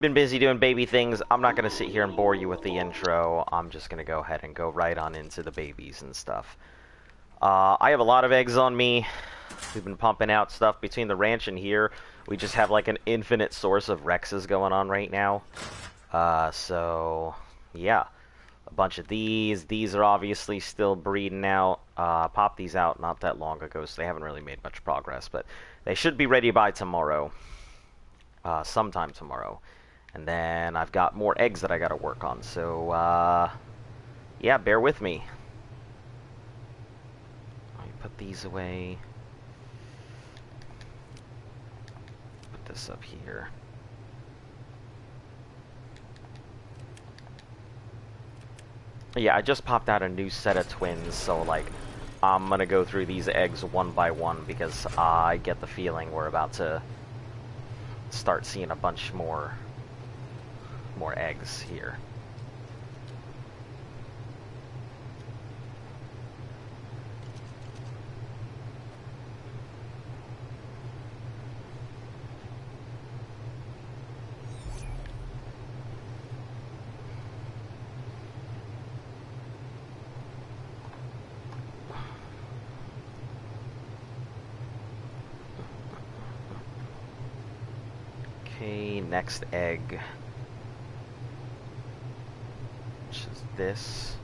been busy doing baby things. I'm not going to sit here and bore you with the intro. I'm just going to go ahead and go right on into the babies and stuff. I have a lot of eggs on me. We've been pumping out stuff between the ranch and here. We just have like an infinite source of Rexes going on right now. So, yeah. A bunch of these. These are obviously still breeding out. Popped these out not that long ago, so they haven't really made much progress. But they should be ready by tomorrow. Sometime tomorrow. And then I've got more eggs that I gotta work on. So, yeah, bear with me. Let me put these away. Put this up here. Yeah, I just popped out a new set of twins, so, like, I'm gonna go through these eggs one by one because I get the feeling we're about to start seeing a bunch more eggs here. Okay, next egg. Which is this.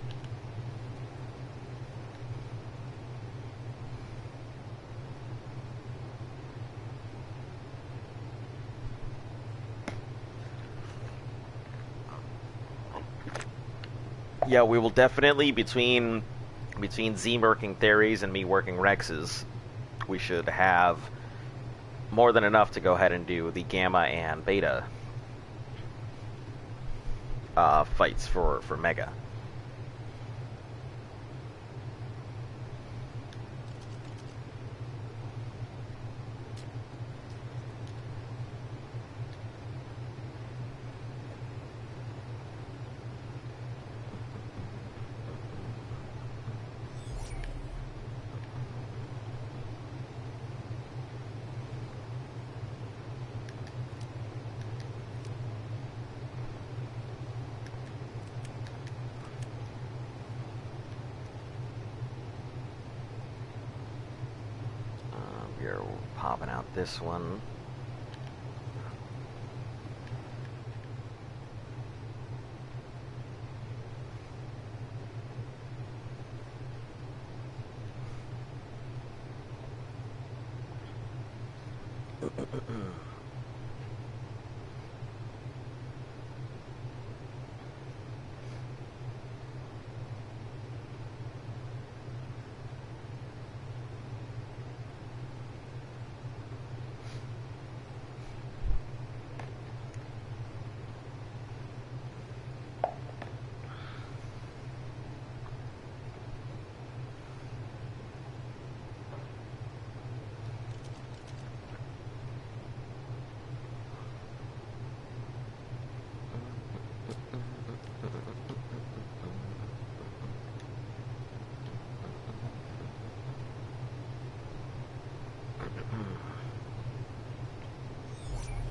Yeah, we will definitely, between Z working Theories and me working Rexes, we should have more than enough to go ahead and do the Gamma and Beta fights for Mega. We're popping out this one.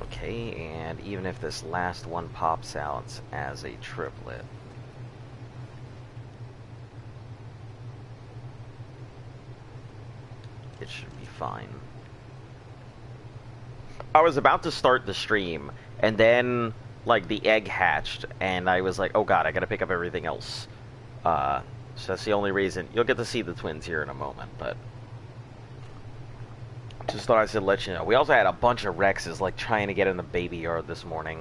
Okay, and even if this last one pops out as a triplet, it should be fine. I was about to start the stream, and then, like, the egg hatched, and I was like, oh god, I gotta pick up everything else. So that's the only reason. You'll get to see the twins here in a moment, but just thought I should let you know. We also had a bunch of Rexes, like, trying to get in the baby yard this morning.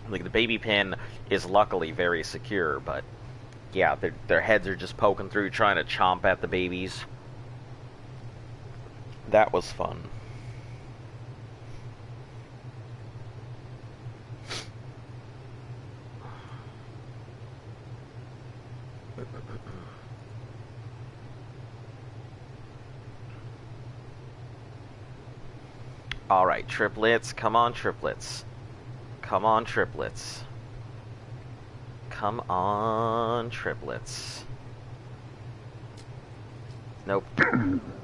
Like, the baby pen is luckily very secure, but yeah, their heads are just poking through, trying to chomp at the babies. That was fun. Alright, triplets. Come on, triplets. Come on, triplets. Come on, triplets. Nope.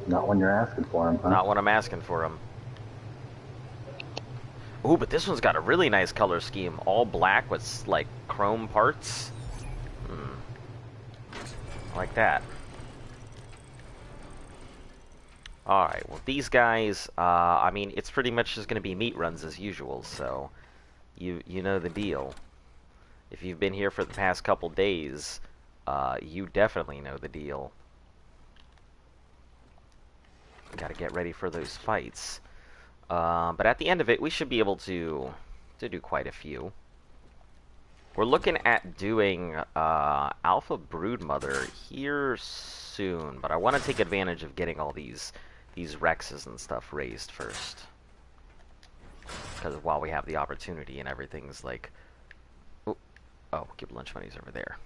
Not when you're asking for them, huh? Not when I'm asking for them. Ooh, but this one's got a really nice color scheme. All black with, like, chrome parts. Hmm. I like that. Alright, well, these guys, I mean, it's pretty much just going to be meat runs as usual, so you know the deal. If you've been here for the past couple days, you definitely know the deal. Gotta get ready for those fights. But at the end of it, we should be able to do quite a few. We're looking at doing Alpha Broodmother here soon, but I want to take advantage of getting all these Rexes and stuff raised first. Because while we have the opportunity and everything's like... Oh, keep lunch money's over there.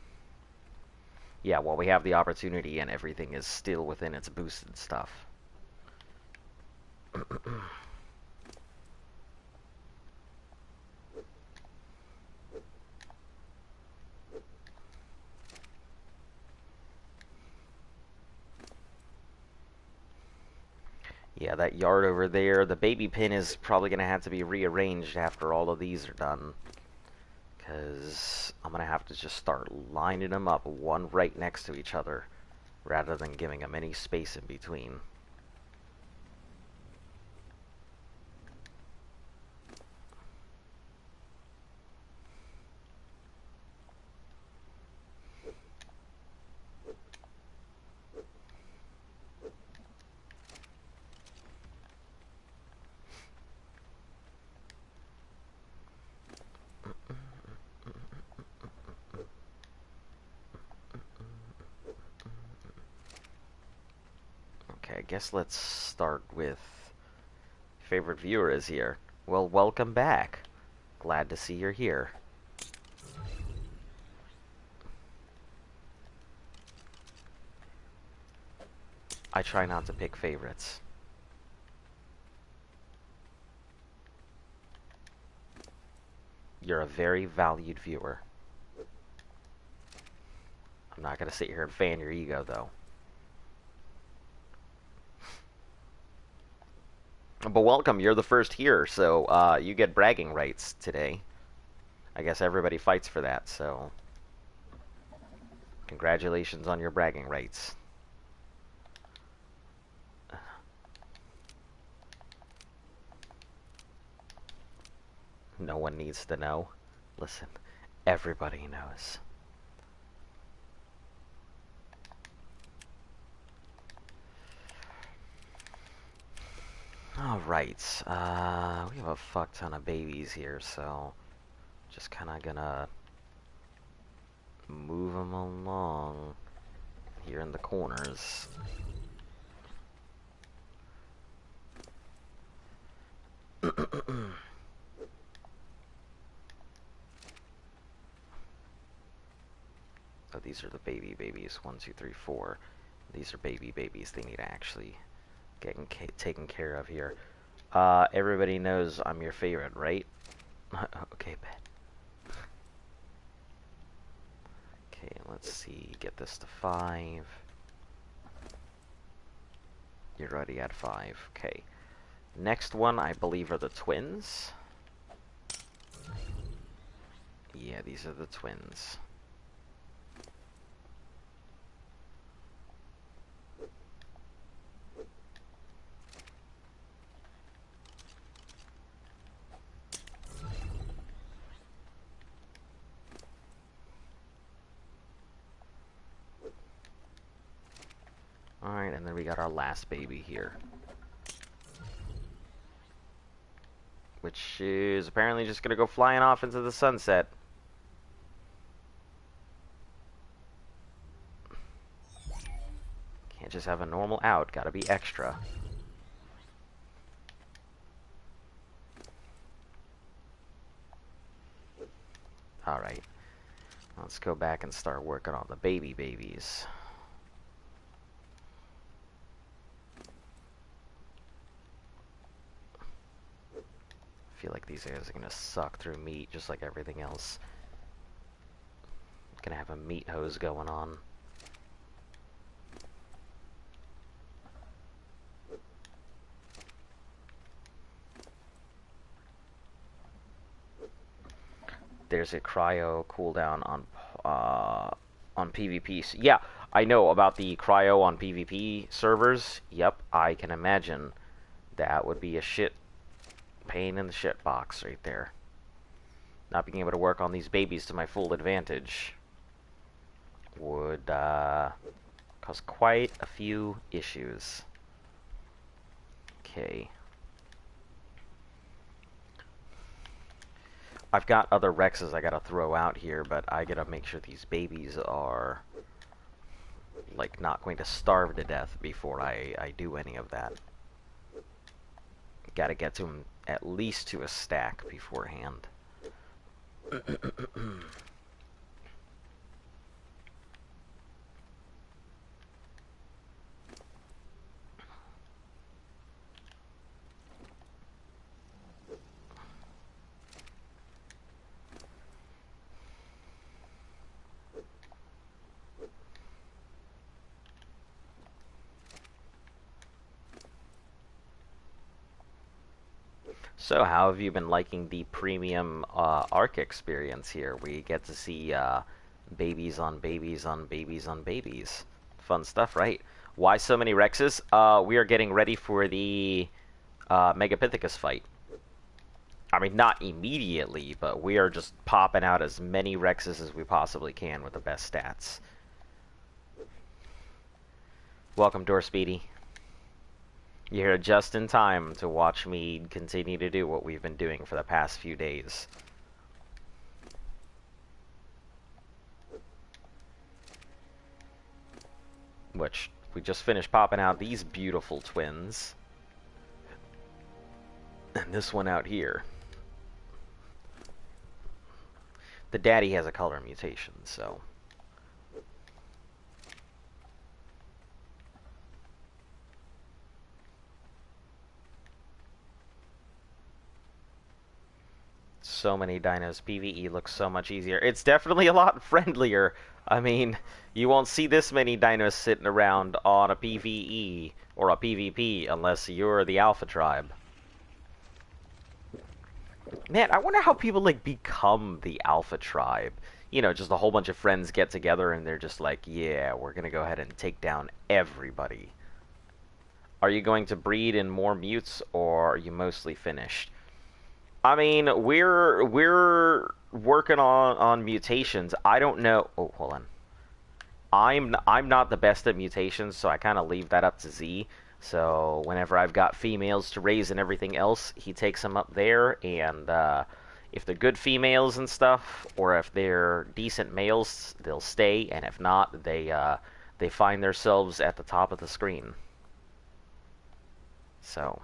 Yeah, while we have the opportunity and everything is still within its boosted stuff. Yeah, that yard over there, the baby pin is probably going to have to be rearranged after all of these are done. Because I'm going to have to just start lining them up, one right next to each other, rather than giving them any space in between. Okay, I guess let's start with favorite viewer is here. Well, welcome back. Glad to see you're here. I try not to pick favorites. You're a very valued viewer. I'm not going to sit here and fan your ego, though. But welcome, you're the first here, so you get bragging rights today. I guess everybody fights for that, so congratulations on your bragging rights. No one needs to know. Listen, everybody knows. Alright, we have a fuck ton of babies here, so just kind of gonna move them along here in the corners. Oh, these are the babies. 1, 2, 3, 4. These are babies. They need to actually get taken care of here. Everybody knows I'm your favorite, right? Okay, bet. Okay, let's see. Get this to 5. You're already at 5. Okay. Next one, I believe, are the twins. Yeah, these are the twins. Alright, and then we got our last baby here. Which is apparently just gonna go flying off into the sunset. Can't just have a normal out, gotta be extra. Alright. Let's go back and start working on the babies. I feel like these guys are gonna suck through meat just like everything else. Gonna have a meat hose going on. there's a cryo cooldown on PvP. So, yeah, I know about the cryo on PvP servers. Yep, I can imagine that would be a shit pain in the shit box right there. Not being able to work on these babies to my full advantage would cause quite a few issues. Okay. I've got other Rexes I gotta throw out here, but I gotta make sure these babies are, like, not going to starve to death before I do any of that. Gotta get to them at least to a stack beforehand. So, how have you been liking the premium ARC experience here? We get to see babies on babies on babies on babies. Fun stuff, right? Why so many Rexes? We are getting ready for the Megapithecus fight. I mean, not immediately, but we are just popping out as many Rexes as we possibly can with the best stats. Welcome, Door Speedy. You're here just in time to watch me continue to do what we've been doing for the past few days. Which, we just finished popping out these beautiful twins. And this one out here. The daddy has a color mutation, so... So many dinos. PvE looks so much easier. It's definitely a lot friendlier. I mean, you won't see this many dinos sitting around on a PvE or a PvP unless you're the Alpha Tribe. Man, I wonder how people, like, become the Alpha Tribe. You know, just a whole bunch of friends get together and they're just like, yeah, we're gonna go ahead and take down everybody. Are you going to breed in more mutes, or are you mostly finished? I mean, we're working on mutations. I don't know. Oh, hold on. I'm not the best at mutations, so I kind of leave that up to Z. So whenever I've got females to raise and everything else, he takes them up there. And if they're good females and stuff, or if they're decent males, they'll stay. And if not, they find themselves at the top of the screen. So.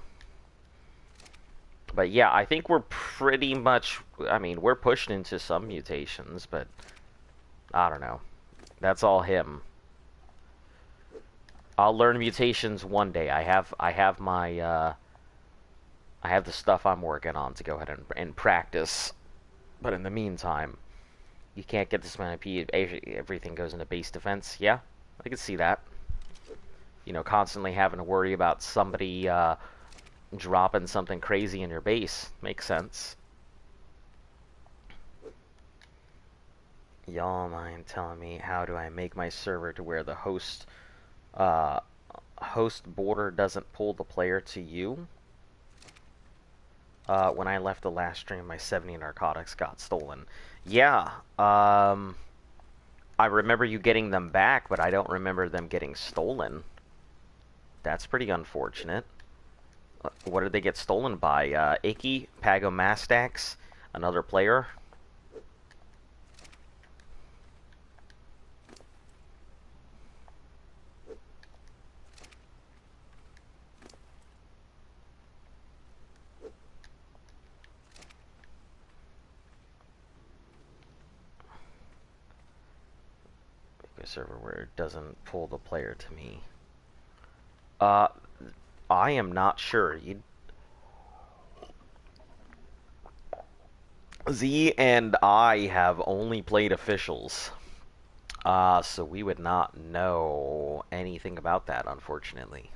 But yeah, I think we're pretty much, I mean, we're pushed into some mutations, but I don't know. That's all him. I'll learn mutations one day. I have my, I have the stuff I'm working on to go ahead and practice. But in the meantime, you can't get this many P. Everything goes into base defense. Yeah, I can see that. You know, constantly having to worry about somebody, dropping something crazy in your base. Makes sense. Y'all mind telling me how do I make my server to where the host border doesn't pull the player to you? When I left the last stream, my 70 narcotics got stolen. Yeah, I remember you getting them back, but I don't remember them getting stolen. That's pretty unfortunate. What did they get stolen by? Icky, Pagomastax, another player? Make a server where it doesn't pull the player to me. I am not sure. Z and I have only played officials. So we would not know anything about that, unfortunately.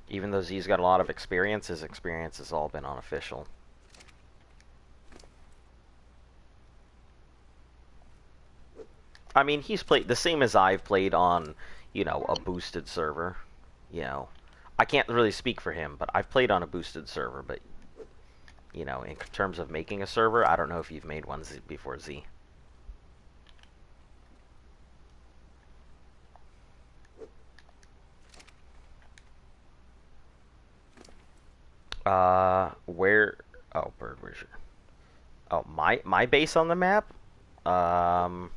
Even though Z's got a lot of experience, his experience has all been on official. I mean, he's played the same as I've played on, you know, a boosted server. You know, I can't really speak for him, but I've played on a boosted server. But you know, in terms of making a server, I don't know if you've made one before, Z. Where? Oh, Bird, where's your? Oh, my base on the map. Give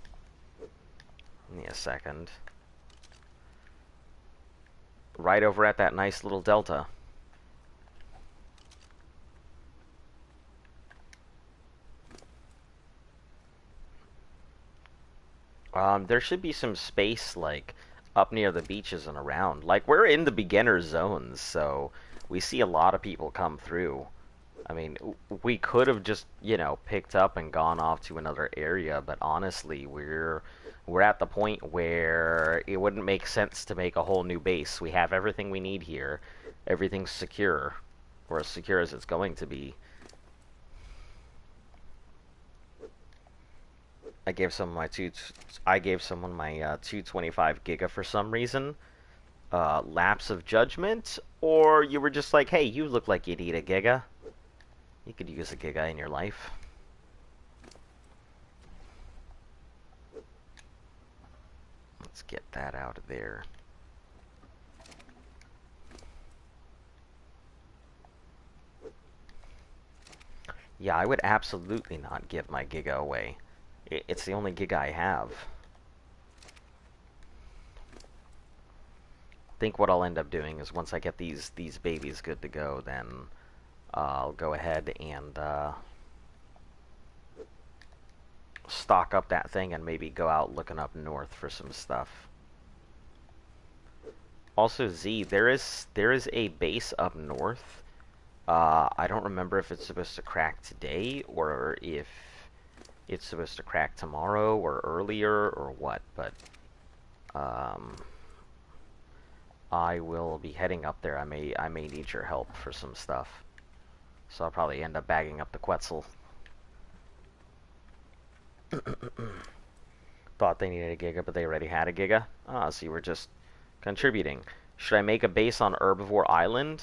me a second. Right over at that nice little delta. There should be some space, like, up near the beaches and around. Like, we're in the beginner zones, so we see a lot of people come through. I mean, we could have just, you know, picked up and gone off to another area, but honestly, we're at the point where it wouldn't make sense to make a whole new base. We have everything we need here. Everything's secure, or as secure as it's going to be. I gave someone my 225 giga for some reason. Lapse of judgment, or you were just like, hey, you look like you need a giga. You could use a giga in your life. Let's get that out of there. Yeah, I would absolutely not give my giga away. It's the only giga I have. I think what I'll end up doing is once I get these babies good to go, then I'll go ahead and stock up that thing and maybe go out looking up north for some stuff. Also, Z, there is a base up north. I don't remember if it's supposed to crack today or if it's supposed to crack tomorrow or earlier or what, but I will be heading up there. I may need your help for some stuff. So I'll probably end up bagging up the Quetzal. Thought they needed a giga, but they already had a giga. Ah, so you were just contributing. Should I make a base on Herbivore Island?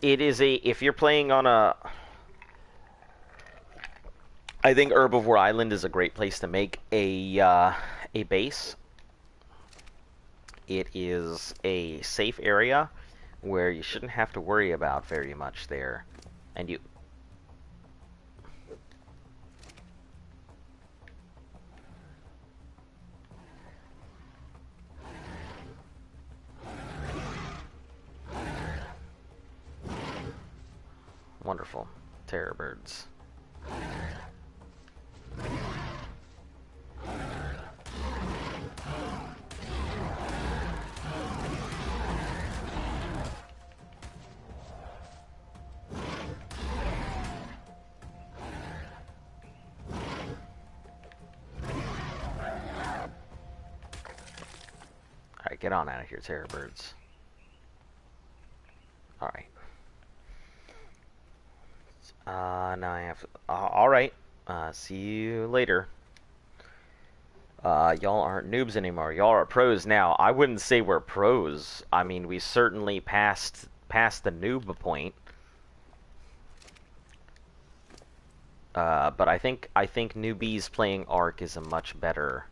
It is if you're playing on a... I think Herbivore Island is a great place to make a base. It is a safe area where you shouldn't have to worry about very much there. And you... Wonderful. Terror birds. Alright, get on out of here, terror birds. Alright. Now I have to... Alright. See you later. Y'all aren't noobs anymore. Y'all are pros now. I wouldn't say we're pros. I mean, we certainly passed the noob point. But I think Newbies playing Ark is a much better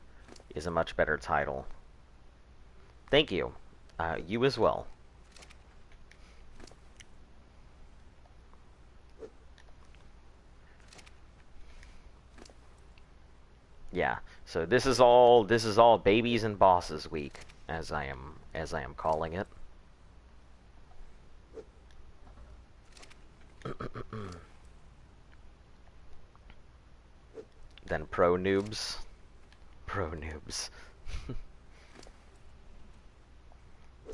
title. Thank you. You as well. Yeah. So this is all babies and bosses week, as I am calling it. Then pro noobs.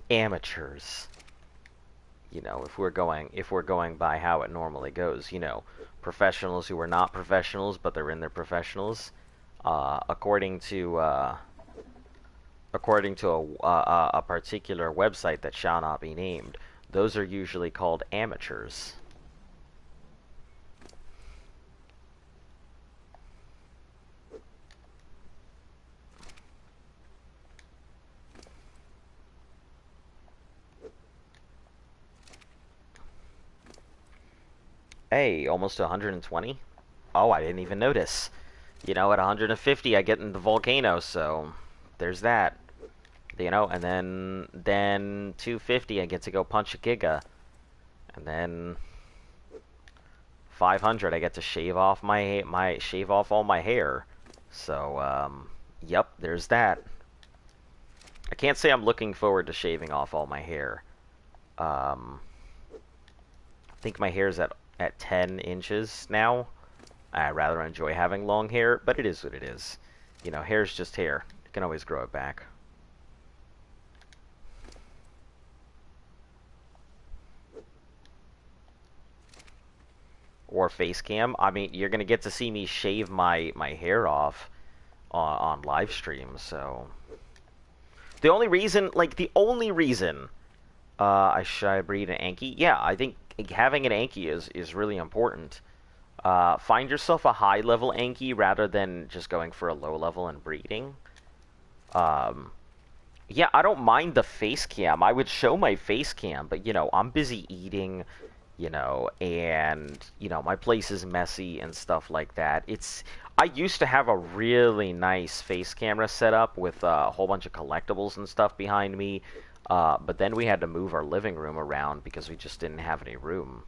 Amateurs. You know, if we're going by how it normally goes, you know, professionals who are not professionals but they're in their professionals. According to a particular website that shall not be named, those are usually called amateurs. Hey, almost 120? Oh, I didn't even notice. You know, at 150 I get in the volcano, so there's that. You know, and then 250 I get to go punch a Giga. And then 500 I get to shave off shave off all my hair. So, yep, there's that. I can't say I'm looking forward to shaving off all my hair. I think my hair's at 10 inches now. I rather enjoy having long hair, but it is what it is. You know, hair's just hair. You can always grow it back. Or face cam. I mean, you're gonna get to see me shave my hair off on live stream. So the only reason I breed an Anki, yeah, I think having an Anki is really important. Find yourself a high level Anki rather than just going for a low level and breeding. Yeah, I don't mind the face cam. I would show my face cam, but you know, I'm busy eating, you know, and you know, my place is messy and stuff like that. I used to have a really nice face camera set up with a whole bunch of collectibles and stuff behind me, but then we had to move our living room around because we just didn't have any room.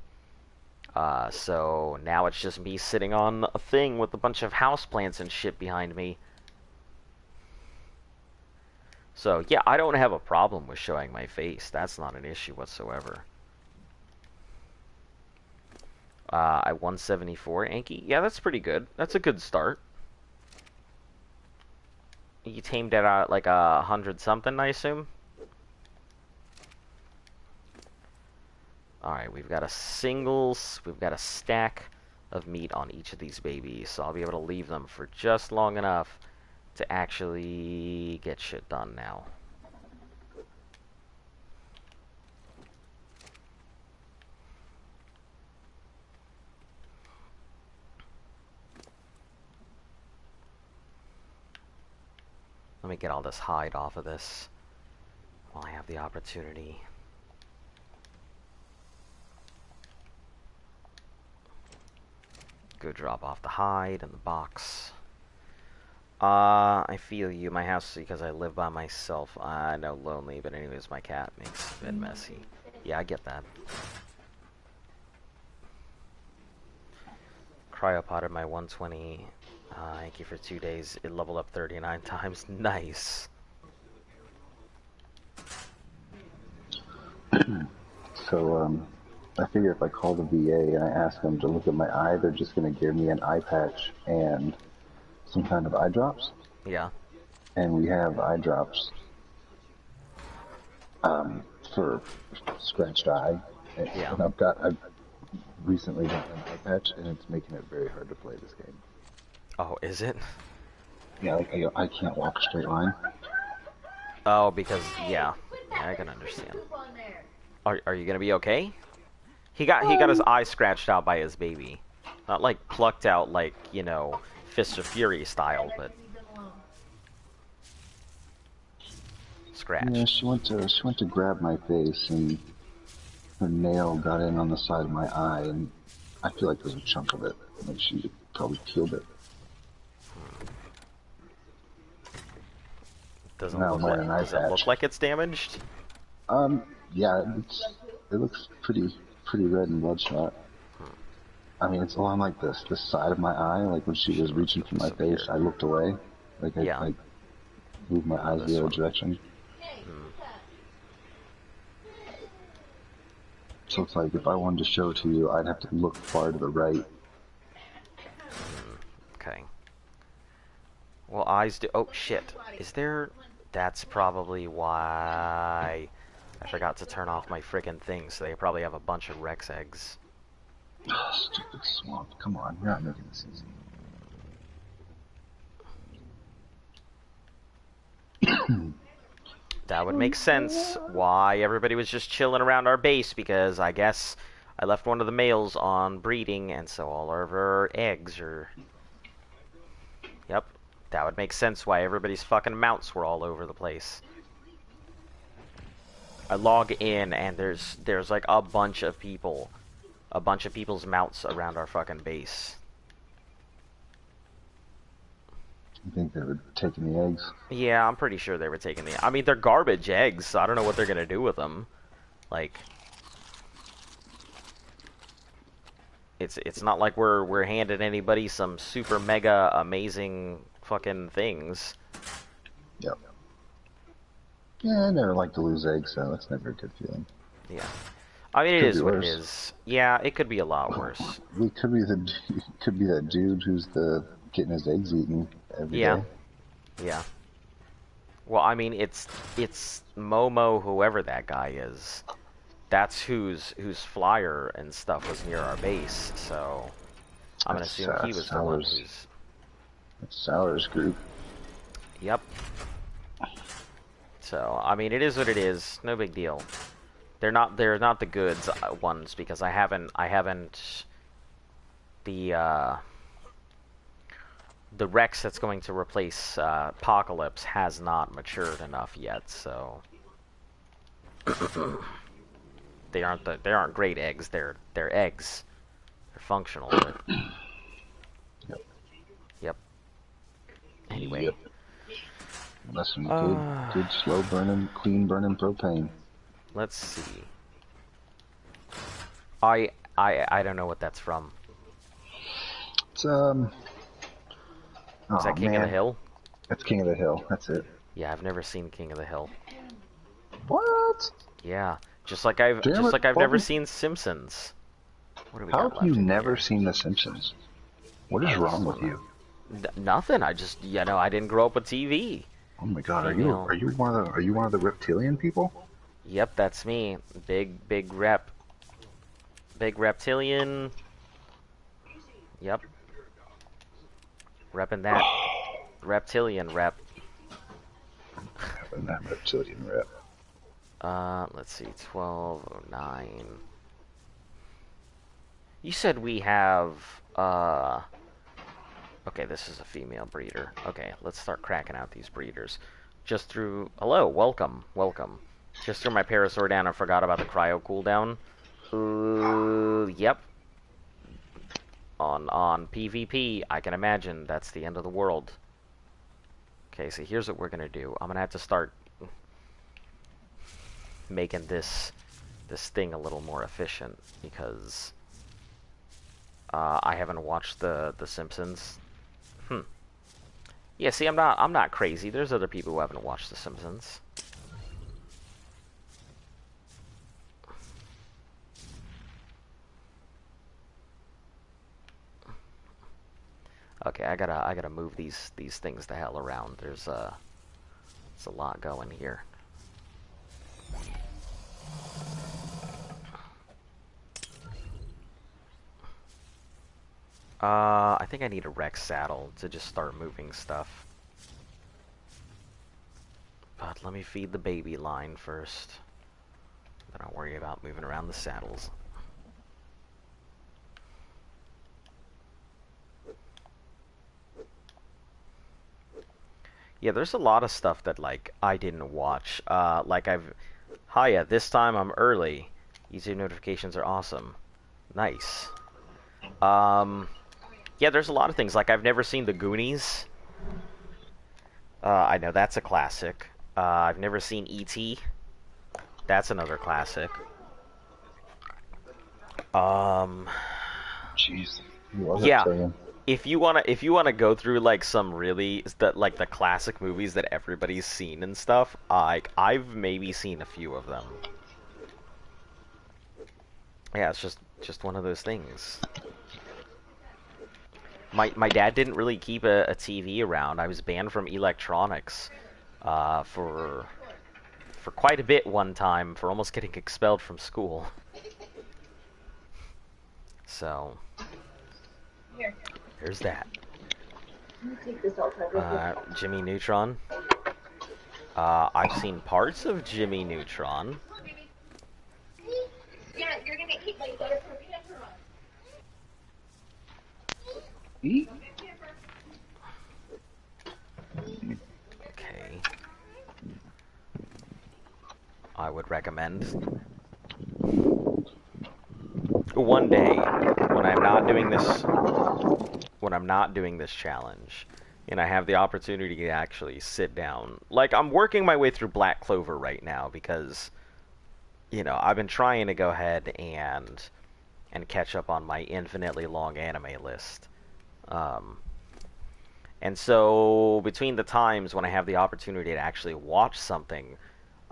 So now it's just me sitting on a thing with a bunch of houseplants and shit behind me. So, yeah, I don't have a problem with showing my face. That's not an issue whatsoever. At 174 Anki? Yeah, that's pretty good. That's a good start. You tamed it out like 100 something, I assume? Alright, we've got a stack of meat on each of these babies, so I'll be able to leave them for just long enough to actually get shit done now. Let me get all this hide off of this while I have the opportunity. Go drop off the hide in the box. I feel you. My house, because I live by myself. I know, lonely, but anyways, my cat makes it messy. Yeah, I get that. Cryopotted my 120 Anki for 2 days. It leveled up 39 times. Nice. So, I figure if I call the VA and I ask them to look at my eye, they're just going to give me an eye patch and some kind of eye drops. Yeah. And we have eye drops for scratched eye. Yeah. And I've recently gotten an eye patch, and it's making it very hard to play this game. Oh, is it? Yeah, like I can't walk a straight line. Oh, because, yeah. I can understand. Are you gonna be okay? He got his eye scratched out by his baby. Not like plucked out like, you know, Fist of Fury style, but scratched. Yeah, she went to grab my face, and her nail got in on the side of my eye, and I feel like there's a chunk of it. Like she probably peeled it. Does it look like it's damaged? Yeah, it looks pretty red and bloodshot. I mean, it's along like this side of my eye. Like when she was reaching for my face, I looked away. Like I moved my eyes the other direction. So it's like if I wanted to show it to you, I'd have to look far to the right. Okay. Well, eyes do. Oh shit! Is there? That's probably why I forgot to turn off my frickin' thing. So they probably have a bunch of Rex eggs. Oh, stupid swamp! Come on, you're not making this easy. That would make sense why everybody was just chilling around our base, because I guess I left one of the males on breeding, and so all of our eggs are... Yep, that would make sense why everybody's fucking mounts were all over the place. I log in, and there's like a bunch of people a bunch of people's mounts around our fucking base. You think they were taking the eggs? Yeah, I'm pretty sure they were taking the... I mean, they're garbage eggs, so I don't know what they're gonna do with them. Like... It's not like we're handing anybody some super mega amazing fucking things. Yep. Yeah, I never like to lose eggs, so that's never a good feeling. Yeah. I mean, it Could is be what it worse. is. Yeah, it could be a lot worse. We could be that dude who's getting his eggs eaten every Yeah. day. Yeah. Well, I mean, it's Momo, whoever that guy is. That's whose flyer and stuff was near our base, so I'm gonna assume he was the one who's... That's Sour's group. Yep. So, I mean, it is what it is. No big deal. They're not the goods ones because I haven't the Rex that's going to replace Apocalypse has not matured enough yet, so they aren't great eggs. They're eggs. They're functional. But... Yep. Yep. Anyway. Yep. That's some good slow burning, clean burning propane. Let's see. I don't know what that's from. It's Is that King of the Hill? That's King of the Hill. That's it. Yeah, I've never seen King of the Hill. What? Yeah, just like I've never seen Simpsons. What do we How got have you left in never here? seen The Simpsons? What is wrong with you? Nothing. I just I didn't grow up with TV. Oh my God, Female. are you one of the reptilian people? Yep, that's me. Big rep. Big reptilian. Yep. Repping that reptilian rep. Having that reptilian rep. Let's see, 1209. You said we have, okay, this is a female breeder. Okay, let's start cracking out these breeders. Just through, hello, welcome. Just threw my Parasaur down and forgot about the cryo cooldown. Yep. On PvP, I can imagine that's the end of the world. Okay, so here's what we're gonna do. I'm gonna have to start making this thing a little more efficient because I haven't watched the Simpsons. Yeah, see, I'm not crazy. There's other people who haven't watched the Simpsons. Okay, I gotta move these things the hell around. There's a lot going here. I think I need a Rex saddle to just start moving stuff. But let me feed the baby line first. Then I'll worry about moving around the saddles. Yeah, there's a lot of stuff that, like, I didn't watch. Like, Hiya, this time I'm early. YouTube notifications are awesome. Nice. Yeah, there's a lot of things. Like, I've never seen The Goonies. I know that's a classic. I've never seen E.T. That's another classic. Jeez. Yeah. If you wanna go through like some really like the classic movies that everybody's seen and stuff, I've maybe seen a few of them. Yeah, it's just one of those things. My dad didn't really keep a TV around. I was banned from electronics for quite a bit one time for almost getting expelled from school. So there's that. Jimmy Neutron. I've seen parts of Jimmy Neutron. Yeah, you're gonna eat like that. Eat? Okay. I would recommend. one day when I'm not doing this, challenge, and I have the opportunity to actually sit down. Like, I'm working my way through Black Clover right now because, I've been trying to go ahead and catch up on my infinitely long anime list. And so between the times when I have the opportunity to actually watch something,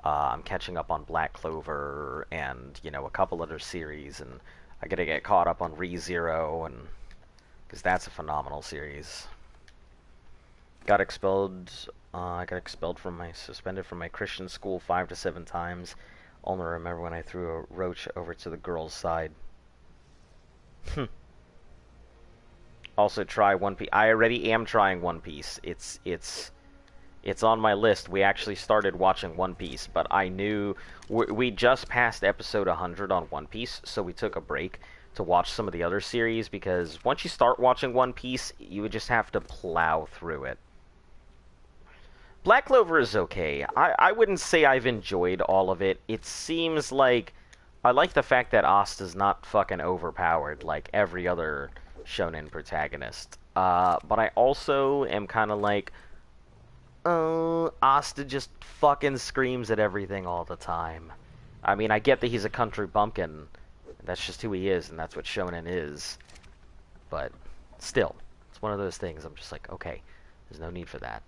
I'm catching up on Black Clover and, a couple other series, and I gotta get caught up on ReZero, and because that's a phenomenal series. Got expelled. I got suspended from my Christian school 5 to 7 times. Only remember when I threw a roach over to the girls' side. Also try One Piece. I already am trying One Piece. It's on my list. We actually started watching One Piece, but I knew we just passed episode 100 on One Piece, so we took a break to watch some of the other series, because once you start watching One Piece, you would just have to plow through it. Black Clover is okay. I wouldn't say I've enjoyed all of it. It seems like I like the fact that Asta's not fucking overpowered like every other shonen protagonist. But I also am kind of like, Asta just fucking screams at everything all the time. I mean, I get that he's a country bumpkin. That's just who he is, and that's what shonen is. But still, it's one of those things. I'm just like, okay, there's no need for that.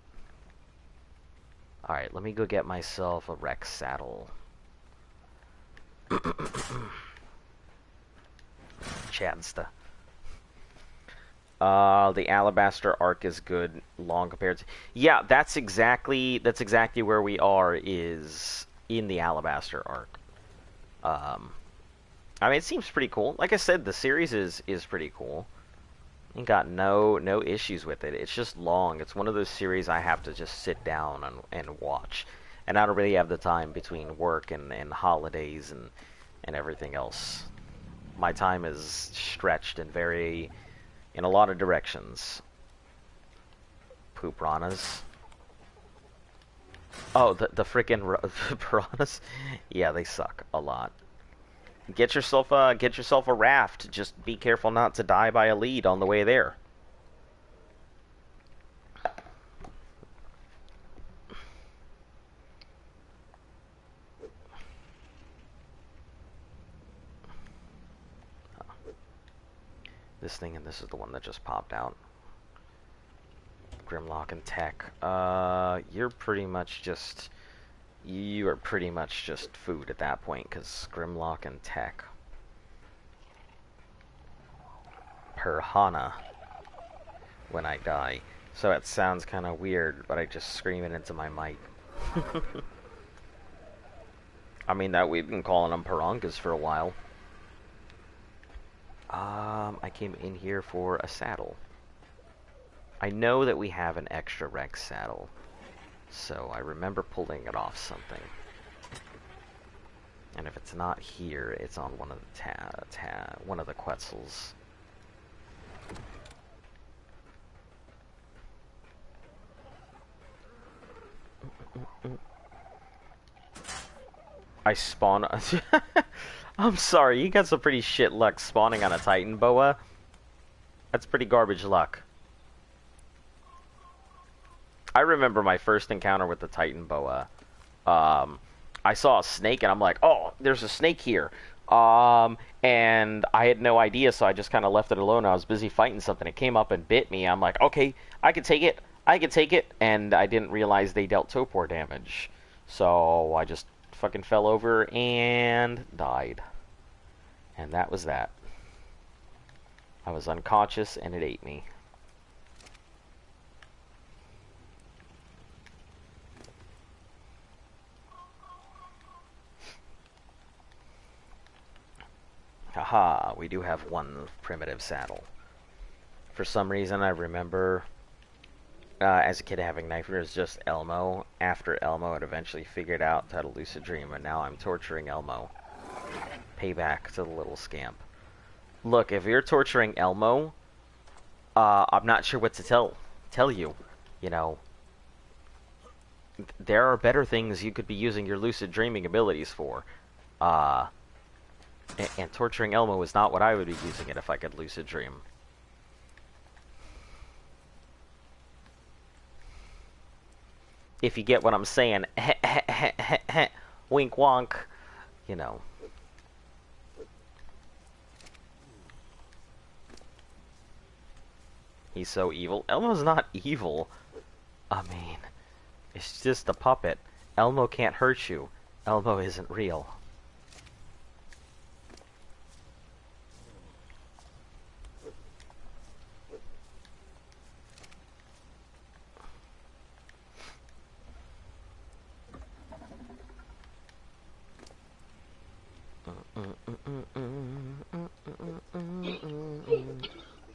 Alright, let me go get myself a Rex saddle. Chansta. The Alabaster arc is good, long compared to... Yeah, that's exactly where we are, is in the Alabaster arc. I mean, it seems pretty cool. Like I said, the series is pretty cool. You got no issues with it. It's just long. It's one of those series I have to just sit down and watch. And I don't really have the time between work and holidays and everything else. My time is stretched in a lot of directions. Poop piranhas. Oh, the frickin' piranhas? Yeah, they suck a lot. Get yourself a raft. Just be careful not to die by a lead on the way there. This thing, and this is the one that just popped out. Grimlock and Tech. You're pretty much just... You are pretty much just food at that point, because Grimlock and Tech. Per Hana. When I die. So it sounds kind of weird, but I just scream it into my mic. I mean, that we've been calling them Pirangas for a while. I came in here for a saddle. I know that we have an extra Rex saddle, so I remember pulling it off something. And if it's not here, it's on one of the one of the Quetzals. I spawn. I'm sorry, you got some pretty shit luck spawning on a Titan boa. That's pretty garbage luck. I remember my first encounter with the Titan boa. I saw a snake and I'm like, oh, there's a snake here. And I had no idea, so I just kind of left it alone. I was busy fighting something. It came up and bit me. I'm like, okay, I can take it. And I didn't realize they dealt torpor damage. So I just fucking fell over and died. And that was that. I was unconscious and it ate me. Haha, we do have one primitive saddle. For some reason, I remember as a kid having nightmares just Elmo. After Elmo had eventually figured out how to lucid dream, and now I'm torturing Elmo. Payback to the little scamp. Look, if you're torturing Elmo, I'm not sure what to tell you. You know, there are better things you could be using your lucid dreaming abilities for. And torturing Elmo is not what I would be using it if I could lucid dream. If you get what I'm saying, wink wonk, you know. He's so evil. Elmo's not evil. I mean, it's just a puppet. Elmo can't hurt you. Elmo isn't real.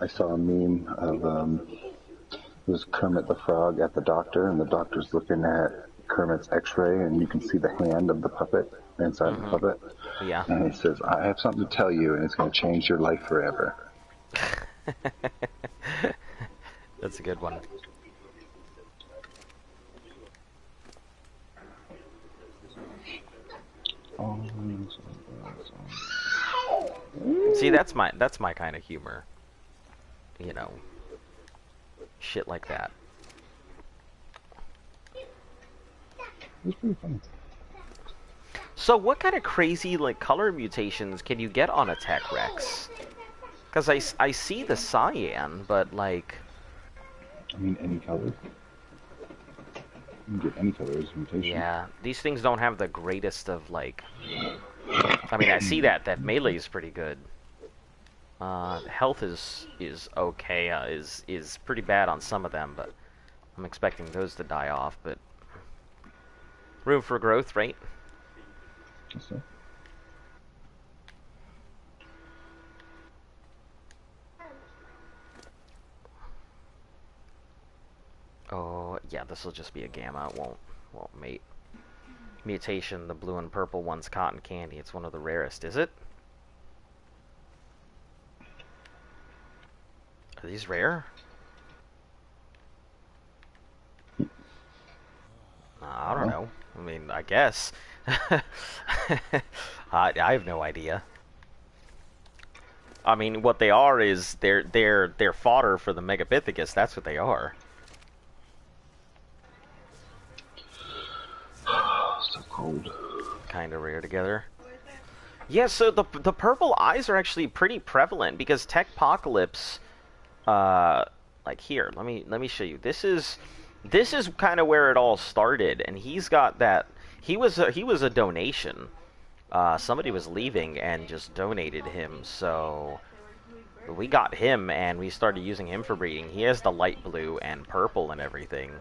I saw a meme of it was Kermit the Frog at the doctor, and the doctor's looking at Kermit's X-ray, and you can see the hand of the puppet inside the puppet. Yeah. And he says, "I have something to tell you, and it's going to change your life forever." That's a good one. See, that's my kind of humor. You know, shit like that. It's pretty funny. So, what kind of crazy like color mutations can you get on a Tech Rex? Because I see the cyan, but like. I mean, any color. You can get any color as a mutation. Yeah, these things don't have the greatest of like. I mean, I see that melee is pretty good. Health is okay. Is pretty bad on some of them, but I'm expecting those to die off. But room for growth, right? Yes, sir. Oh yeah, this will just be a gamma. It won't mate. Mutation, the blue and purple one's cotton candy. It's one of the rarest, is it? Are these rare? I don't know. I mean, I guess. I have no idea. I mean, what they are is they're fodder for the Megapithecus. That's what they are. So cold. Kind of rare together. Yeah, so the purple eyes are actually pretty prevalent because Techpocalypse, like here, let me show you. This is kind of where it all started, and he's got that. He was a donation. Somebody was leaving and just donated him, so we got him and we started using him for breeding. He has the light blue and purple and everything.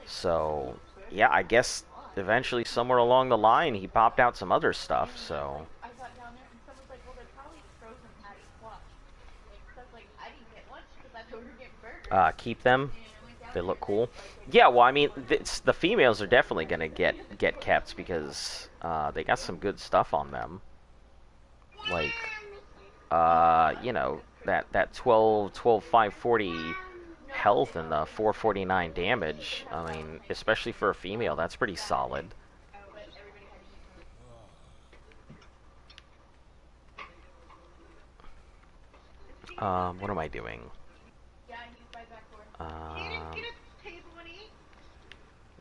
So yeah, I guess eventually somewhere along the line he popped out some other stuff. So. Keep them. They look cool. Yeah, well, I mean, the females are definitely gonna get kept because they got some good stuff on them. Like, you know, that 12 540 health and the 449 damage. I mean, especially for a female, that's pretty solid. What am I doing?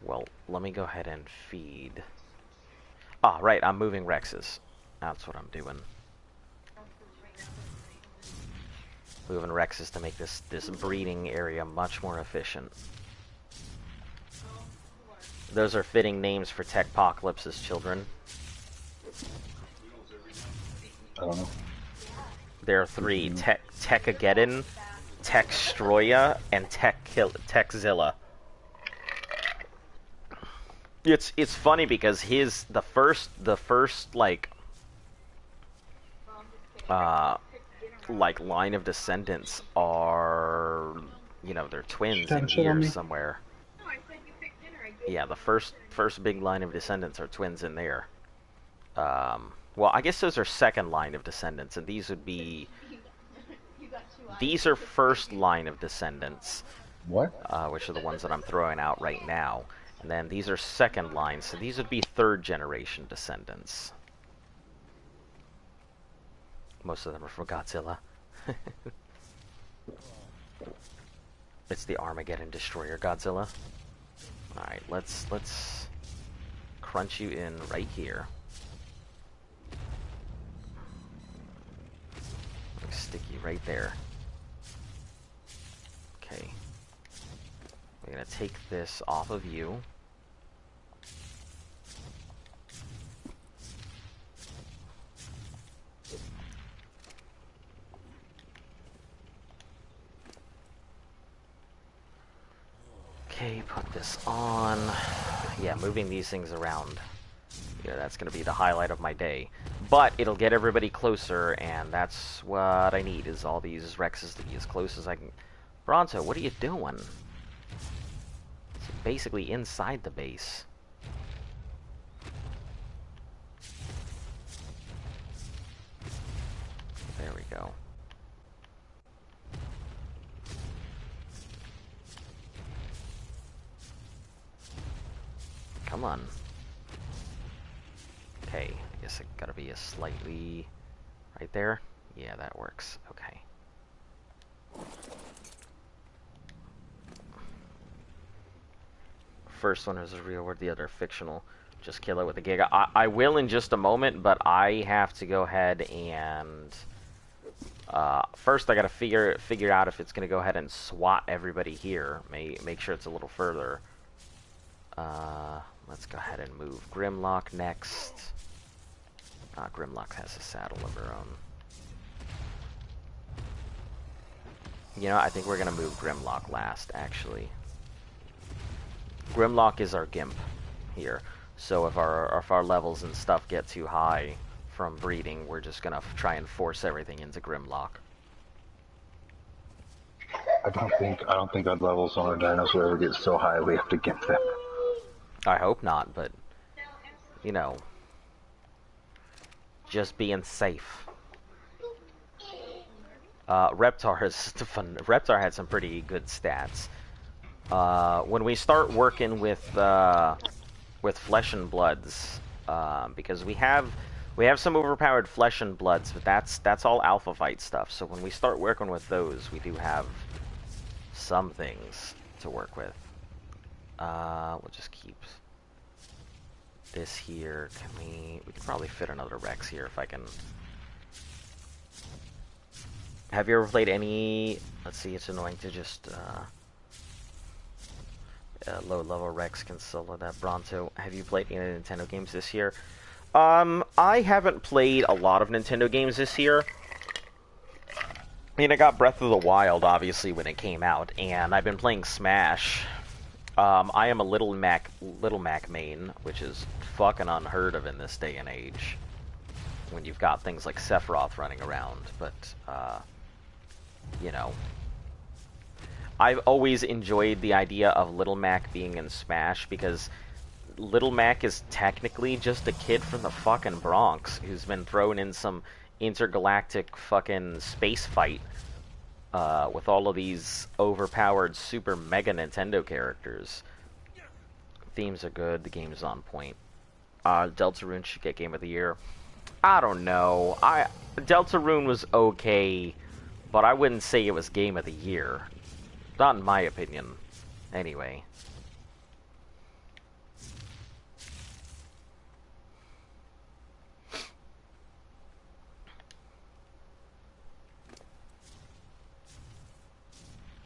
Well, let me go ahead and feed. Ah, right, I'm moving Rexes. That's what I'm doing. Moving Rexes to make this breeding area much more efficient. Those are fitting names for Techpocalypse's children. I don't know. There are three: Techageddon, Techstroya, and Techzilla. It's funny because the first like line of descendants are, you know, they're twins in here somewhere. Yeah, the first big line of descendants are twins in there. Well, I guess those are second line of descendants, and these would be. These are first line of descendants. What? Which are the ones that I'm throwing out right now. And then these are second line, so these would be third generation descendants. Most of them are from Godzilla. It's the Armageddon Destroyer Godzilla. Alright, let's crunch you in right here. Stick you right there. Okay. We're gonna take this off of you. Okay, put this on. Yeah, moving these things around. Yeah, that's gonna be the highlight of my day. But it'll get everybody closer, and that's what I need, is all these Rexes to be as close as I can. Bronto, what are you doing? It's basically inside the base. There we go. Come on. Okay, I guess it gotta be a slightly... right there? Yeah, that works. Okay. First one is a real word, the other fictional. Just kill it with a Giga. I will in just a moment, but I have to go ahead and... first I gotta figure out if it's gonna go ahead and swat everybody here. Make sure it's a little further. Let's go ahead and move Grimlock next. Grimlock has a saddle of her own. You know, I think we're gonna move Grimlock last, actually. Grimlock is our gimp here. So if our levels and stuff get too high from breeding, we're just gonna try and force everything into Grimlock. I don't think our levels on our dinos will ever get so high we have to get them. I hope not, but you know, just being safe. Reptar is fun. Reptar had some pretty good stats. When we start working with Flesh and Bloods, because we have some overpowered Flesh and Bloods, but that's all Alpha Fight stuff. So when we start working with those, we do have some things to work with. We'll just keep this here. We could probably fit another Rex here if I can. Have you ever played any? Let's see. It's annoying to just low-level Rex can solo that Bronto. Have you played any Nintendo games this year? I haven't played a lot of Nintendo games this year. I mean, I got Breath of the Wild, obviously, when it came out, and I've been playing Smash. I am a Little Mac main, which is fucking unheard of in this day and age, when you've got things like Sephiroth running around, but, you know. I've always enjoyed the idea of Little Mac being in Smash, because Little Mac is technically just a kid from the fucking Bronx who's been thrown in some intergalactic fucking space fight with all of these overpowered super mega Nintendo characters. Themes are good, the game's on point. Deltarune should get Game of the Year. I don't know. Deltarune was okay, but I wouldn't say it was Game of the Year. Not in my opinion. Anyway.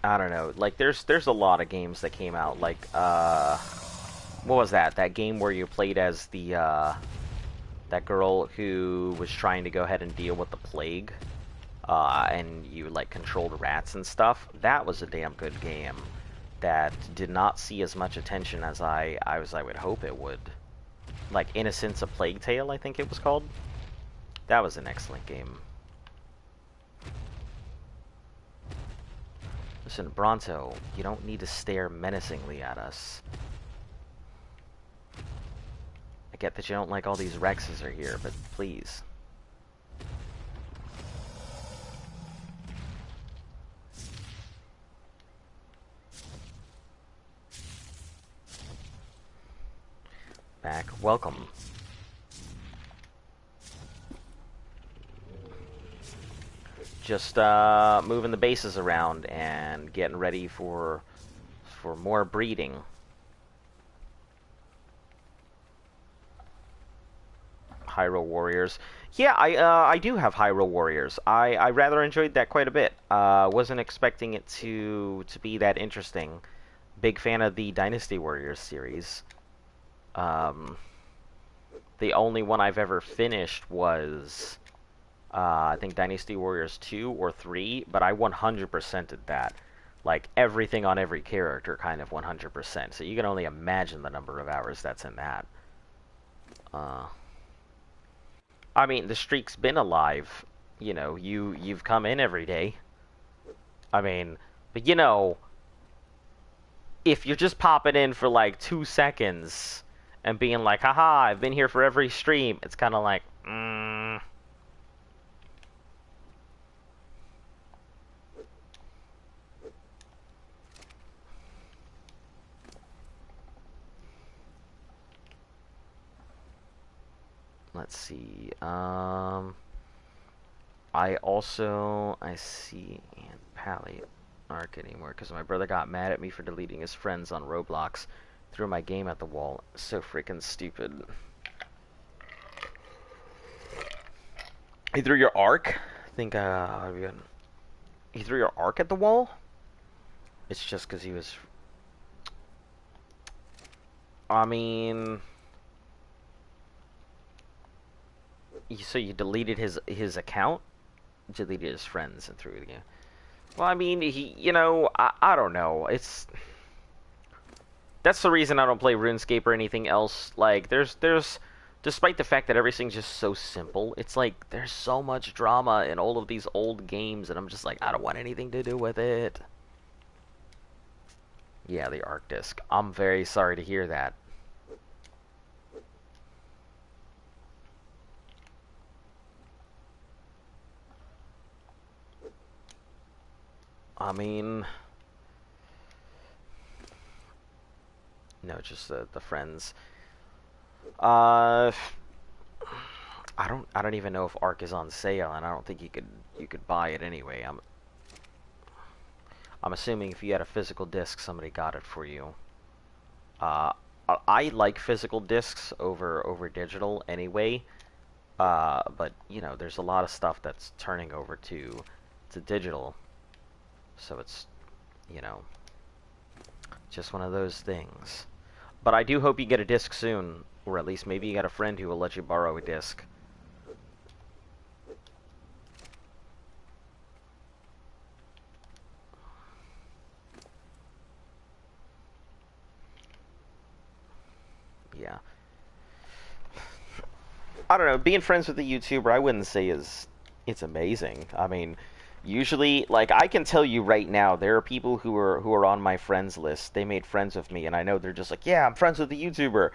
I don't know. Like, there's a lot of games that came out. Like, what was that? That game where you played as the, that girl who was trying to go ahead and deal with the plague. And you, like, controlled rats and stuff. That was a damn good game that did not see as much attention as I would hope it would. Like, Innocence: A Plague Tale, I think it was called. That was an excellent game. Listen, Bronto, you don't need to stare menacingly at us. I get that you don't like all these Rexes are here, but please. Back. Welcome. just moving the bases around and getting ready for more breeding. Hyrule Warriors. Yeah, I do have Hyrule Warriors. I rather enjoyed that quite a bit. Wasn't expecting it to be that interesting. Big fan of the Dynasty Warriors series. The only one I've ever finished was I think Dynasty Warriors 2 or 3, but I 100%ed that. Like, everything on every character, kind of 100%. So you can only imagine the number of hours that's in that. I mean, the streak's been alive. You know, you've come in every day. I mean, but you know, if you're just popping in for like 2 seconds and being like, haha, I've been here for every stream, it's kind of like, Let's see. I see Aunt Pally aren't anymore because my brother got mad at me for deleting his friends on Roblox. Threw my game at the wall. So freaking stupid. He threw your arc? I think, he threw your arc at the wall? It's just because he was... I mean... So you deleted his account? Deleted his friends and threw it again. Well, I mean, you know, I don't know. That's the reason I don't play RuneScape or anything else. Like, despite the fact that everything's just so simple, it's like, there's so much drama in all of these old games, and I'm just like, I don't want anything to do with it. Yeah, the Arc Disc. I'm very sorry to hear that. I mean... No, just the friends. I don't even know if Arc is on sale, and I don't think you could buy it anyway. I'm assuming if you had a physical disc, somebody got it for you. I like physical discs over digital anyway. But you know, there's a lot of stuff that's turning over to digital, so it's, you know, just one of those things. But I do hope you get a disc soon, or at least maybe you got a friend who will let you borrow a disc. Yeah. I don't know, being friends with a YouTuber, I wouldn't say it's amazing. I mean, usually, like, I can tell you right now, there are people who are on my friends list. They made friends with me, and I know they're just like, yeah, I'm friends with the YouTuber,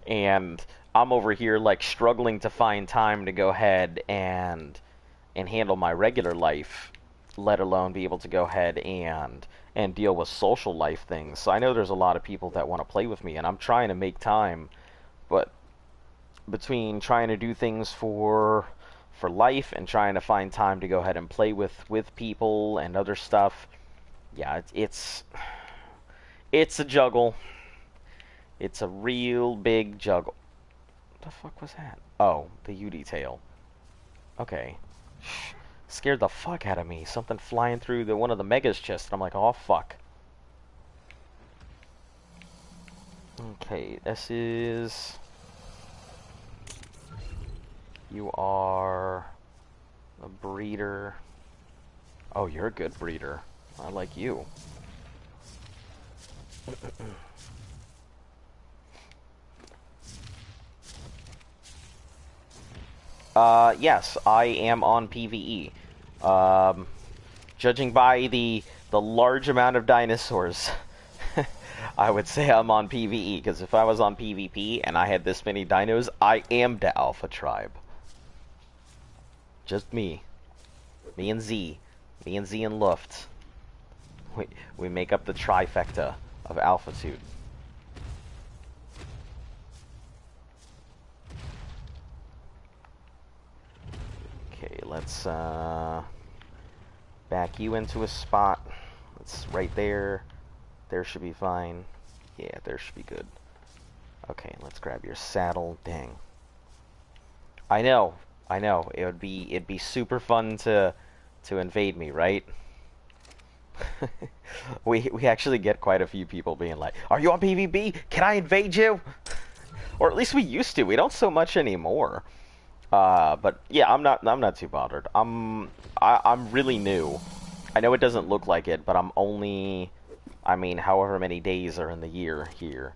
and I'm over here like struggling to find time to go ahead and handle my regular life, let alone be able to go ahead and deal with social life things. So I know there's a lot of people that want to play with me, and I'm trying to make time, but between trying to do things for life and trying to find time to go ahead and play with people and other stuff, yeah, it's a juggle. It's a real big juggle. What the fuck was that? Oh, the UD tail. Okay. Scared the fuck out of me. Something flying through one of the Mega's chest, and I'm like, oh fuck. Okay, this is... You are a breeder. Oh, you're a good breeder. I like you. Yes, I am on PvE. Judging by the large amount of dinosaurs, I would say I'm on PvE, because if I was on PvP and I had this many dinos, I am the Alpha Tribe. Just me. Me and Z. Me and Z and Luft. We make up the trifecta of Alphitude. Okay, let's back you into a spot. It's right there. There should be fine. Yeah, there should be good. Okay, let's grab your saddle. Dang. I know. It'd be super fun to invade me, right? we actually get quite a few people being like, "Are you on PvP? Can I invade you?" Or at least we used to. We don't so much anymore. But yeah, I'm not too bothered. I'm really new. I know it doesn't look like it, but I'm only, I mean, however many days are in the year here,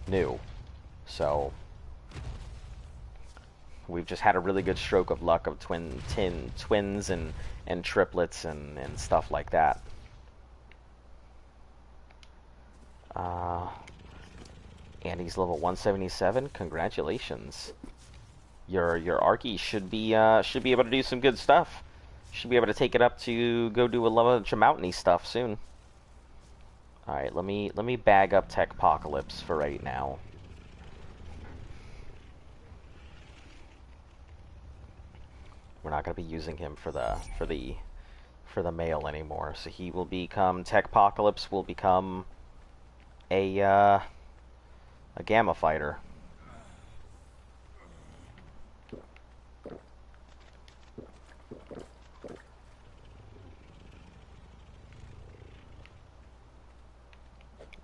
new. So we've just had a really good stroke of luck of twins and triplets and stuff like that. Andy's level 177. Congratulations. Your Arky should be able to do some good stuff. Should be able to take it up to go do a bunch of mountainy stuff soon. All right, let me bag up Techpocalypse for right now. We're not going to be using him for the male anymore, so he will become Techpocalypse will become a Gamma fighter.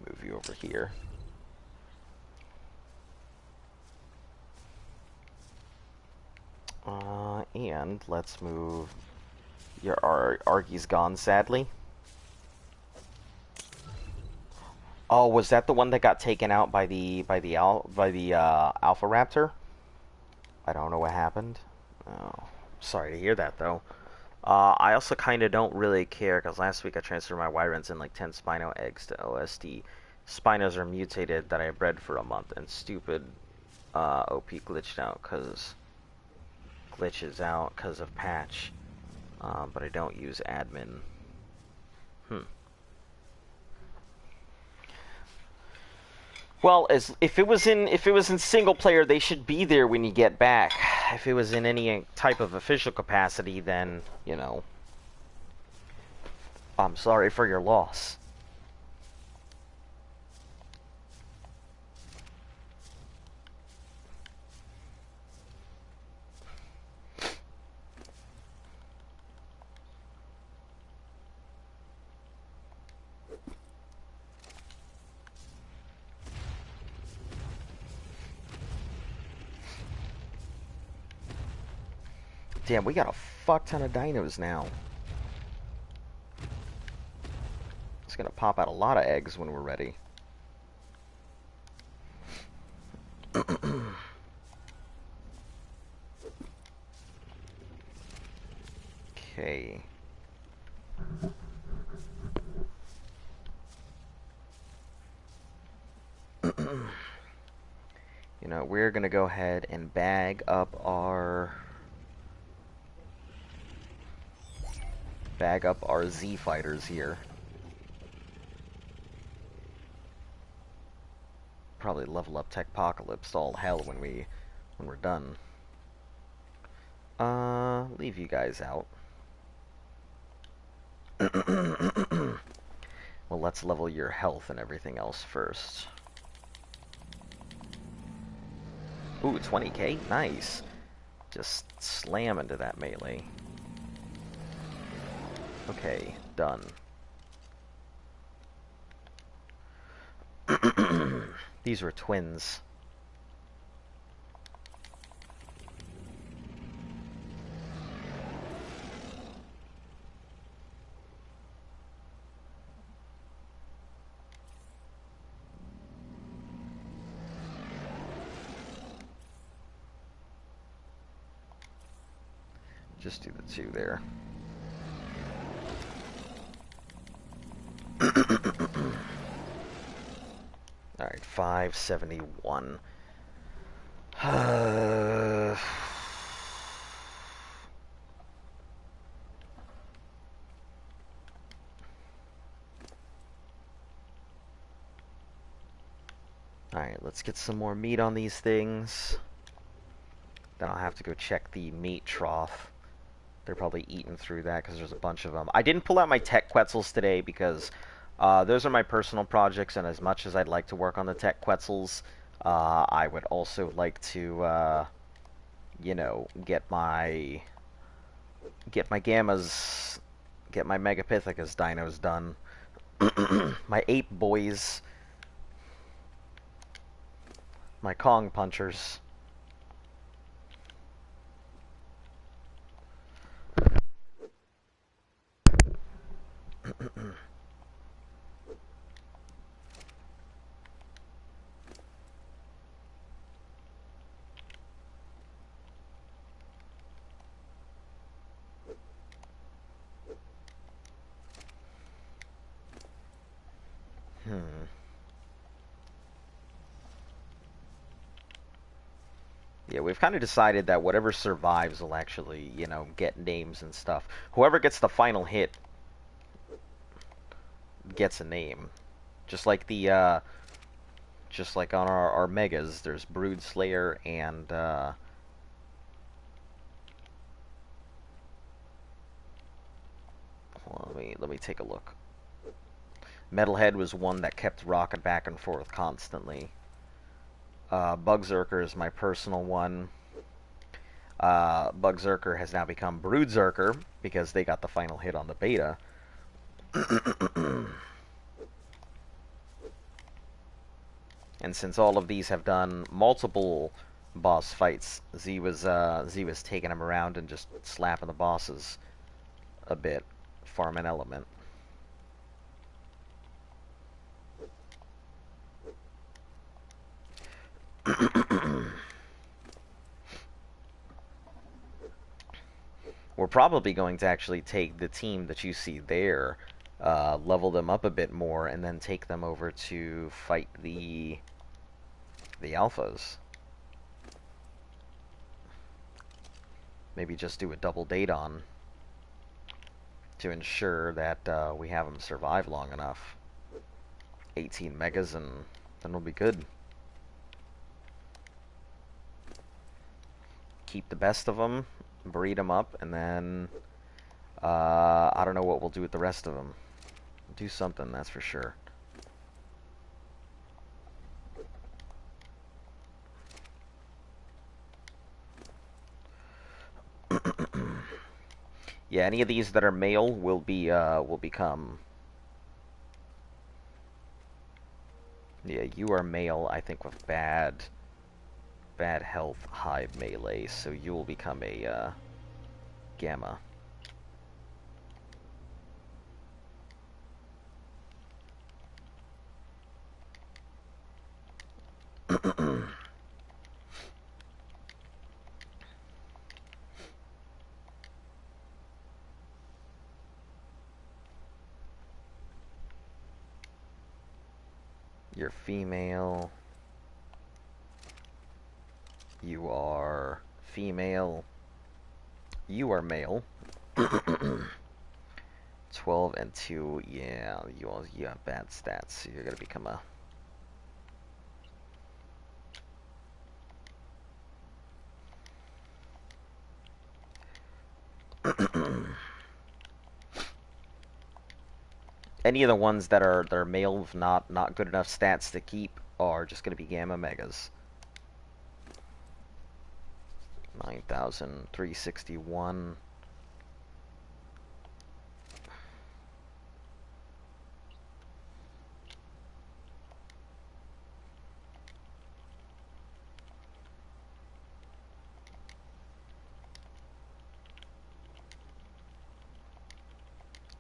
Move you over here. And let's move your Argy's gone, sadly. Oh, was that the one that got taken out by the Alpha Raptor? I don't know what happened. Oh, sorry to hear that though. I also kind of don't really care because last week I transferred my Wyrens and like 10 Spino eggs to OSD. Spinos are mutated that I bred for a month, and stupid OP glitched out because glitches out because of patch. But I don't use admin. Well, as if it was in single player, they should be there when you get back. If it was in any type of official capacity, then you know, I'm sorry for your loss. Damn, we got a fuck ton of dinos now. It's gonna pop out a lot of eggs when we're ready. Okay. You know, we're gonna go ahead and bag up our Z fighters here. Probably level up Techpocalypse all hell when we're done. Leave you guys out. Well, let's level your health and everything else first. Ooh, 20k? Nice. Just slam into that melee. Okay, done. These were twins. Just do the two there. Alright, 571. Alright, let's get some more meat on these things. Then I'll have to go check the meat trough They're probably eating through that because there's a bunch of them. I didn't pull out my tech Quetzals today because those are my personal projects, and as much as I'd like to work on the tech Quetzals, I would also like to, you know, get my gammas, get my Megapithecus dinos done. My ape boys, my Kong punchers. Yeah, we've kind of decided that whatever survives will actually, you know, get names and stuff. Whoever gets the final hit gets a name. Just like just like on our megas, there's Brood Slayer and, well, let me take a look. Metalhead was one that kept rocking back and forth constantly. Bugzerker is my personal one. Bugzerker has now become Broodzerker because they got the final hit on the beta. And since all of these have done multiple boss fights, Z was taking them around and just slapping the bosses a bit, farming element. We're probably going to actually take the team that you see there, level them up a bit more, and then take them over to fight the alphas. Maybe just do a double date on to ensure that we have them survive long enough. 18 megas, and then we'll be good. Keep the best of them, breed them up, and then I don't know what we'll do with the rest of them. Do something, that's for sure. Yeah, any of these that are male will become. Yeah, you are male, I think, with bad health, high melee, so you will become a gamma. You're female. You are female. You are male. 12 and 2, yeah, you have bad stats, so you're gonna become a... Any of the ones that are male with not good enough stats to keep are just gonna be gamma megas. 9,361.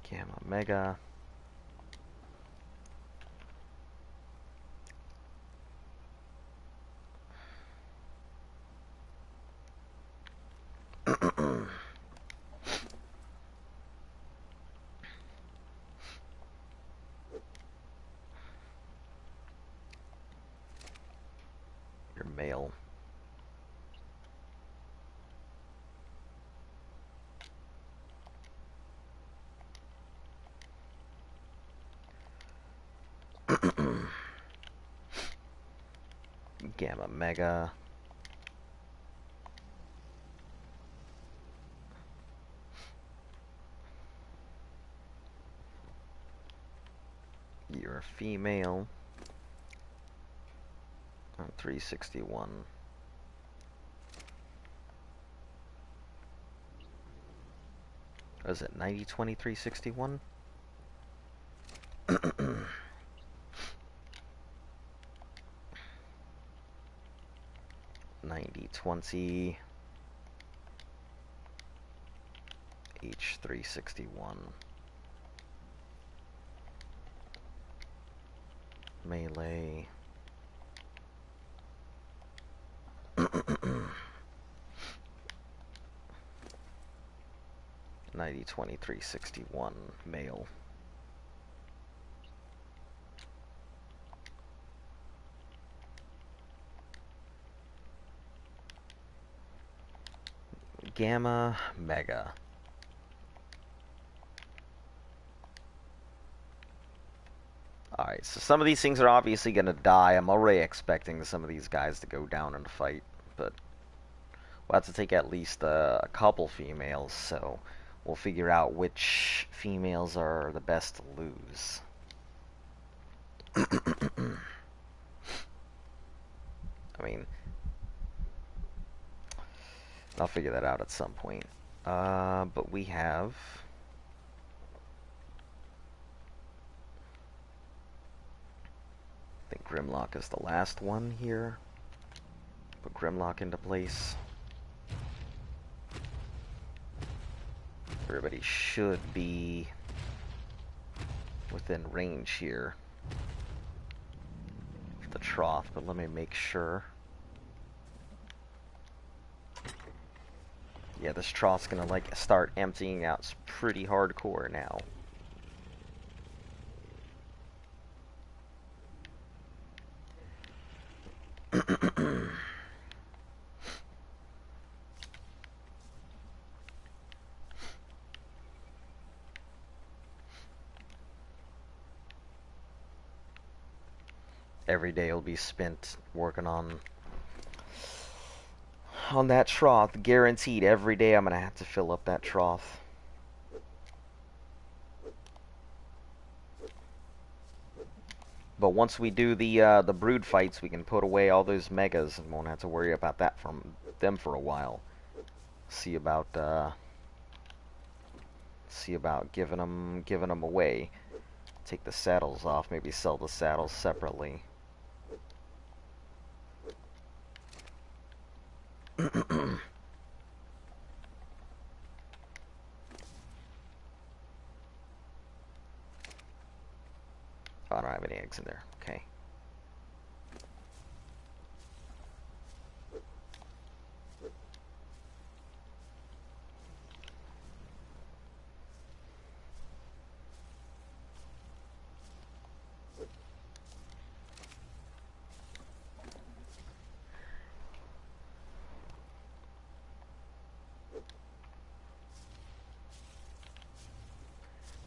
Gamma mega. You're male. Gamma mega. You're a female. 361. Was it 90, 20, 361? 90, 20, H361. Melee. Ninety 23 61 male. Gamma Mega. Alright, so some of these things are obviously going to die. I'm already expecting some of these guys to go down in a fight, but we'll have to take at least a couple females, so we'll figure out which females are the best to lose. I mean, I'll figure that out at some point. But we have... I think Grimlock is the last one here. Put Grimlock into place. Everybody should be within range here of the trough, but let me make sure. Yeah, this trough's gonna like start emptying out pretty hardcore now. Every day will be spent working on that trough. Guaranteed, every day I'm gonna have to fill up that trough. But once we do the brood fights, we can put away all those megas and won't have to worry about that from them for a while. See about giving them away. Take the saddles off. Maybe sell the saddles separately. Oh, I don't have any eggs in there. Okay.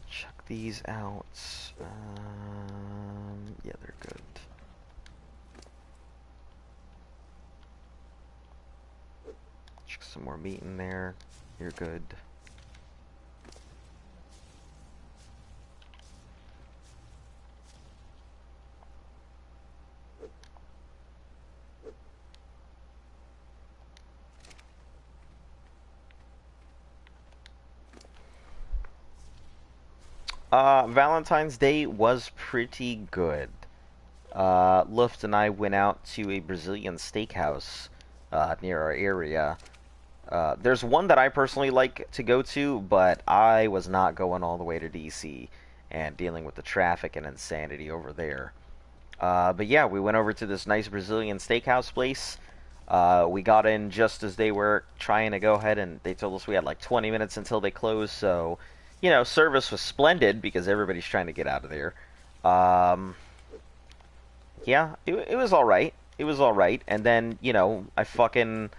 Check these out. Yeah, they're good. Check some more meat in there. You're good. Valentine's Day was pretty good. Luft and I went out to a Brazilian steakhouse near our area. There's one that I personally like to go to, but I was not going all the way to DC and dealing with the traffic and insanity over there. But yeah, we went over to this nice Brazilian steakhouse place. We got in just as they were trying to go ahead, and they told us we had like 20 minutes until they closed, so, you know, service was splendid because everybody's trying to get out of there. Yeah, it was alright. It was alright, and then, you know, I fucking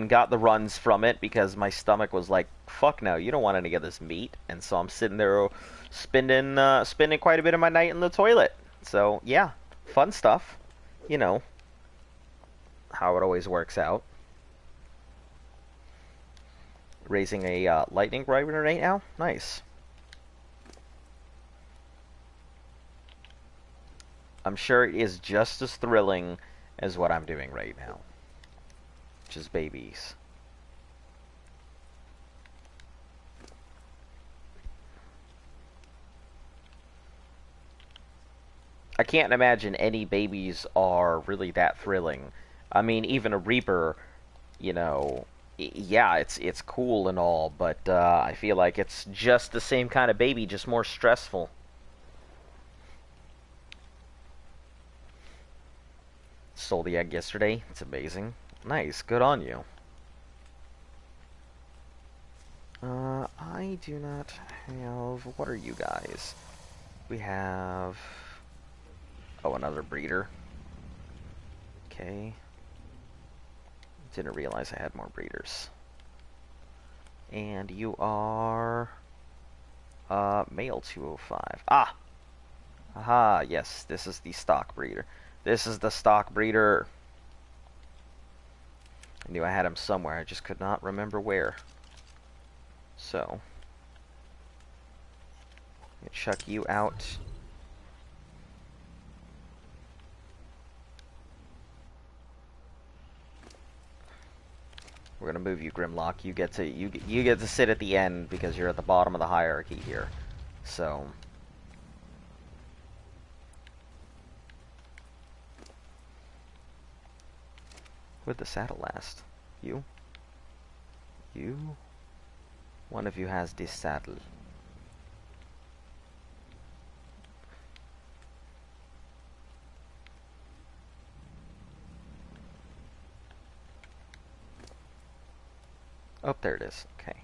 got the runs from it because my stomach was like, fuck no, you don't want any of this meat. And so I'm sitting there spending quite a bit of my night in the toilet. So yeah, fun stuff. You know how it always works out. Raising a lightning rider right now. Nice. I'm sure it is just as thrilling as what I'm doing right now, which is babies. I can't imagine any babies are really that thrilling. I mean, even a Reaper, you know, yeah, it's cool and all, but I feel like it's just the same kind of baby, just more stressful. Stole the egg yesterday. It's amazing. Nice, good on you. I do not have... What are you guys? We have... Oh, another breeder. Okay. Didn't realize I had more breeders. And you are... male 205. Ah! Aha, yes, this is the stock breeder. This is the stock breeder. I knew I had him somewhere, I just could not remember where. So... chuck you out. We're gonna move you, Grimlock. You get to sit at the end because you're at the bottom of the hierarchy here. So who'd the saddle last? You? You? One of you has this saddle. Oh, there it is. Okay.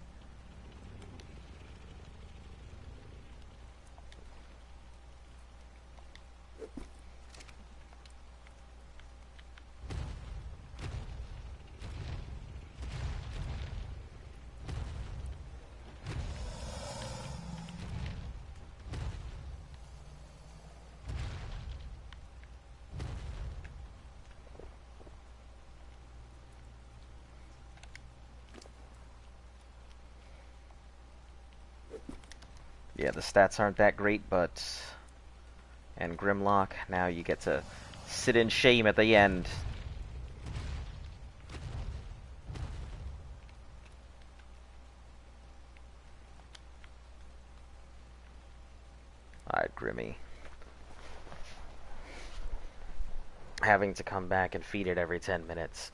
Yeah, the stats aren't that great, but... And Grimlock, now you get to sit in shame at the end. Alright, Grimmy. Having to come back and feed it every 10 minutes.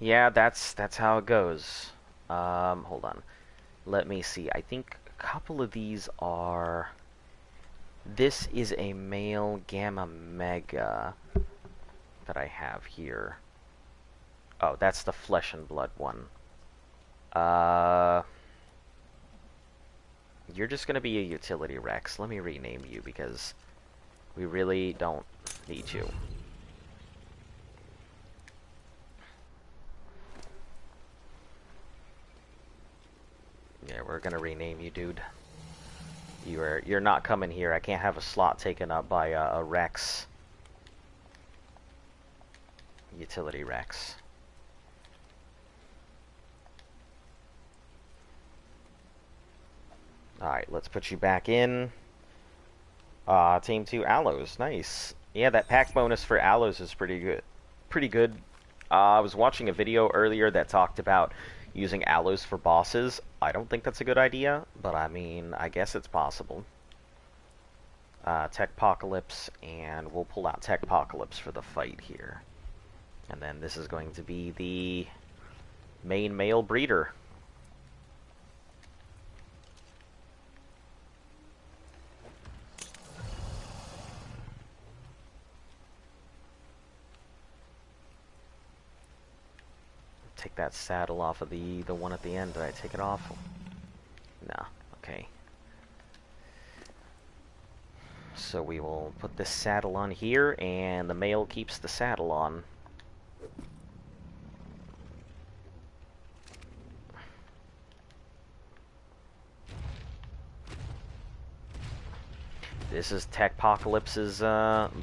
Yeah, that's how it goes. Hold on. Let me see. I think a couple of these are... This is a male Gamma Mega that I have here. Oh, that's the Flesh and Blood one. You're just gonna be a Utility Rex. Let me rename you because we really don't need you. Yeah, we're gonna rename you, dude. You're not coming here. I can't have a slot taken up by a Rex. Utility Rex. Alright, let's put you back in. Team 2 Aloes. Nice. Yeah, that pack bonus for Aloes is pretty good. Pretty good. I was watching a video earlier that talked about using Aloes for bosses. I don't think that's a good idea, but I mean, I guess it's possible. Techpocalypse, and we'll pull out Techpocalypse for the fight here. And then this is going to be the main male breeder. Take that saddle off of the one at the end. Did I take it off? No. Okay. So we will put this saddle on here, and the male keeps the saddle on. This is Techpocalypse's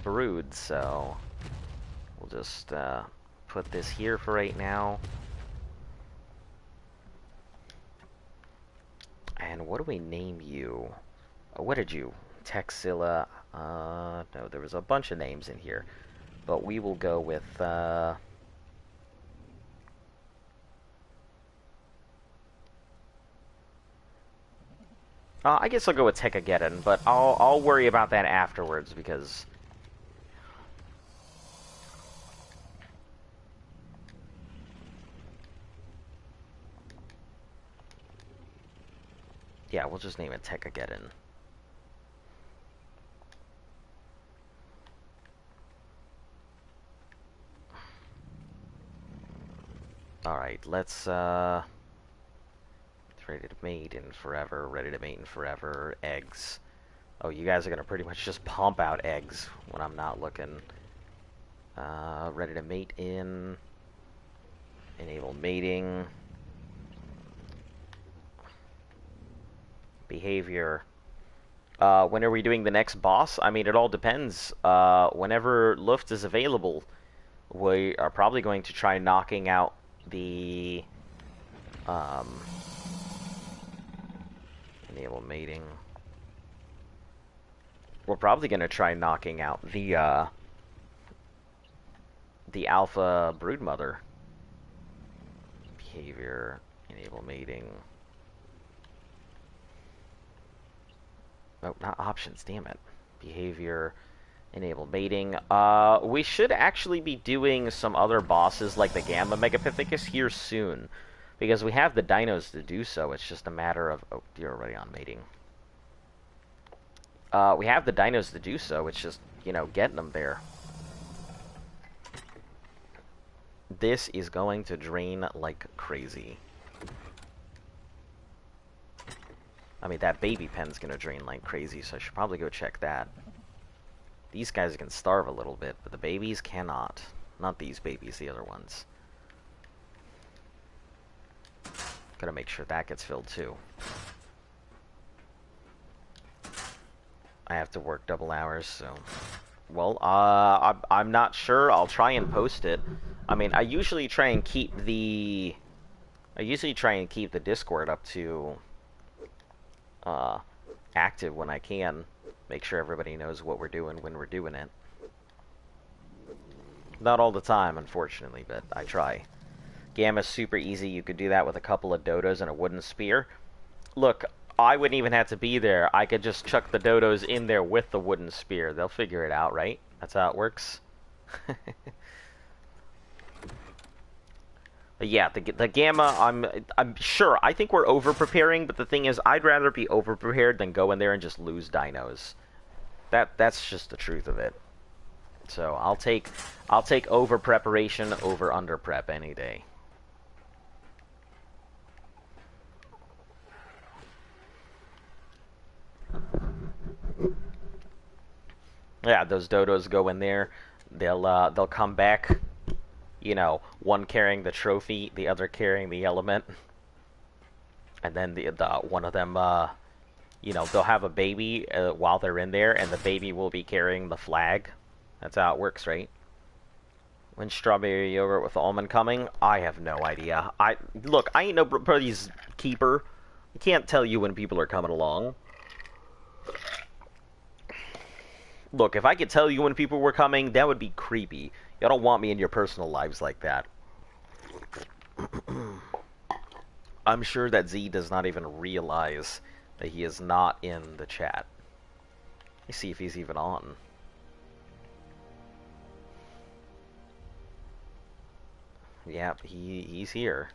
brood, so we'll just put this here for right now. And what do we name you? What did you? Texilla. No, there was a bunch of names in here. But we will go with, I guess I'll go with Tekageddon, but I'll worry about that afterwards, because... Yeah, we'll just name it Tekageddon. Alright, let's, it's ready to mate in forever, ready to mate in forever, eggs. Oh, you guys are gonna pretty much just pump out eggs when I'm not looking. Ready to mate in, enable mating, behavior. When are we doing the next boss? I mean, it all depends. Whenever Luft is available, we are probably going to try knocking out the enable mating. We're probably going to try knocking out the alpha broodmother. Behavior, enable mating. Oh, not options, damn it. Behavior, enable mating. We should actually be doing some other bosses like the Gamma Megapithecus here soon. Because we have the dinos to do so, it's just a matter of... Oh, you're already on mating. We have the dinos to do so, it's just, you know, getting them there. This is going to drain like crazy. I mean, that baby pen's gonna drain like crazy, so I should probably go check that. These guys can starve a little bit, but the babies cannot. Not these babies, the other ones. Gotta make sure that gets filled too. I have to work double hours, so... Well, I'm not sure. I'll try and post it. I mean, I usually try and keep the Discord up to... active when I can. Make sure everybody knows what we're doing when we're doing it. Not all the time, unfortunately, but I try. Gamma's super easy. You could do that with a couple of dodos and a wooden spear. Look, I wouldn't even have to be there. I could just chuck the dodos in there with the wooden spear. They'll figure it out, right? That's how it works. But yeah, the Gamma, I'm sure. I think we're over-preparing, but the thing is, I'd rather be over-prepared than go in there and just lose dinos. That's just the truth of it. So I'll take over-preparation over under-prep any day. Yeah, those dodos go in there. They'll come back. You know, one carrying the trophy, the other carrying the element, and then the one of them, you know, they'll have a baby while they're in there, and the baby will be carrying the flag. That's how it works, right? When's strawberry yogurt with almond coming? I have no idea. Look, I ain't nobody's keeper. I can't tell you when people are coming along. Look, if I could tell you when people were coming, that would be creepy. Y'all don't want me in your personal lives like that. I'm sure that Z does not even realize that he is not in the chat. Let me see if he's even on. Yep, he's here.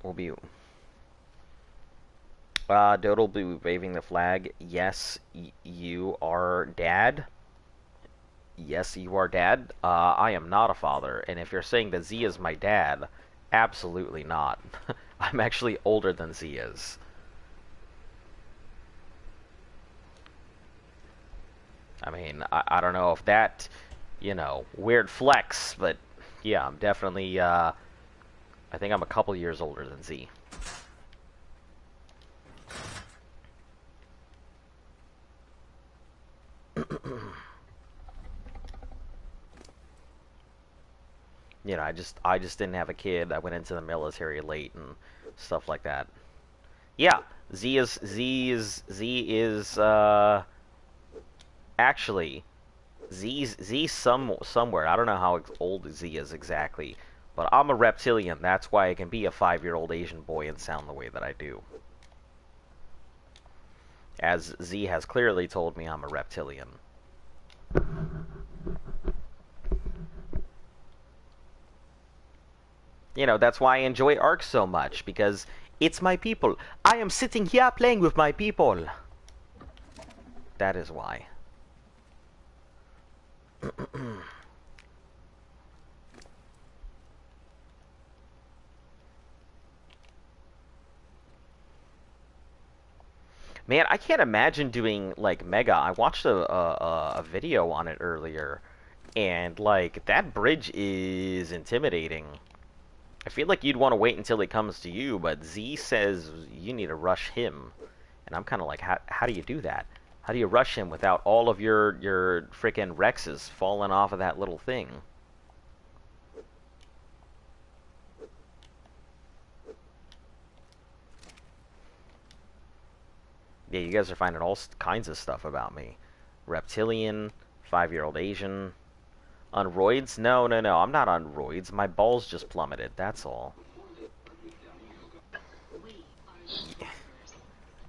We'll be... Dodo will be waving the flag. Yes, you are dad. Yes, you are dad. I am not a father. And if you're saying that Z is my dad, absolutely not. I'm actually older than Z is. I mean, I don't know if that, you know, weird flex, but yeah, I'm definitely, I think I'm a couple years older than Z. You know, I just didn't have a kid. I went into the military late and stuff like that. Yeah, Z is actually Z somewhere. I don't know how old Z is exactly, but I'm a reptilian. That's why I can be a 5-year-old Asian boy and sound the way that I do. As Z has clearly told me, I'm a reptilian. You know, that's why I enjoy Ark so much, because it's my people. I am sitting here playing with my people. That is why. Man, I can't imagine doing, like, Mega. I watched a video on it earlier, and, like, that bridge is intimidating. I feel like you'd want to wait until he comes to you, but Z says you need to rush him. And I'm kind of like, how do you do that? How do you rush him without all of your freaking Rexes falling off of that little thing? Yeah, you guys are finding all kinds of stuff about me. Reptilian, 5-year-old Asian. On roids? No, no, no. I'm not on roids. My balls just plummeted. That's all.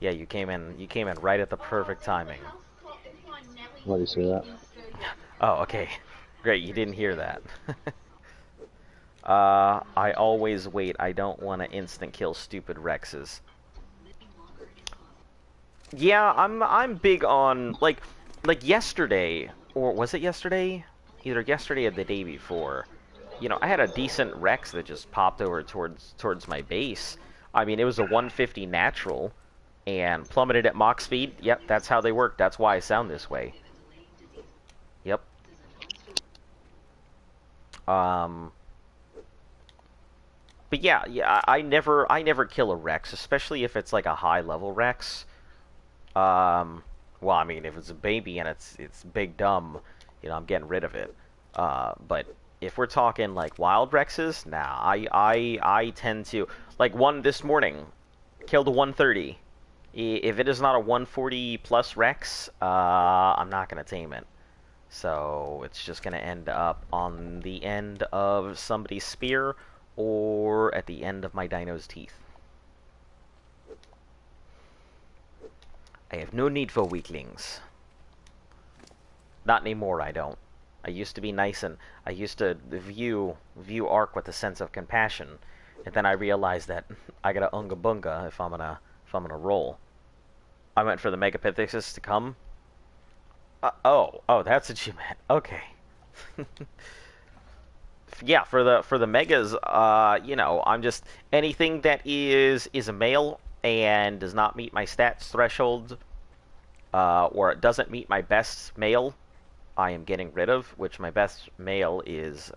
Yeah, you came in. You came in right at the perfect timing. Why do you say that? Oh, okay. Great. You didn't hear that. I always wait. I don't want to instant kill stupid Rexes. Yeah, I'm big on like yesterday, or was it yesterday? Either yesterday or the day before. You know, I had a decent Rex that just popped over towards my base. I mean, it was a 150 natural and plummeted at Mach speed. Yep, that's how they work. That's why I sound this way. Yep. Um but yeah, I never kill a Rex, especially if it's like a high level Rex. Well, I mean, if it's a baby and it's big dumb, you know, I'm getting rid of it. But if we're talking like wild Rexes, nah, I tend to like one this morning killed a 130. If it is not a 140 plus Rex, I'm not gonna tame it. So it's just gonna end up on the end of somebody's spear or at the end of my dino's teeth. I have no need for weaklings. Not anymore, I don't. I used to be nice and I used to view Ark with a sense of compassion, and then I realized that I gotta unga bunga if I'm gonna roll. I went for the Megapithecus to come. Oh, that's what you meant. Okay. Yeah, for the megas, you know, I'm just anything that is a male and does not meet my stats threshold, or it doesn't meet my best male, I am getting rid of, which my best male is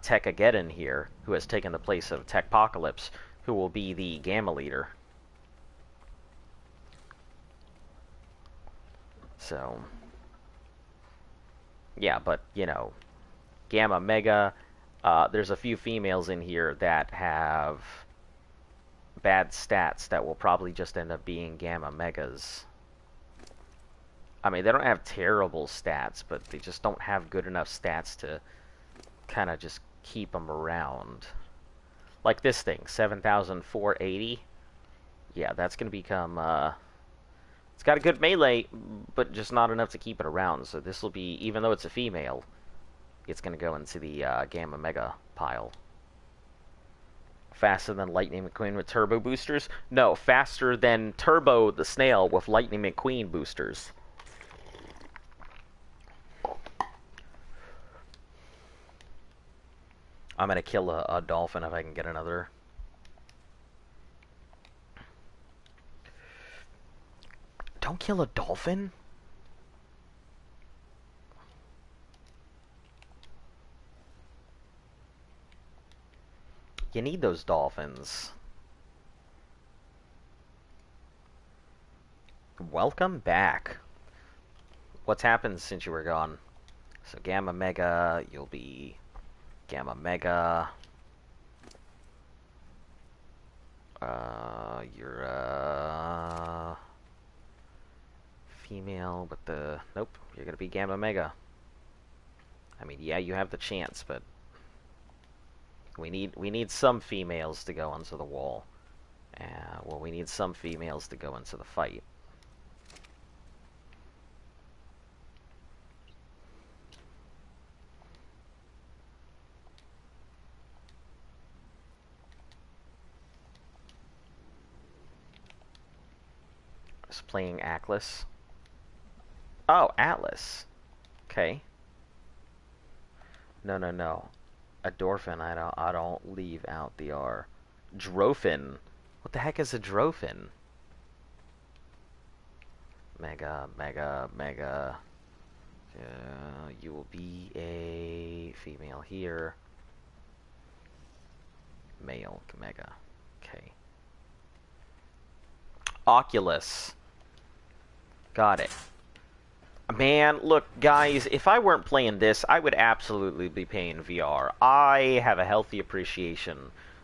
Tech-Ageddon here, who has taken the place of Techpocalypse, who will be the Gamma Leader. So, yeah, but, you know, Gamma, Mega, there's a few females in here that have bad stats that will probably just end up being Gamma Megas. I mean, they don't have terrible stats, but they just don't have good enough stats to kind of just keep them around. Like this thing, 7,480. Yeah, that's going to become, it's got a good melee, but just not enough to keep it around. So this will be, even though it's a female, it's going to go into the Gamma Mega pile. Faster than Lightning McQueen with turbo boosters? No, faster than Turbo the Snail with Lightning McQueen boosters. I'm going to kill a dolphin if I can get another. Don't kill a dolphin? You need those dolphins. Welcome back. What's happened since you were gone? So Gamma Mega, you'll be Gamma Mega. You're female, but nope, you're gonna be Gamma Mega. I mean, yeah, you have the chance, but we need some females to go onto the wall. Well, we need some females to go into the fight. Just playing Atlas. Oh, Atlas. Okay. No, no, no. Adorphin, I don't leave out the R. Drophin. What the heck is a Drophin? Mega, Mega, Mega. You will be a female here. Male, Mega. Okay. Oculus. Got it. Man, look, guys, if I weren't playing this, I would absolutely be paying VR. I have a healthy appreciation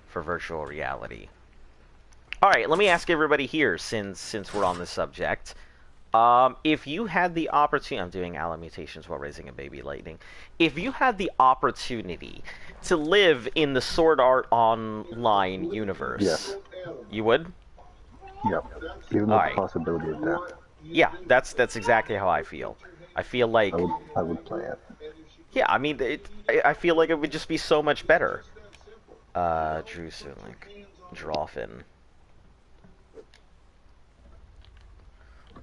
for virtual reality. Alright, let me ask everybody here, since we're on this subject. If you had the opportunity... I'm doing allo mutations while raising a baby lightning. If you had the opportunity to live in the Sword Art Online universe... Yes. You would? Yep. Even with the possibility of death. Yeah, that's exactly how I feel. I feel like... I would play it. Yeah, I mean, I feel like it would just be so much better. Like, Drawfin.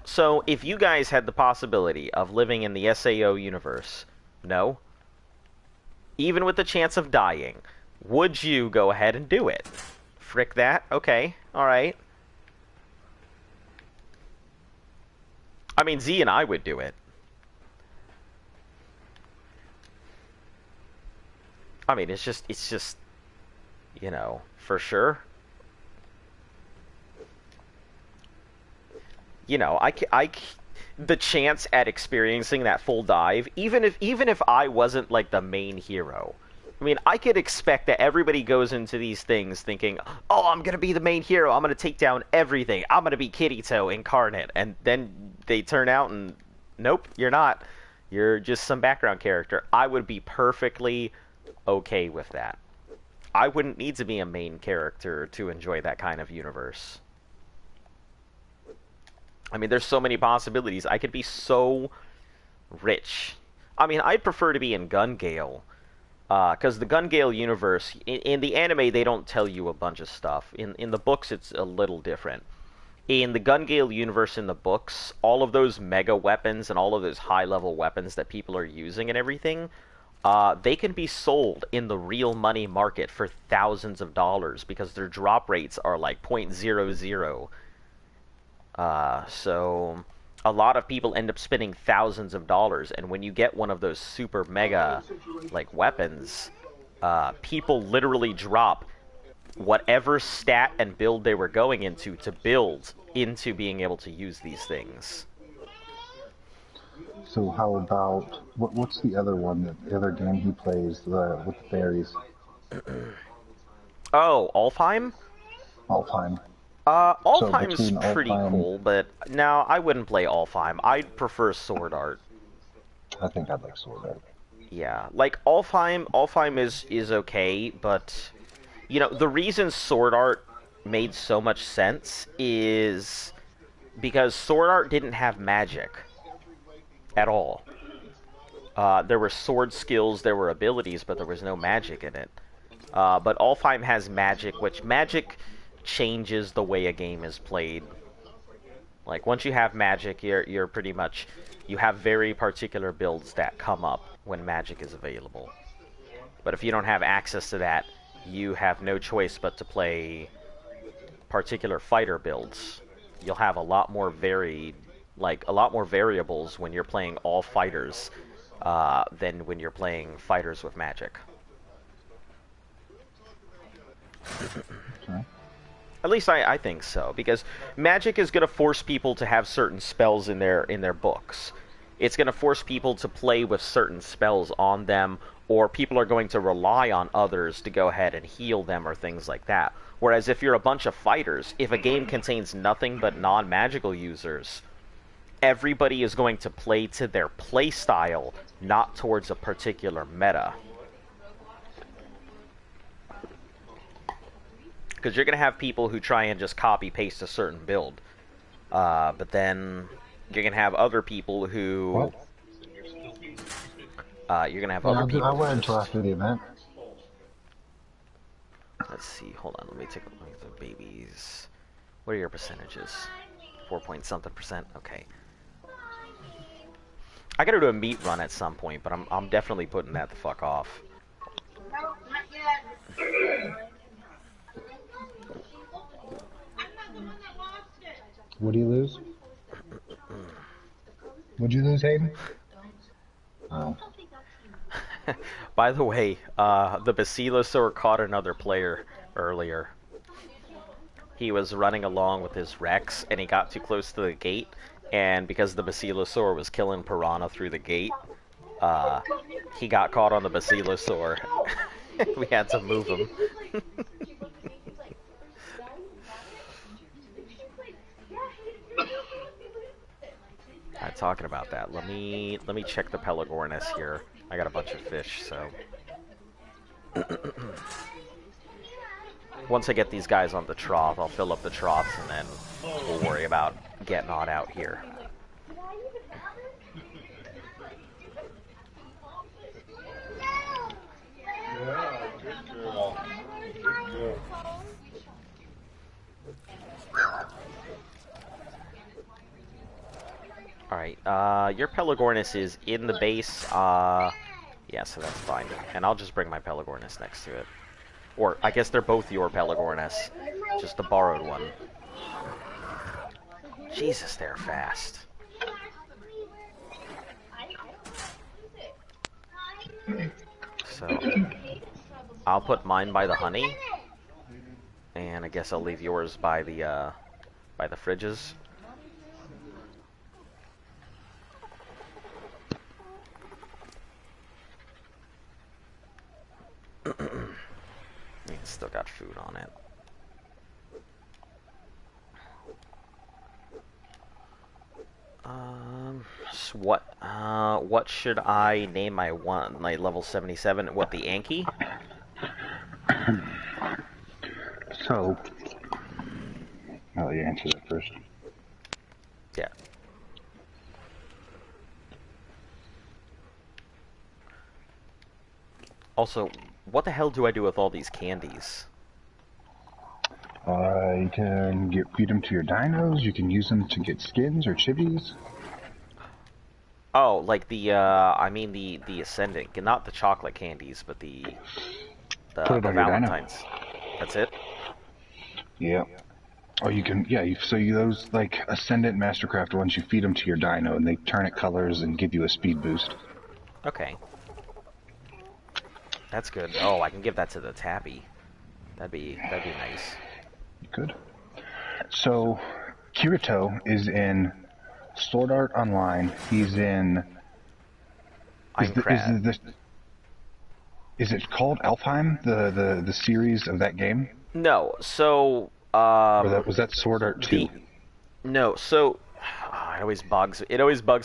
So, if you guys had the possibility of living in the SAO universe, no? Even with the chance of dying, would you go ahead and do it? Frick that? Okay, alright. I mean, Z and I would do it. I mean, it's just, you know, for sure. You know, the chance at experiencing that full dive, even if I wasn't like the main hero, I mean, I could expect that everybody goes into these things thinking, oh, I'm gonna be the main hero, I'm gonna take down everything, I'm gonna be Kirito incarnate, and then they turn out and, nope, you're not. You're just some background character. I would be perfectly okay with that. I wouldn't need to be a main character to enjoy that kind of universe. I mean, there's so many possibilities. I could be so rich. I mean, I'd prefer to be in Gun Gale. Because the Gun Gale universe, in the anime, they don't tell you a bunch of stuff. In the books, it's a little different. In the Gun Gale universe in the books, all of those mega weapons and all of those high-level weapons that people are using and everything, they can be sold in the real money market for thousands of dollars because their drop rates are like 0.00. So a lot of people end up spending thousands of dollars, and when you get one of those super mega like weapons, people literally drop whatever stat and build they were going into to build into being able to use these things. So how about what's the other one? The other game he plays with the fairies? Oh, Alfheim? Alfheim. Alfheim's pretty cool, but no, I wouldn't play Alfheim. I'd prefer Sword Art. I think I'd like Sword Art. Yeah, like Alfheim is okay, but you know, the reason Sword Art made so much sense is because Sword Art didn't have magic at all. There were sword skills, there were abilities, but there was no magic in it. But Alfheim has magic, which magic changes the way a game is played. Like, once you have magic, you're pretty much... You have very particular builds that come up when magic is available. But if you don't have access to that, you have no choice but to play particular fighter builds. You'll have a lot more variables when you're playing all fighters than when you're playing fighters with magic. Okay. At least I think so, because magic is going to force people to have certain spells in their books. it's going to force people to play with certain spells on them, or people are going to rely on others to go ahead and heal them or things like that. Whereas if you're a bunch of fighters, if a game contains nothing but non-magical users, everybody is going to play to their play style, not towards a particular meta. Because you're going to have people who try and just copy-paste a certain build. But then you're going to have other people who... What? You're going to have other people I went who until just... after the event. Let's see, hold on, let me take a look at the babies. What are your percentages? 4 point something percent? Okay. I gotta do a meat run at some point, but I'm definitely putting that the fuck off. No, not yet. What do you lose? What'd you lose, Hayden? Oh. By the way, the Basilosaur caught another player earlier. He was running along with his Rex, and he got too close to the gate, and because the Basilosaur was killing Piranha through the gate, he got caught on the Basilosaur. We had to move him. Alright, talking about that, let me check the Pelagornis here. I got a bunch of fish, so... Once I get these guys on the trough, I'll fill up the troughs, and then we'll worry about getting on out here. Yeah, good girl. Good girl. Alright, your Pelagornis is in the base, yeah, so that's fine. And I'll just bring my Pelagornis next to it. Or, I guess they're both your Pelagornis, just a borrowed one. Jesus, they're fast. So, I'll put mine by the honey, and I guess I'll leave yours by the fridges. It's still got food on it. So what should I name my one? Like level 77? What, the Anki? So, I'll let you answer that first. Yeah. Also, what the hell do I do with all these candies? You can feed them to your dinos. You can use them to get skins or chibis. Oh, like the I mean the Ascendant, not the chocolate candies, but the Valentine's. That's it. Yeah. Or you can, those like Ascendant Mastercraft ones, you feed them to your dino and they turn it colors and give you a speed boost. Okay. That's good. Oh, I can give that to the Tabby. That'd be nice. Good. So, Kirito is in Sword Art Online. He's in. Is it called Alfheim? The series of that game? No. So. Was that Sword Art 2? No. So. It always bugs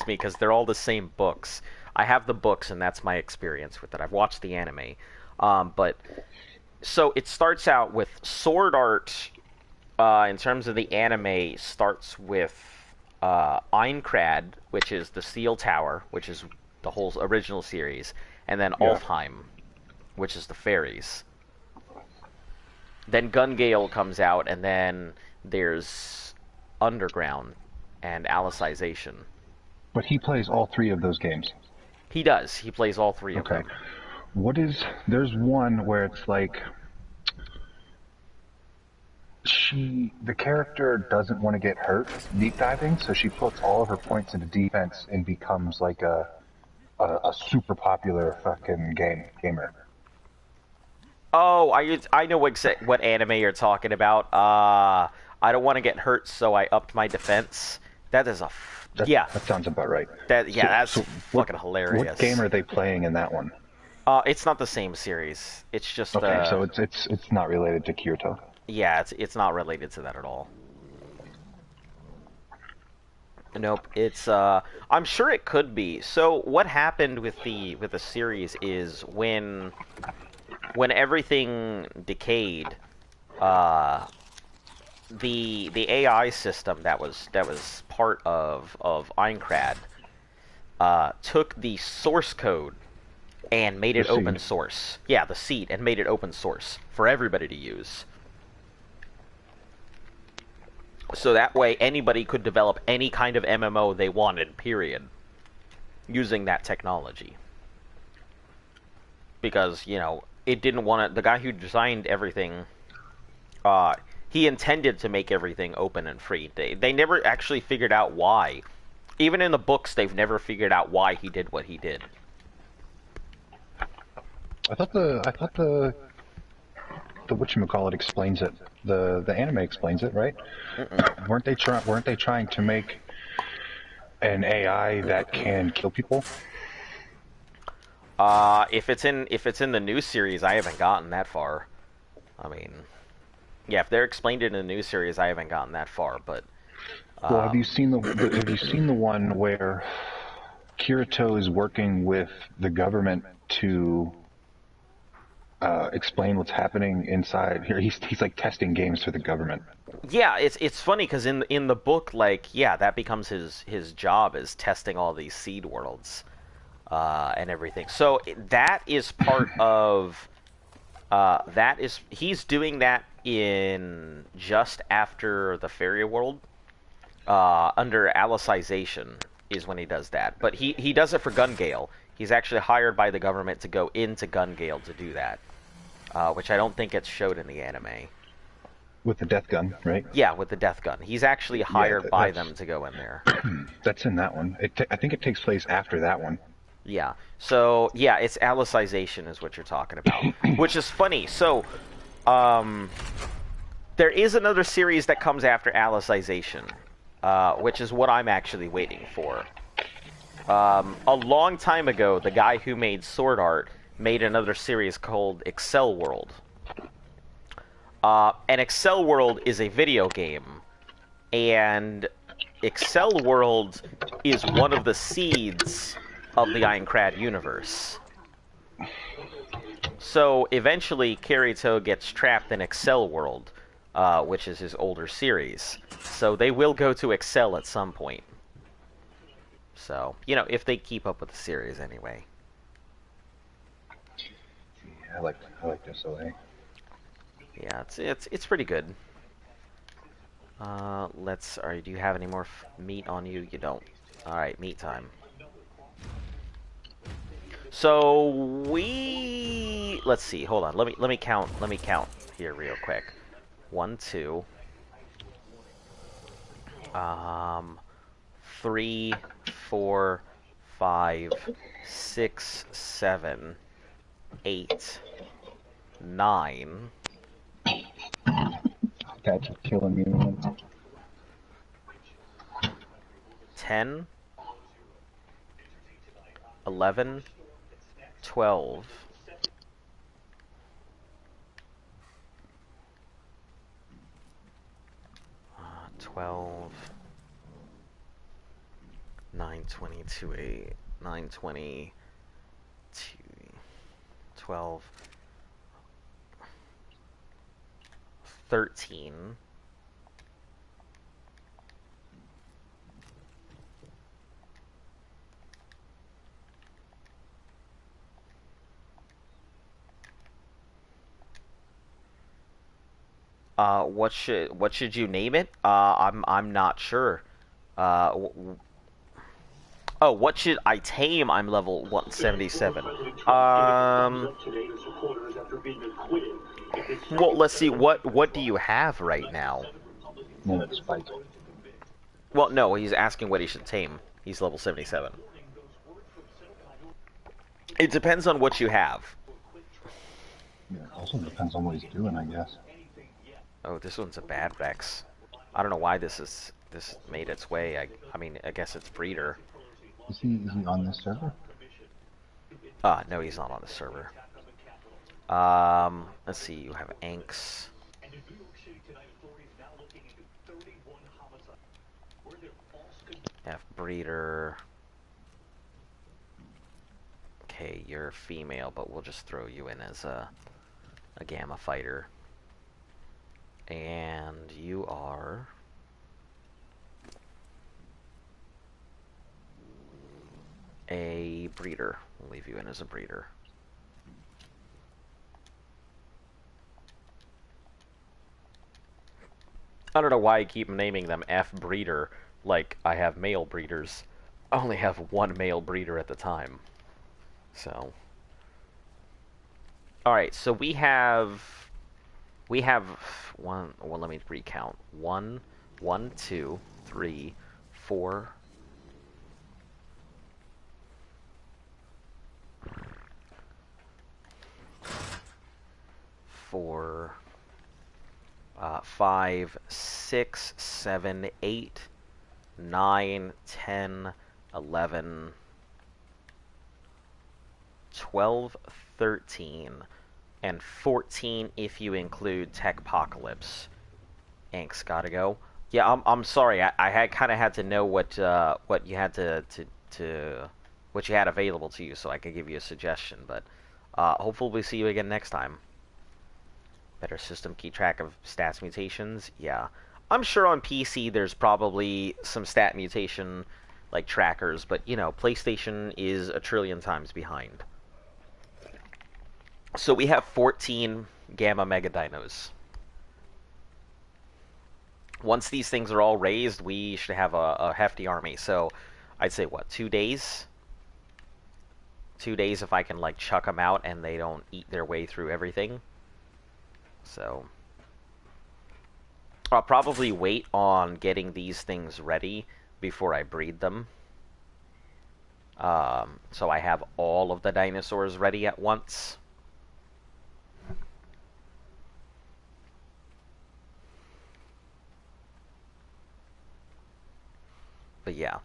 me because they're all the same books. I have the books, and that's my experience with it. I've watched the anime, but so it starts out with Sword Art. In terms of the anime, starts with Aincrad, which is the Steel Tower, which is the whole original series, and then Alfheim, which is the fairies. Then Gun-Gale comes out, and then there's Underground and Alicization. But he plays all three of those games. He does. He plays all three of them. There's one where it's like the character doesn't want to get hurt deep diving, so she puts all of her points into defense and becomes like a super popular fucking gamer. Oh, I know what anime you're talking about. I don't want to get hurt, so I upped my defense, That is a yeah. That sounds about right. That's What, fucking hilarious. what game are they playing in that one? It's not the same series. It's just Okay, so it's not related to Kirito. yeah, it's not related to that at all. Nope. It's I'm sure it could be. So what happened with the series is when everything decayed, the AI system that was part of Aincrad took the source code and made it open source. Yeah, the seed, and made it open source for everybody to use. So that way anybody could develop any kind of MMO they wanted, period, using that technology. Because, you know, it didn't want to... The guy who designed everything, he intended to make everything open and free. They never actually figured out why. Even in the books, they've never figured out why he did what he did. I thought the whatchamacallit explains it. The anime explains it, right? Weren't they trying to make an AI that can kill people? If it's in the new series, I haven't gotten that far. I mean, yeah, if they're explained it in the new series, I haven't gotten that far. But well, have you seen the one where Kirito is working with the government to explain what's happening inside here? He's like testing games for the government. Yeah, it's funny because in the book, like, yeah, that becomes his job, is testing all these seed worlds and everything. So that is part of he's doing that in just after the fairy world, under Alicization is when he does that. But he does it for Gungale. He's actually hired by the government to go into Gungale to do that. Which I don't think gets showed in the anime. With the death gun, right? Yeah, with the death gun. He's actually hired by them to go in there. That's in that one. I think it takes place after that one. Yeah. So, yeah, it's Alicization is what you're talking about. Which is funny. So, there is another series that comes after Alicization, which is what I'm actually waiting for. A long time ago, the guy who made Sword Art made another series called Excel World. And Excel World is a video game, and Excel World is one of the seeds of the Aincrad universe. So eventually Kirito gets trapped in Excel World, which is his older series. So they will go to Excel at some point. So, you know, if they keep up with the series anyway. I like this OA. Yeah, it's pretty good. Alright, do you have any more meat on you? You don't. Alright, meat time. So let's see, hold on. Let me count here real quick. 1, 2, 3, 4, 5, 6, 7, 8, 9. That's killing me, man. 10, 11, 12, 12, 9, 22, 8, 9, 20, 12, 13, what should you name it? I'm not sure. Oh, what should I tame? I'm level 177. Well, let's see. What do you have right now? Spike. Well, no, he's asking what he should tame. He's level 77. It depends on what you have. Yeah, it also depends on what he's doing, I guess. Oh, this one's a bad Rex. I don't know why this is this made its way. I mean, I guess it's breeder. Is he on this server? No, he's not on the server. Let's see. You have Anks. F breeder. Okay, you're female, but we'll just throw you in as a gamma fighter. And you are a breeder. We'll leave you in as a breeder. I don't know why I keep naming them F breeder, like I have male breeders. I only have one male breeder at the time. So, all right. So we have one. Well, let me recount. One, two, three, four. Four, 5, 6, 7, 8, 9, 10, 11, 12, 13, and 14 if you include Techpocalypse. Inks gotta go. Yeah, I'm sorry. I had kind of had to know what you had to what you had available to you so I could give you a suggestion. But hopefully we see you again next time. Better system keep track of stats mutations. Yeah, I'm sure on PC there's probably some stat mutation like trackers, but you know, PlayStation is a trillion times behind. So we have 14 Gamma Mega Dinos. Once these things are all raised, we should have a hefty army. So I'd say, what, 2 days? 2 days if I can, like, chuck them out and they don't eat their way through everything. So I'll probably wait on getting these things ready before I breed them. So I have all of the dinosaurs ready at once. But yeah.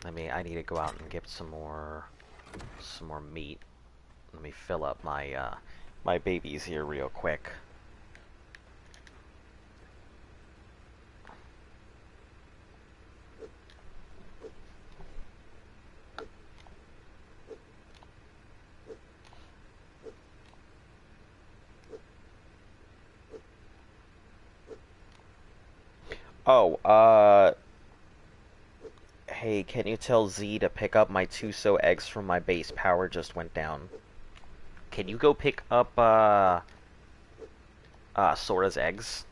I need to go out and get some more meat. Let me fill up my my babies here real quick. Oh, hey, can you tell Z to pick up my 2 so eggs from my base? Power just went down. Can you go pick up, Sora's eggs?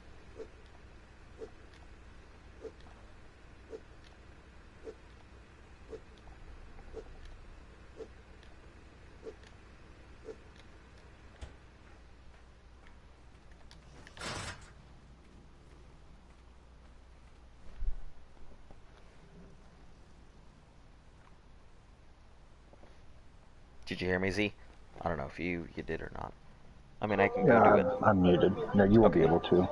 Did you hear me, Z? I don't know if you did or not. I mean, I can go do it. I'm muted. No, you won't be Okay. able to.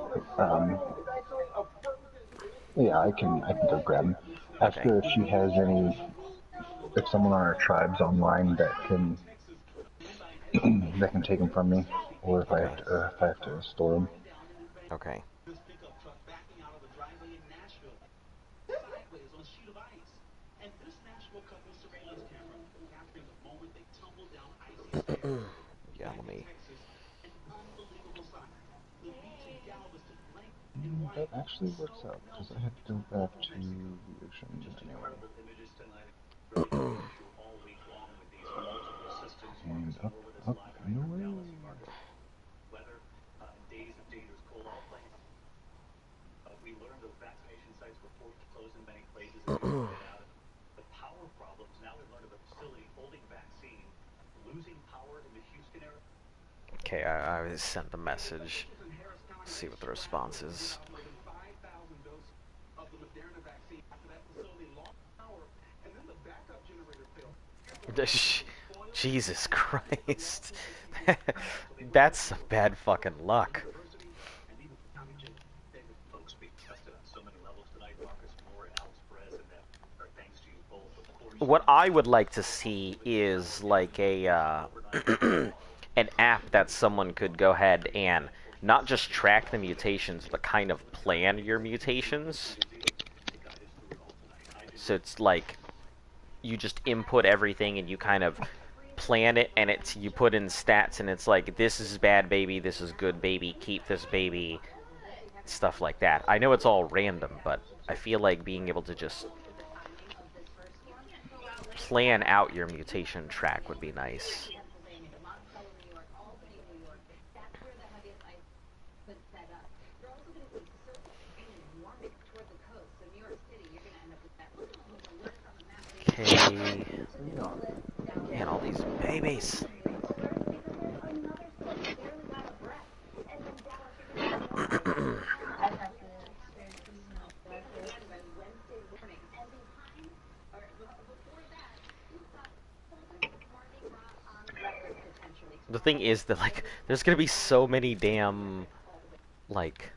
Yeah, I can go grab him. Ask Okay. her if she has any, if someone on our tribe's online that can that can take them from me, or Okay. if I have to store them. Okay. Yeah, let me. That actually works out because I have to go back to the ocean anyway. And up and away. Okay, I sent the message. Let's see what the response is. Jesus Christ. That's some bad fucking luck. What I would like to see is like a an app that someone could go ahead and not just track the mutations, but kind of plan your mutations. So it's like you just input everything and you kind of plan it, and it's you put in stats, and it's like, this is bad baby, this is good baby, keep this baby, stuff like that. I know it's all random, but I feel like being able to just plan out your mutation track would be nice. Okay. And all these babies. The thing is that, like, there's gonna be so many damn, like,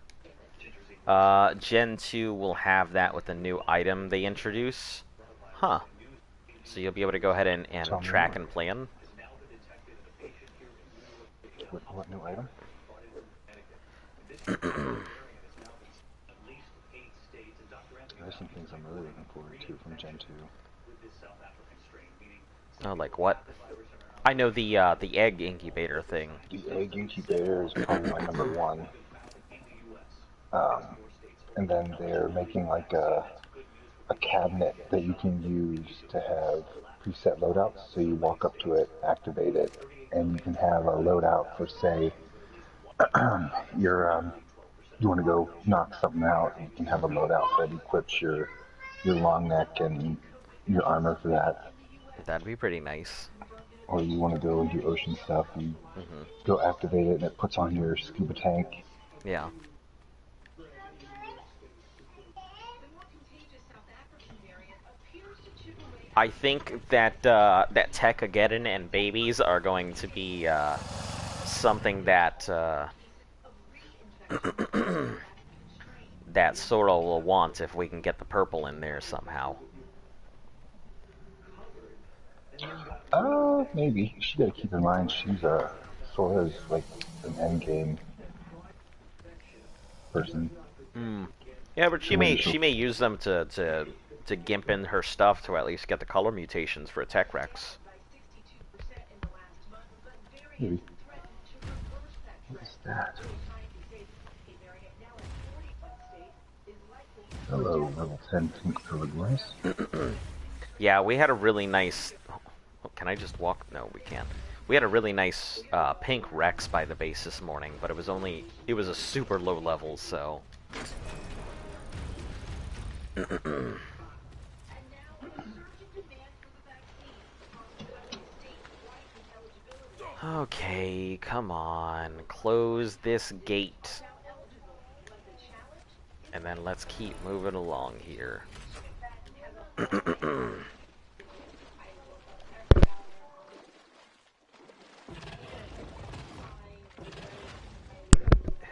Gen 2 will have that with the new item they introduce. Huh. So you'll be able to go ahead and track and plan. What new item? There's some things I'm really looking forward to from Gen 2. Oh, like what? I know the egg incubator thing. The egg incubator is probably my number one. And then they're making like a cabinet that you can use to have preset loadouts. So you walk up to it, activate it, and you can have a loadout for, say, you want to go knock something out. You can have a loadout that equips your long neck and your armor for that. That'd be pretty nice. Or you want to go and do ocean stuff and go activate it, and it puts on your scuba tank. Yeah. I think that that Tech-ageddon and babies are going to be something that that Sora will want if we can get the purple in there somehow. Maybe. She gotta keep in mind she's Sora's like an endgame person. Yeah, but she may use them to gimp in her stuff to at least get the color mutations for Tech Rex. Maybe. What is that? Hello, level 10 pink pilgrims. Yeah, we had a really nice... Oh, can I just walk? No, we can't. We had a really nice pink Rex by the base this morning, but it was a super low level, so... Okay, come on. Close this gate. And then let's keep moving along here.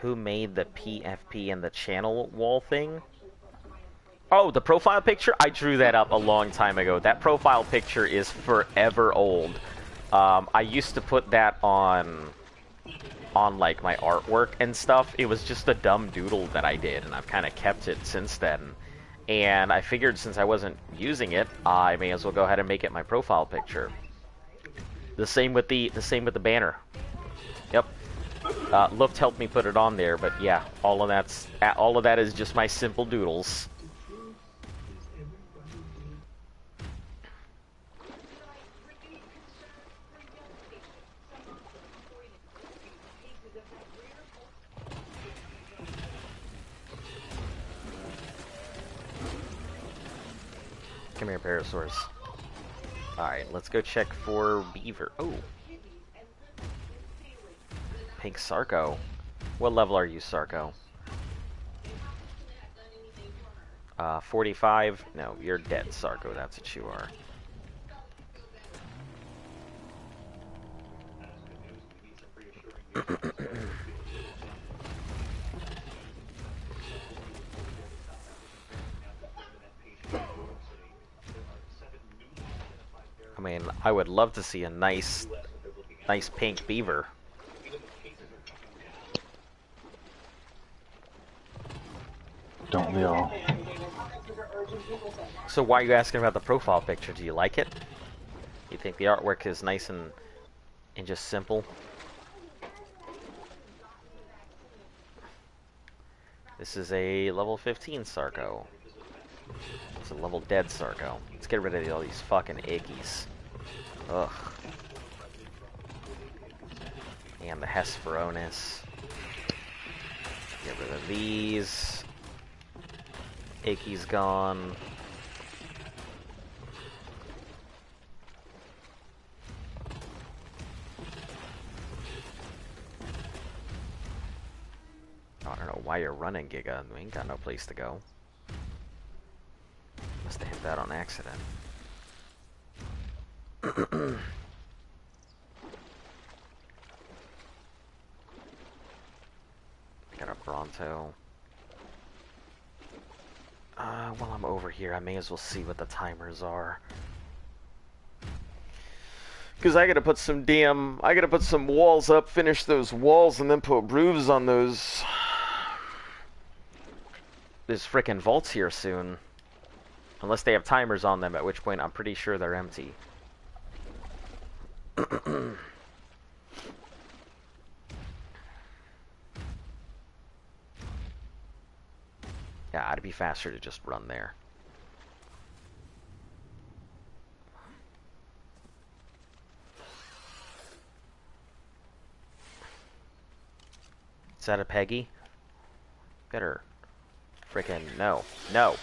Who made the PFP and the channel wall thing? Oh, the profile picture? I drew that up a long time ago. That profile picture is forever old. I used to put that on like my artwork and stuff. It was just a dumb doodle that I did, and I've kind of kept it since then. And I figured since I wasn't using it, I may as well go ahead and make it my profile picture. The same with the banner. Yep. Luft helped me put it on there, but yeah, all of that is just my simple doodles. Come here, Parasaurs. Alright, let's go check for Beaver. Oh! Pink Sarco. What level are you, Sarco? 45? No, you're dead, Sarco. That's what you are. mean, I would love to see a nice pink beaver. Don't we all? So why are you asking about the profile picture? Do you like it? You think the artwork is nice and just simple? This is a level 15 Sarco. It's a level dead Sarco. Let's get rid of all these fucking ickies. Ugh. And the Hesperonis. Get rid of these. Icky's gone. I don't know why you're running, Giga. We ain't got no place to go. Must have hit that on accident. Got a Bronto. While I'm over here, I may as well see what the timers are. Because I gotta put some walls up, finish those walls, and then put roofs on those. There's frickin' vaults here soon. Unless they have timers on them, at which point I'm pretty sure they're empty. Yeah, it'd be faster to just run there. Is that a Peggy? Better. Frickin' no. No.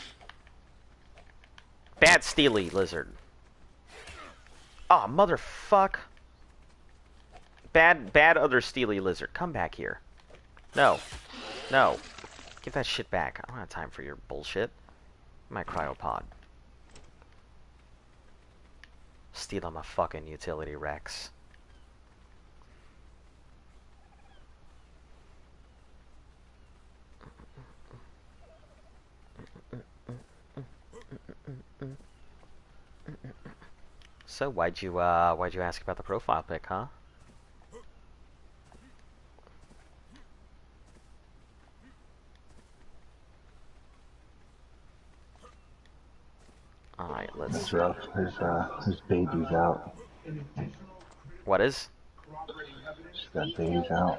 Bad Steely Lizard. Aw, oh, motherfuck. Bad other Steely Lizard. Come back here. No. No. Give that shit back. I don't have time for your bullshit. My cryopod. Steal my fucking utility Rex. So why'd you ask about the profile pic, huh? Alright, let's... That's rough. His baby's out. What is? She's got babies out.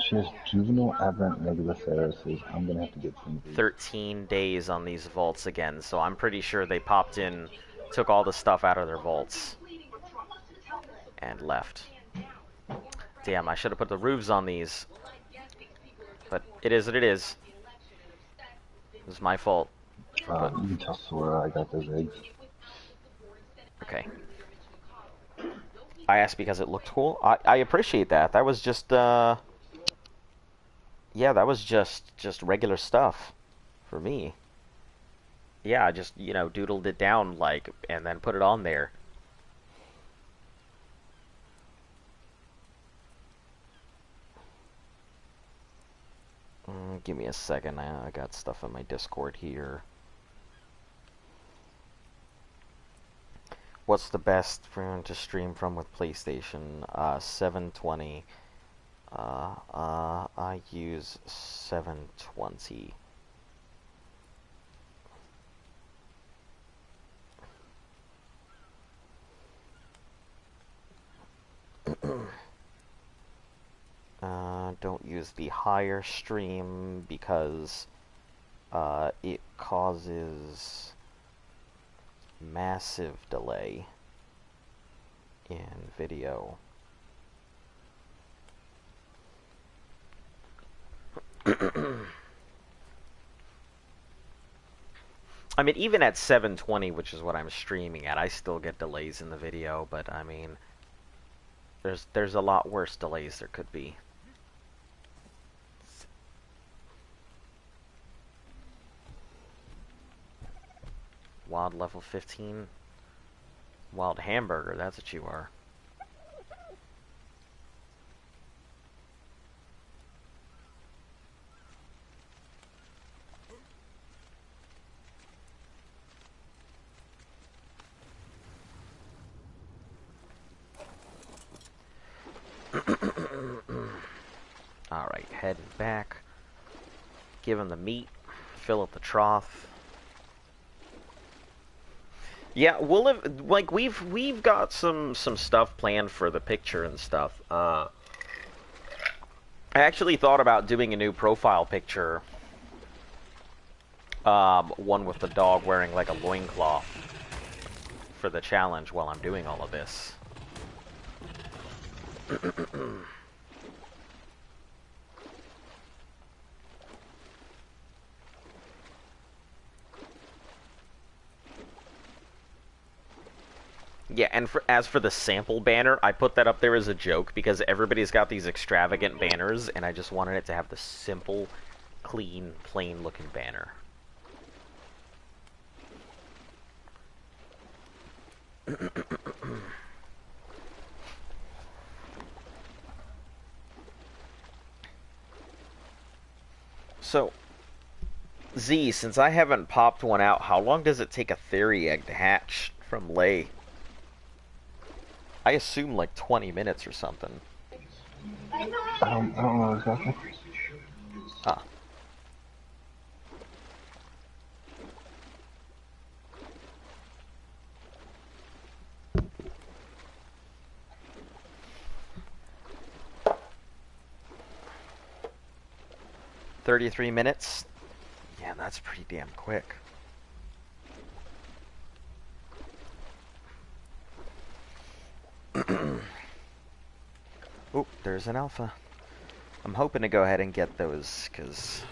She has juvenile aberrant megaloverices. I'm gonna have to get some of these. 13 days on these vaults again, so I'm pretty sure they popped in, took all the stuff out of their vaults, and left. Damn, I should have put the roofs on these. But it is what it is. It was my fault. You can tell Sora I got those eggs. Okay. I asked because it looked cool. I appreciate that. That was just, yeah, that was just regular stuff for me. Yeah, I just, you know, doodled it down, like, and then put it on there. Give me a second. I got stuff in my Discord here. What's the best phone to stream from with PlayStation? 720. I use 720. Don't use the higher stream because it causes massive delay in video. I mean, even at 720, which is what I'm streaming at, I still get delays in the video, but I mean, there's a lot worse delays there could be. Wild level 15. Wild hamburger, that's what you are. Alright, heading back. Give him the meat. Fill up the trough. Yeah, we'll have, like, we've got some stuff planned for the picture and stuff. I actually thought about doing a new profile picture. One with the dog wearing, like, a loincloth for the challenge while I'm doing all of this. Yeah, and as for the sample banner, I put that up there as a joke because everybody's got these extravagant banners, and I just wanted it to have the simple, clean, plain-looking banner. So, Z, since I haven't popped one out, how long does it take a theory egg to hatch from lay? I assume like 20 minutes or something. I don't know exactly. Huh. "33 minutes? Yeah, that's pretty damn quick. Oop, there's an alpha. I'm hoping to go ahead and get those, because,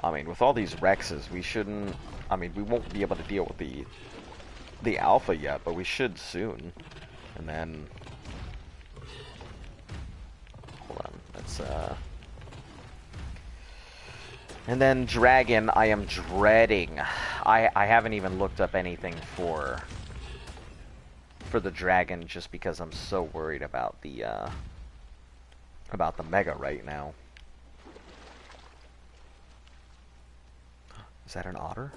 I mean, with all these Rexes, we shouldn't... I mean, we won't be able to deal with the alpha yet, but we should soon. And then... Hold on, let's, And then Dragon, I am dreading. I haven't even looked up anything for the Dragon just because I'm so worried about the Mega right now. Is that an otter?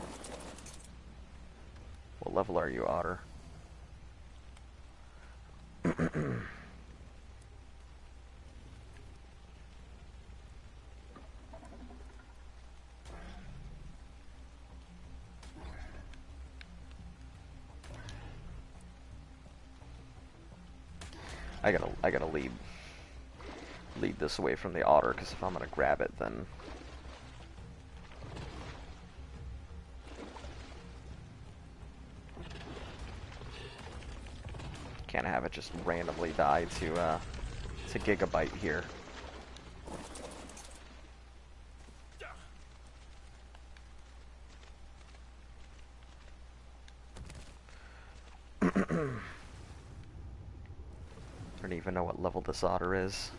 What level are you, otter? I gotta lead this away from the otter, because if I'm gonna grab it, then can't have it just randomly die to Gigabyte here. I don't even know what level this otter is.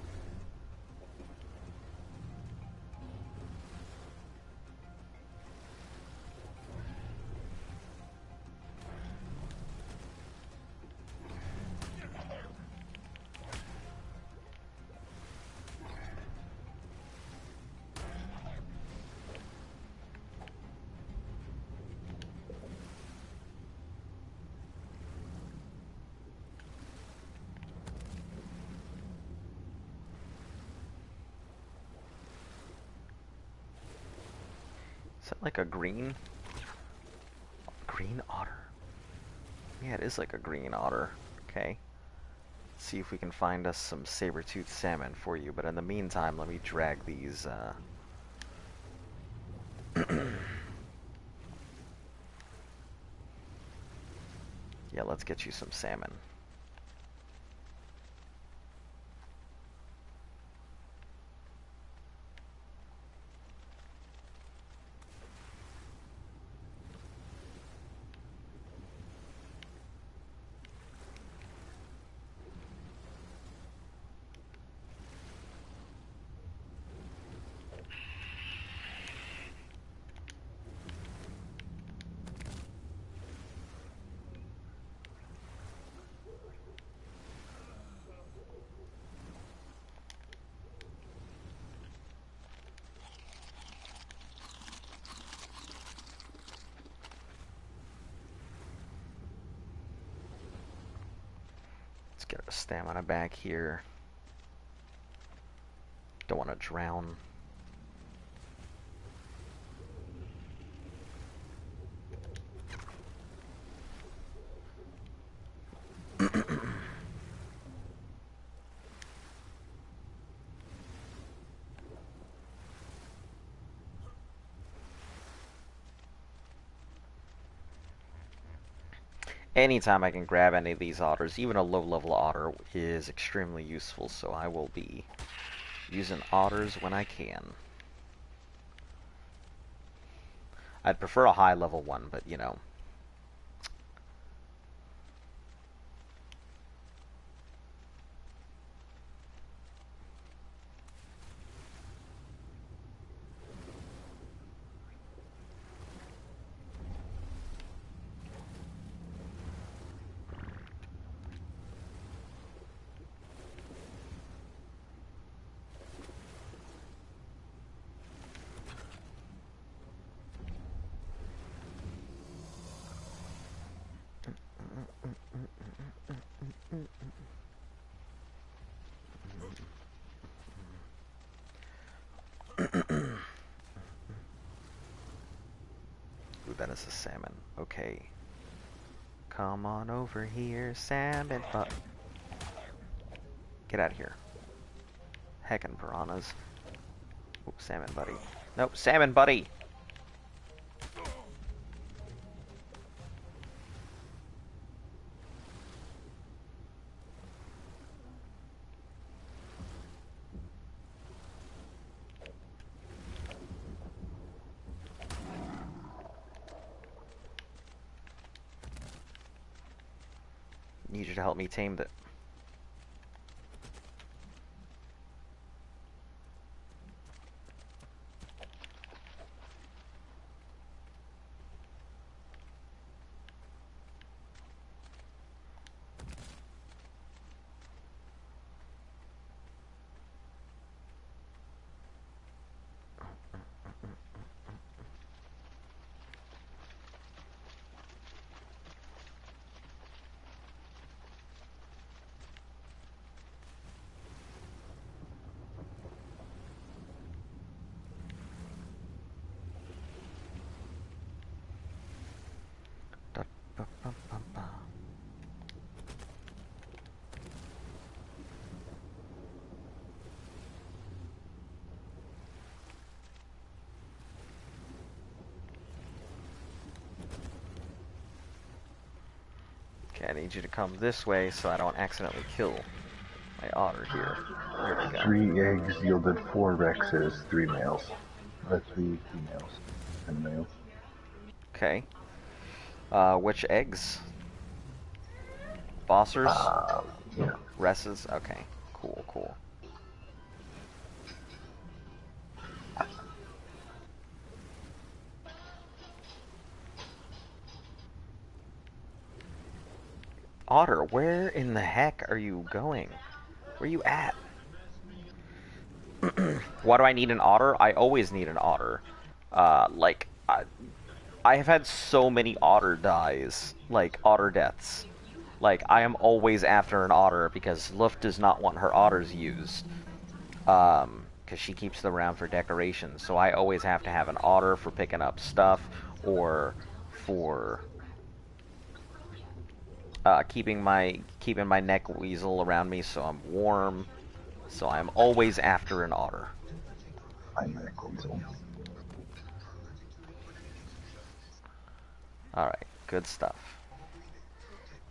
Is that like a green otter? Yeah, it is like a green otter. Okay. Let's see if we can find us some saber-toothed salmon for you, but in the meantime, let me drag these, Yeah, let's get you some salmon. Let's get our stamina back here. Don't want to drown. Anytime I can grab any of these otters, even a low-level otter, is extremely useful, so I will be using otters when I can. I'd prefer a high-level one, but, you know. Ooh, that is a salmon. Okay. Come on over here, salmon butt. Get out of here. Heckin' piranhas. Ooh, salmon buddy. Nope, salmon buddy! Need you to help me tame it. Okay, I need you to come this way so I don't accidentally kill my otter here. There we go. 3 eggs yielded 4 Rexes, 3 males. 3 females and a male. Okay. Which eggs? Bossers? Yeah. Resses? Okay. Cool, cool. Otter, where in the heck are you going? Where are you at? Why do I need an otter? I always need an otter. I have had so many otter dies. Like, otter deaths. Like, I am always after an otter because Luft does not want her otters used. Because she keeps them around for decoration. So I always have to have an otter for picking up stuff or for keeping my neck weasel around me so I'm warm. So I'm always after an otter. I'm neck weasel. Alright, good stuff.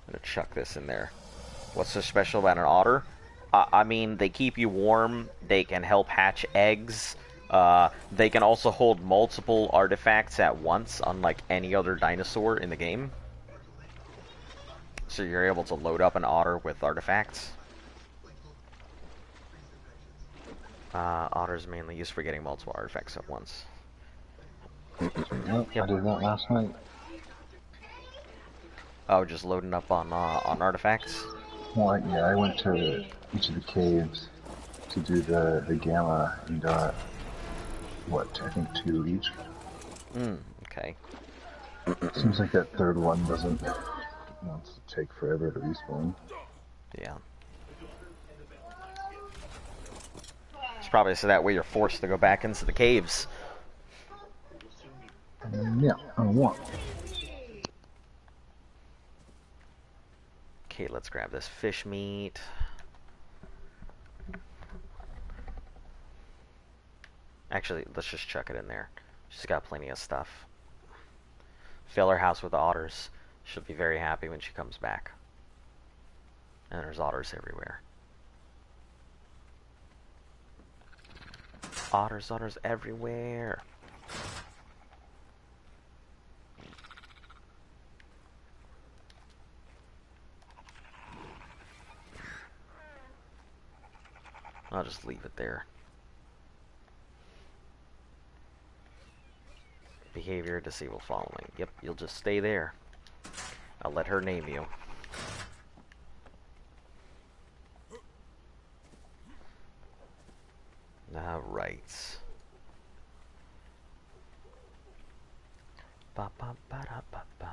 I'm gonna chuck this in there. What's so special about an otter? I mean, they keep you warm, they can help hatch eggs, they can also hold multiple artifacts at once, unlike any other dinosaur in the game. So you're able to load up an otter with artifacts. Otter's mainly used for getting multiple artifacts at once. Yep, I did that last night. Oh, just loading up on artifacts? Well, yeah, I went to each of the caves to do the gamma and got, what, I think 2 each. Okay. Seems like that third one doesn't wants to take forever to respawn. Yeah. It's probably so that way you're forced to go back into the caves. Yeah, I want. Okay, let's grab this fish meat. Actually, let's just chuck it in there. She's got plenty of stuff. Fill her house with otters. She'll be very happy when she comes back. And there's otters everywhere. Otters, otters everywhere. I'll just leave it there. Behavior, disable following. Yep, you'll just stay there. I'll let her name you. Alright. Ba ba ba da ba ba.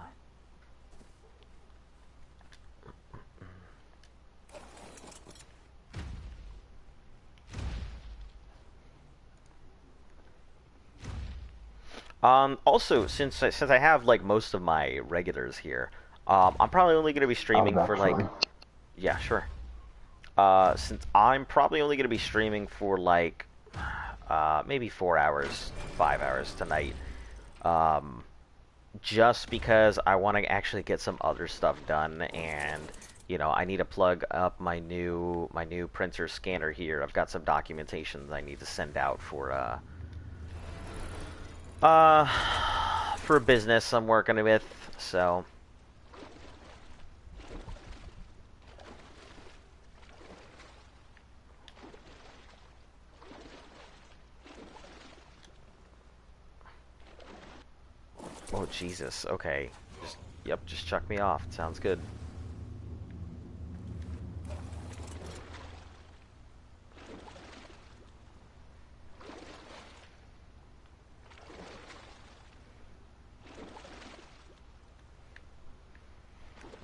Also, since I have like most of my regulars here, I'm probably only going to be streaming for like, yeah, sure. Since I'm probably only going to be streaming for like, maybe 4 hours, 5 hours tonight. Just because I want to actually get some other stuff done, and you know, I need to plug up my new printer scanner here. I've got some documentation that I need to send out for a business I'm working with, so. Oh, Jesus, okay. Yep, just chuck me off. Sounds good.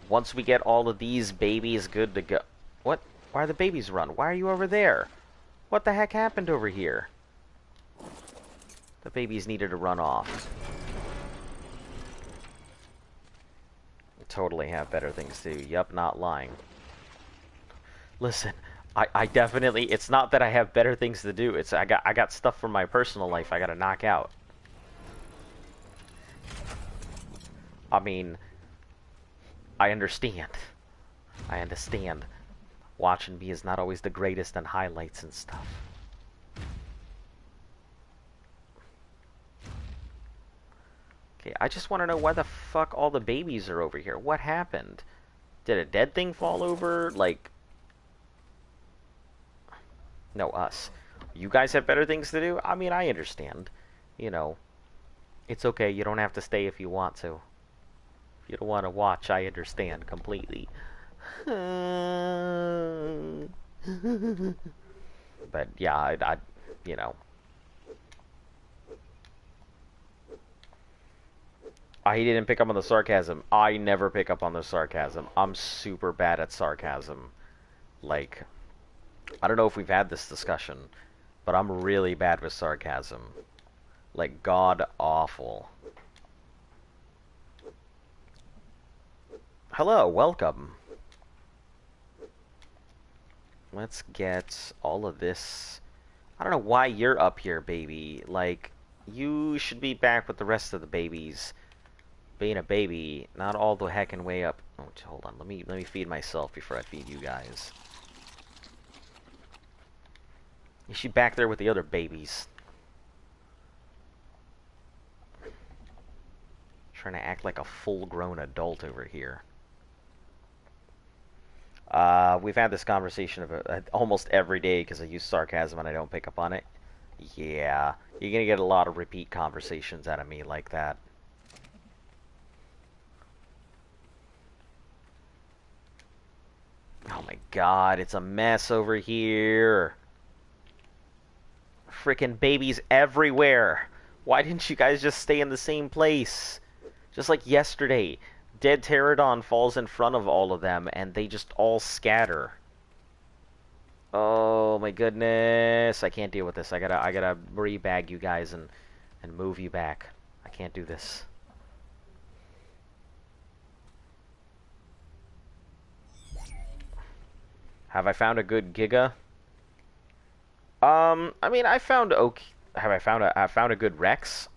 Once we get all of these babies good to go... What? Why are the babies run? Why are you over there? What the heck happened over here? The babies needed to run off. Totally have better things to do. Yup, not lying. Listen, I definitely... It's not that I have better things to do. It's I got stuff from my personal life I gotta knock out. I mean... I understand. I understand. Watching me is not always the greatest in highlights and stuff. Okay, I just want to know why the fuck all the babies are over here. What happened? Did a dead thing fall over? Like... No, us. You guys have better things to do? I mean, I understand. You know, it's okay. You don't have to stay if you want to. If you don't want to watch, I understand completely. But yeah, I you know. He didn't pick up on the sarcasm. I never pick up on the sarcasm. I'm super bad at sarcasm. Like, I don't know if we've had this discussion, but I'm really bad with sarcasm. Like, god awful. Hello, welcome. Let's get all of this. I don't know why you're up here, baby. Like, you should be back with the rest of the babies. Being a baby, not all the heckin' way up. Oh, hold on. Let me feed myself before I feed you guys. Is she back there with the other babies? Trying to act like a full-grown adult over here. We've had this conversation almost every day because I use sarcasm and I don't pick up on it. Yeah, you're gonna get a lot of repeat conversations out of me like that. Oh my god, it's a mess over here. Frickin' babies everywhere. Why didn't you guys just stay in the same place? Just like yesterday. Dead pterodon falls in front of all of them and they just all scatter. Oh my goodness. I can't deal with this. I gotta rebag you guys and move you back. I can't do this. Have I found a good Giga? I mean, I found okay. I found a good Rex?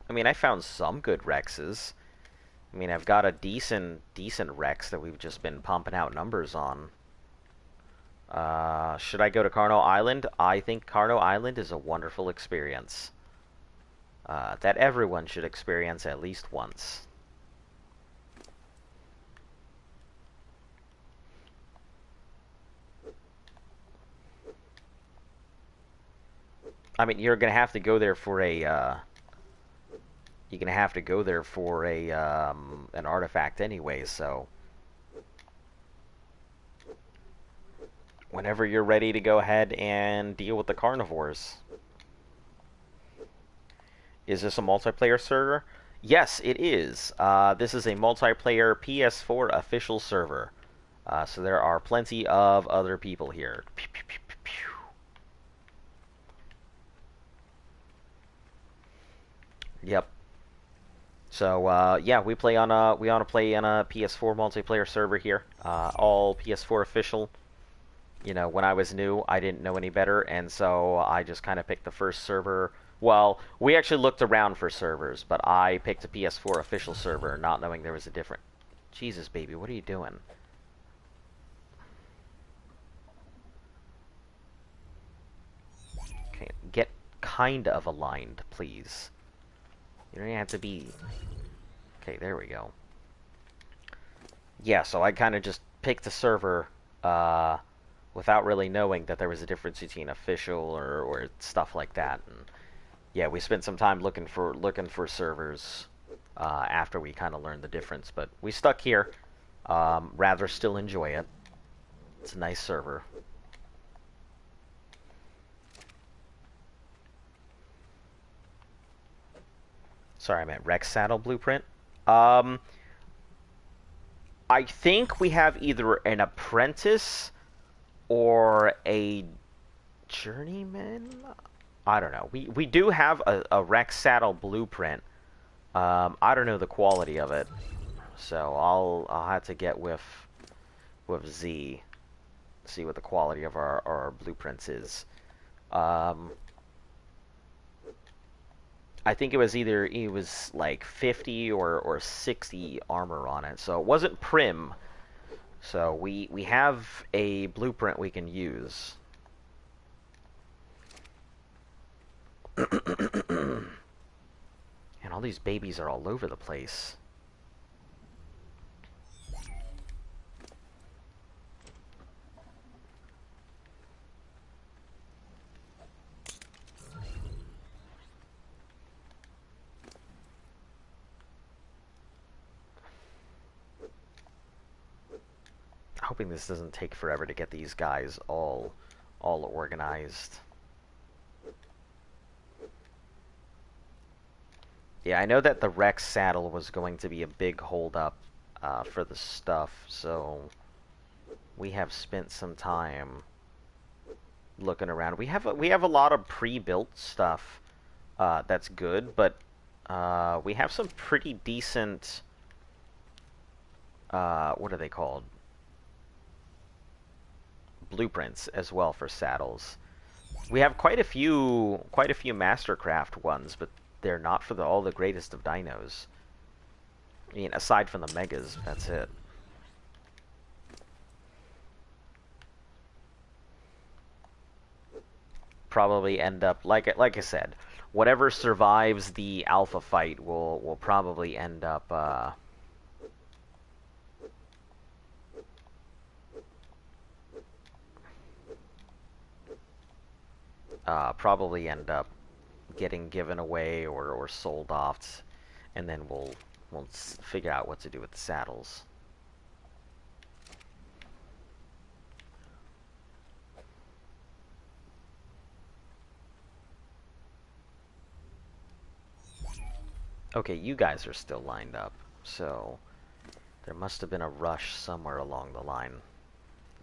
I mean, I found some good Rexes. I mean, I've got a decent Rex that we've just been pumping out numbers on. Should I go to Carno Island? I think Carno Island is a wonderful experience. That everyone should experience at least once. I mean, you're gonna have to go there for a, you're gonna have to go there for a, an artifact anyway, so... Whenever you're ready to go ahead and deal with the carnivores. Is this a multiplayer server? Yes, it is. This is a multiplayer PS4 official server. So there are plenty of other people here. Pew, pew, pew, pew, pew. Yep. So yeah, we play on a PS4 multiplayer server here. All PS4 official. You know, when I was new, I didn't know any better, and so I just kind of picked the first server. Well, we actually looked around for servers, but I picked a PS4 official server, not knowing there was a different... Jesus, baby, what are you doing? Okay, get kind of aligned, please. You don't have to be... Okay, there we go. Yeah, so I kind of just picked a server, without really knowing that there was a difference between official or stuff like that. And yeah, we spent some time looking for servers after we kind of learned the difference, but we stuck here. Rather still enjoy it. It's a nice server. Sorry, I meant Rex Saddle Blueprint. I think we have either an apprentice or a journeyman? I don't know. We do have a Rex Saddle Blueprint. I don't know the quality of it, so I'll have to get with Z, see what the quality of our blueprints is. I think it was like 50 or 60 armor on it, so it wasn't prim. So we have a blueprint we can use. And all these babies are all over the place. Hoping this doesn't take forever to get these guys all organized. Yeah, I know that the Rex saddle was going to be a big holdup for the stuff, so we have spent some time looking around. We have a lot of pre-built stuff that's good, but we have some pretty decent what are they called? Blueprints as well for saddles. We have quite a few Mastercraft ones, but they're not for all the greatest of dinos. I mean, aside from the megas, that's it. Probably end up like I said, whatever survives the alpha fight will probably end up getting given away or sold off, and then we'll figure out what to do with the saddles. Okay, you guys are still lined up, so there must have been a rush somewhere along the line.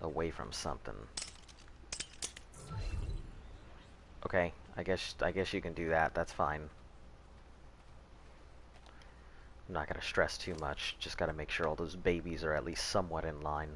away from something. Okay, I guess you can do that. That's fine. I'm not gonna stress too much. Just gotta make sure all those babies are at least somewhat in line.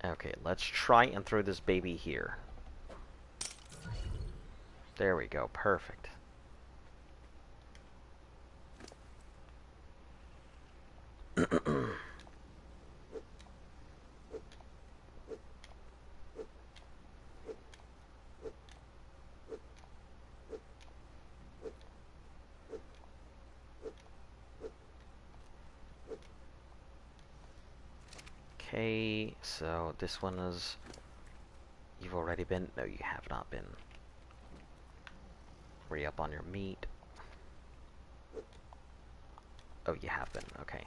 Okay, let's try and throw this baby here. There we go, perfect. Okay, so this one is... You've already been? No, you have not been. Re-up on your meat. Oh, you have been, okay.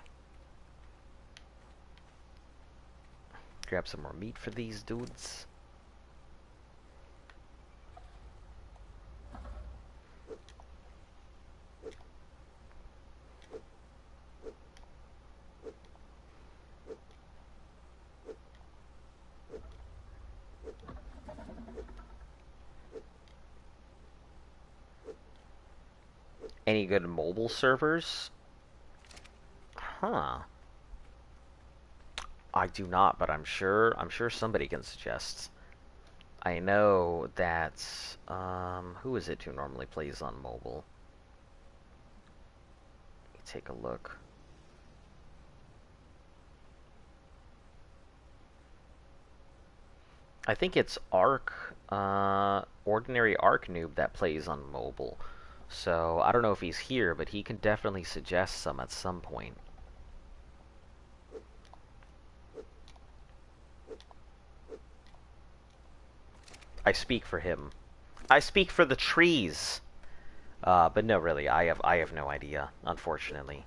Grab some more meat for these dudes. Any good mobile servers? Huh. I do not, but I'm sure somebody can suggest. I know that who is it who normally plays on mobile? Let me take a look. I think it's Arc, Ordinary Arc Noob that plays on mobile. So I don't know if he's here, but he can definitely suggest some at some point. I speak for him. I speak for the trees. But no, really, I have no idea, unfortunately.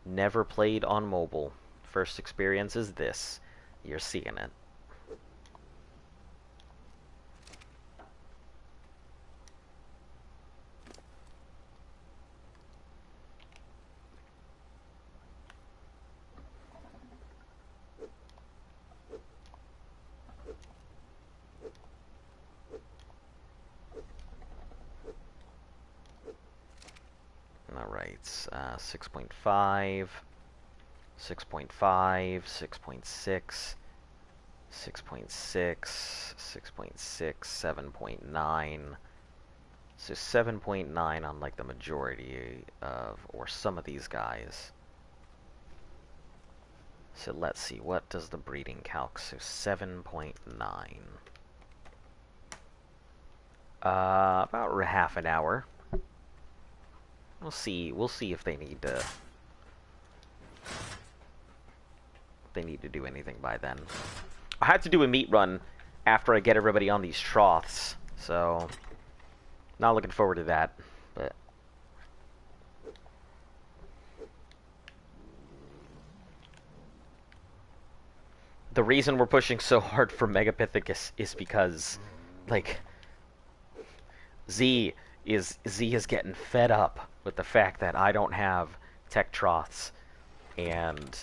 Never played on mobile. First experience is this. You're seeing it. Alright, 6.5, 6.5, 6.6, 6.6, 6.6, 7.9. So 7.9 on like the majority of, or some of these guys. So let's see, what does the breeding calc? So 7.9. About half an hour. We'll see if they need to do anything by then. I had to do a meat run after I get everybody on these troughs, so not looking forward to that, but the reason we're pushing so hard for Megapithecus is because, like, Z is getting fed up with the fact that I don't have tech troughs, and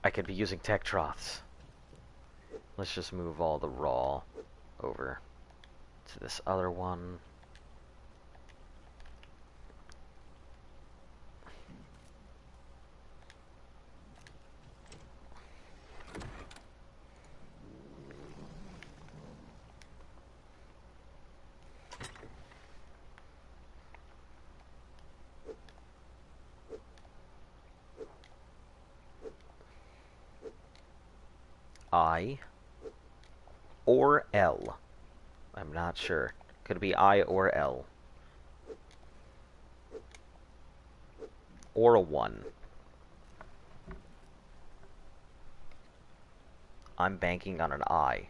I could be using tech troughs. Let's just move all the raw over to this other one. I or L. I'm not sure. Could be I or L. or a 1. I'm banking on an I.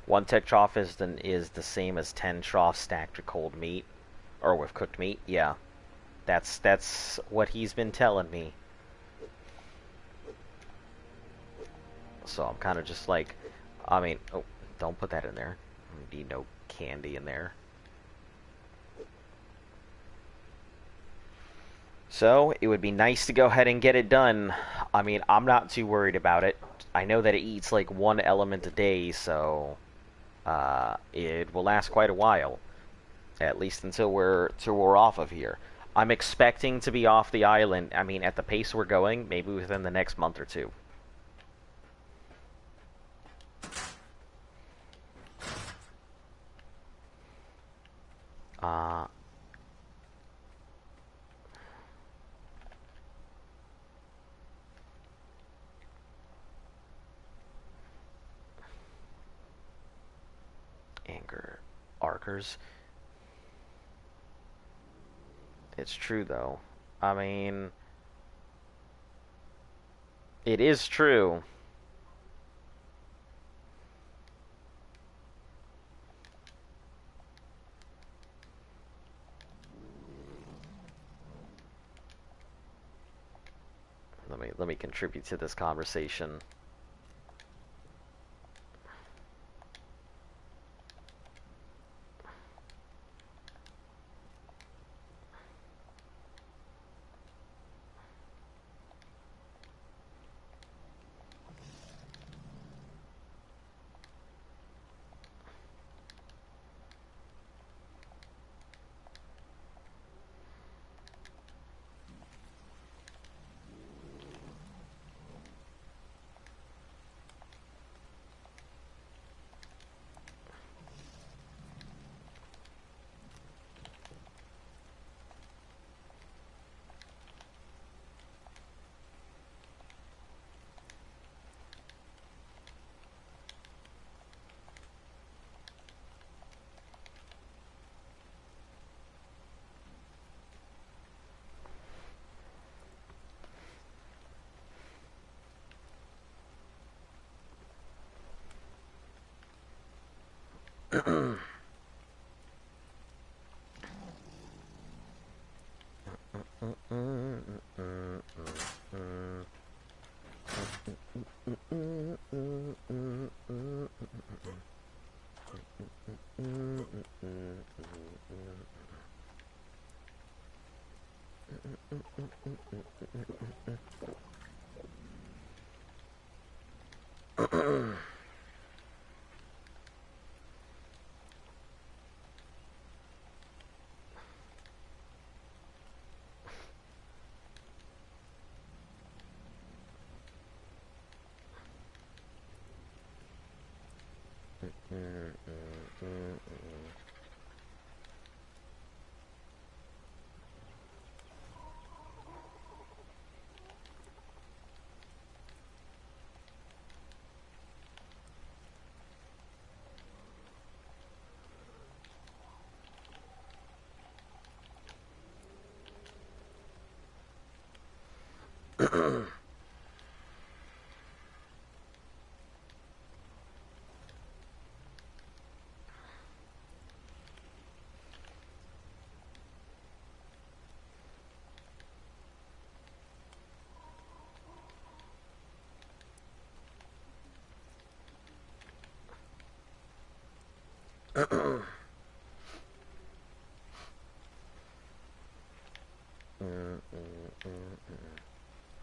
One tech trough is the same as 10 troughs stacked with cold meat, or with cooked meat. Yeah, that's what he's been telling me. So I'm kind of just like, I mean, oh, don't put that in there. There'd be no candy in there. So it would be nice to go ahead and get it done. I mean, I'm not too worried about it. I know that it eats like 1 element a day, so it will last quite a while, at least until we're off of here. I'm expecting to be off the island. I mean, at the pace we're going, maybe within the next month or two. Uh, Anger, Arkers. It's true though. I mean, it is true. Let me contribute to this conversation.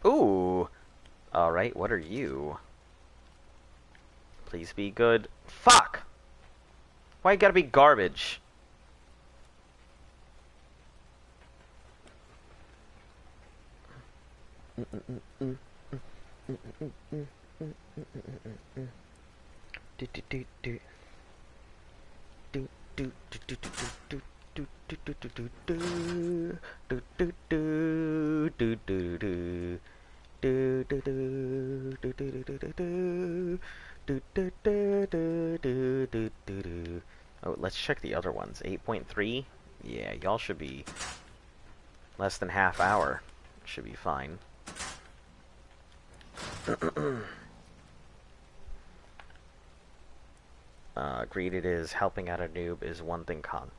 Ooh. Alright, what are you? Please be good. Fuck! Why you gotta be garbage? Do do do do do do do do do do do do. Do do do do do do do do do do do do do do do. Oh, let's check the other ones. 8.3. Yeah, y'all should be less than half hour. Should be fine. Greeted is helping out a noob is one thing con.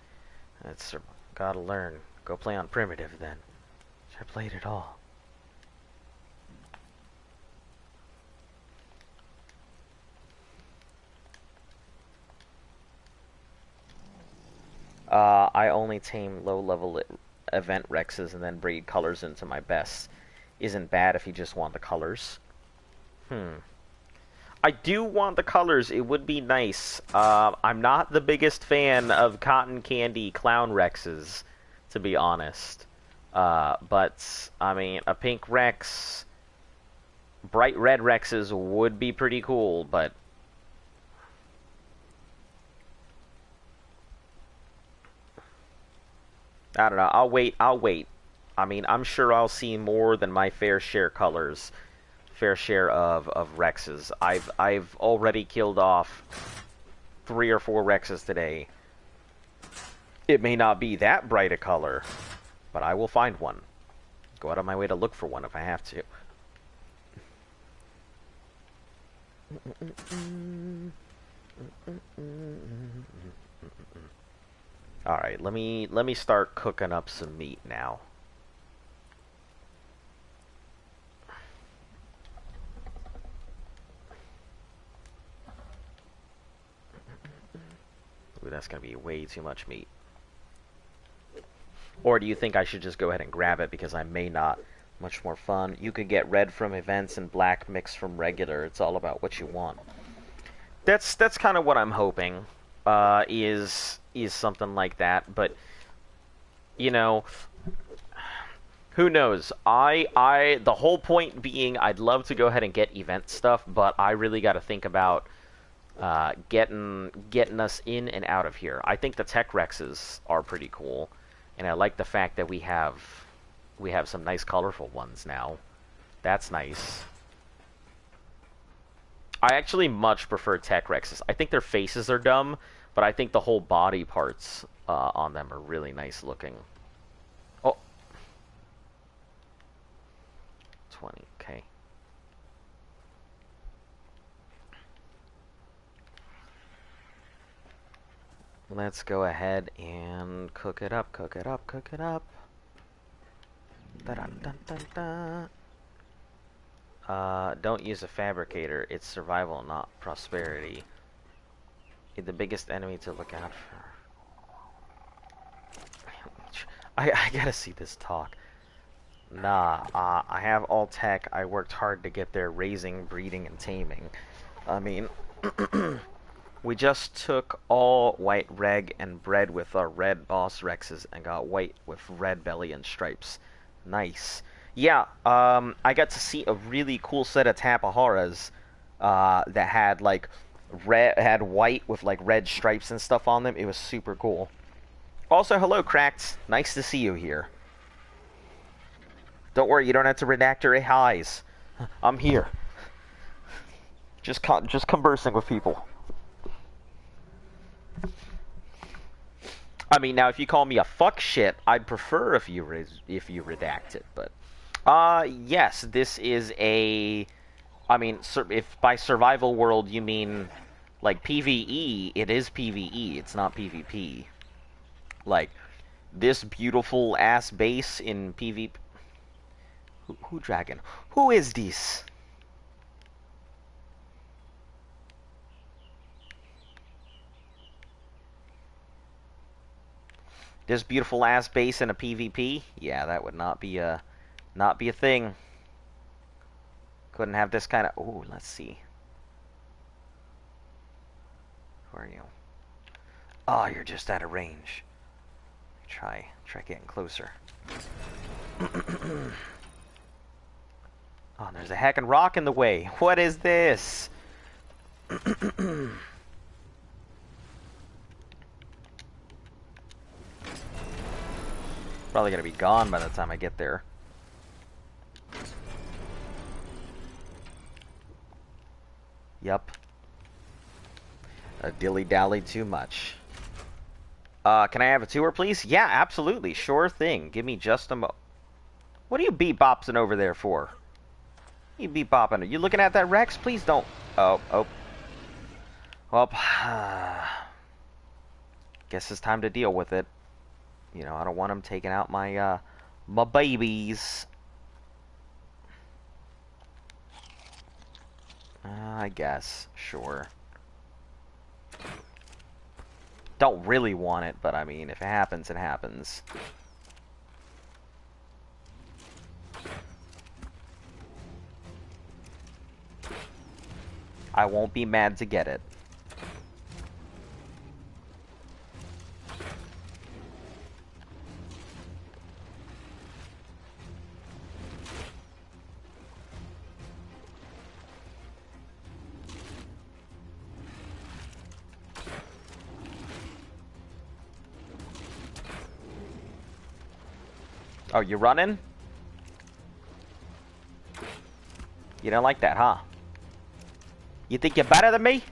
That's gotta learn. Go play on primitive then. I played it all. I only tame low-level event Rexes and then breed colors into my best. Isn't bad if you just want the colors. I do want the colors. It would be nice. I'm not the biggest fan of cotton candy clown Rexes, to be honest. But, I mean, a pink Rex, bright red Rexes would be pretty cool, but I don't know. I'll wait. I mean, I'm sure I'll see more than my fair share colors. Fair share of Rexes. I've already killed off 3 or 4 Rexes today. It may not be that bright a color, but I will find one. Go out of my way to look for one if I have to. All right, let me start cooking up some meat now. Ooh, that's gonna be way too much meat. Or do you think I should just go ahead and grab it because I may not? Much more fun. You could get red from events and black mixed from regular. It's all about what you want. That's kind of what I'm hoping. Is something like that, but you know, who knows? The whole point being, I'd love to go ahead and get event stuff, but I really got to think about getting us in and out of here. I think the tech Rexes are pretty cool, and I like the fact that we have some nice colorful ones now. That's nice. I actually much prefer tech Rexes. I think their faces are dumb, but I think the whole body parts on them are really nice looking. Oh. 20, okay. Let's go ahead and cook it up, cook it up, cook it up. Da-da-da-da-da. Don't use a fabricator. It's survival, not prosperity. The biggest enemy to look out for. I gotta see this talk. Nah, I have all tech. I worked hard to get there, raising, breeding, and taming. I mean, we just took all white reg and bred with our red boss Rexes and got white with red belly and stripes. Nice. Yeah, I got to see a really cool set of Tapaharas that had like had white with like red stripes and stuff on them. It was super cool. Also, hello, Cracked. Nice to see you here. Don't worry, you don't have to redact your highs. I'm here. Just conversing with people. I mean, now if you call me a fuck shit, I'd prefer if you redact it, but yes, this is a, I mean, if by survival world you mean like PvE, it is PvE, it's not PvP. Like, this beautiful ass base in PvP. Who dragon? Who is this? This beautiful ass base in a PvP? Yeah, that would not be a thing. Couldn't have this kind of. Ooh, let's see. Who are you? Oh, you're just out of range. Try getting closer. Oh, there's a heckin' rock in the way. What is this? Probably gonna be gone by the time I get there. Yup. Dilly-dally too much. Can I have a tour, please? Yeah, absolutely. Sure thing. Give me just a mo... What are you beep-bopping over there for? You beep-bopping. Are you looking at that Rex? Please don't... Oh. Well, guess it's time to deal with it. You know, I don't want him taking out my, my babies. I guess. Sure. Don't really want it, but I mean, if it happens, it happens. I won't be mad to get it. Oh, you running? You don't like that, huh? You think you're better than me?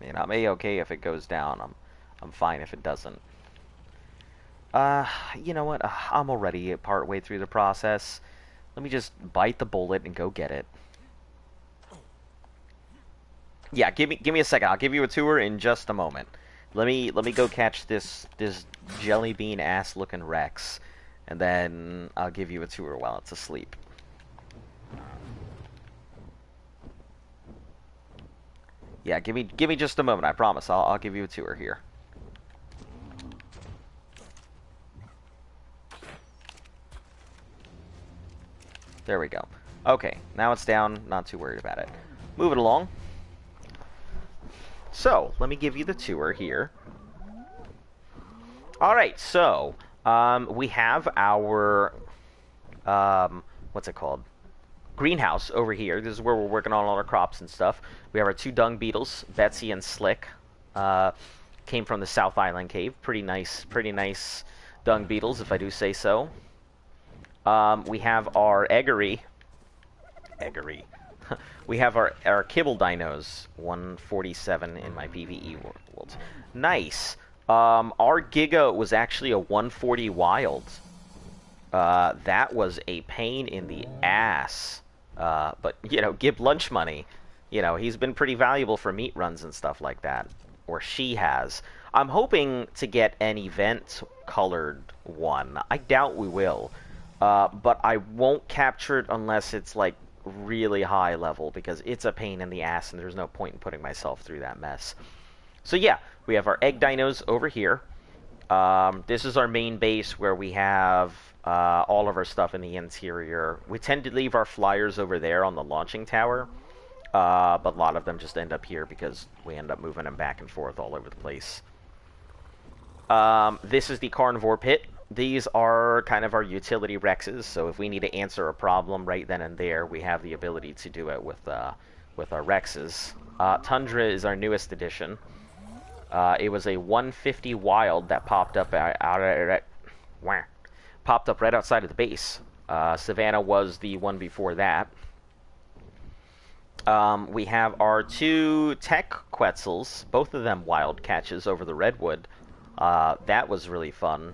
I mean, I'm A-okay if it goes down. I'm fine if it doesn't. You know what? I'm already part way through the process. Let me just bite the bullet and go get it. Yeah, give me a second. I'll give you a tour in just a moment. Let me go catch this jelly bean ass looking Rex, and then I'll give you a tour while it's asleep. Yeah, give me just a moment. I promise. I'll give you a tour here. There we go. Okay, now it's down. Not too worried about it. Moving along. So, let me give you the tour here. Alright, so, we have our, what's it called? Greenhouse over here. This is where we're working on all our crops and stuff. We have our two dung beetles, Betsy and Slick. Came from the South Island Cave. Pretty nice dung beetles, if I do say so. We have our eggery. We have our kibble dinos, 147 in my PvE world. Nice. Our Giga was actually a 140 wild. That was a pain in the ass. But, you know, Gib lunch money. You know, he's been pretty valuable for meat runs and stuff like that. Or she has. I'm hoping to get an event-colored one. I doubt we will. But I won't capture it unless it's, like, really high level, because it's a pain in the ass, and there's no point in putting myself through that mess. So, yeah, we have our egg dinos over here. This is our main base where we have all of our stuff in the interior. We tend to leave our flyers over there on the launching tower, but a lot of them just end up here because we end up moving them back and forth all over the place. This is the carnivore pit. These are kind of our utility Rexes, so if we need to answer a problem right then and there, we have the ability to do it with our Rexes. Tundra is our newest addition. It was a 150 wild that popped up popped up right outside of the base. Savannah was the one before that. We have our two tech Quetzals, both of them wild catches over the redwood. That was really fun.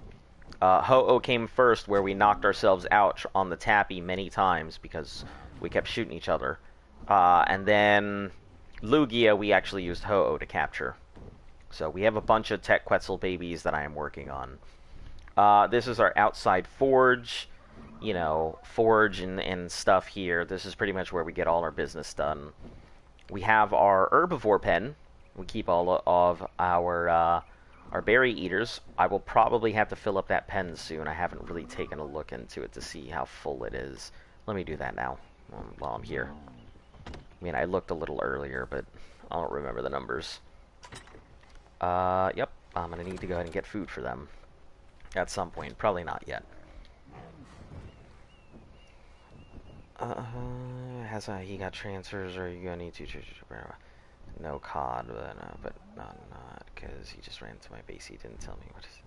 Ho-Oh came first, where we knocked ourselves out on the tappy many times because we kept shooting each other. And then Lugia, we actually used Ho-Oh to capture. So we have a bunch of tech Quetzal babies that I am working on. This is our outside forge. You know, forge and stuff here. This is pretty much where we get all our business done. We have our herbivore pen. We keep all of our berry eaters. I will probably have to fill up that pen soon. I haven't really taken a look into it to see how full it is. Let me do that now while I'm here. I mean, I looked a little earlier, but I don't remember the numbers. Yep, I'm going to need to go ahead and get food for them. At some point. Probably not yet. He got transfers, or are you gonna need to? No COD, but not because he just ran into my base. He didn't tell me what is it.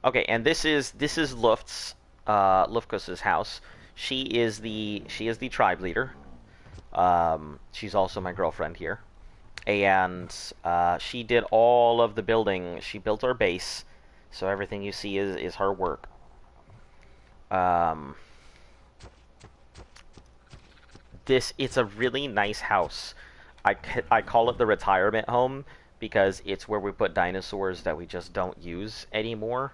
Okay, and this is Lufkus's house. She is the tribe leader. She's also my girlfriend here, and she did all of the building. She built our base, so everything you see is her work. It's a really nice house. I call it the retirement home because it's where we put dinosaurs that we just don't use anymore.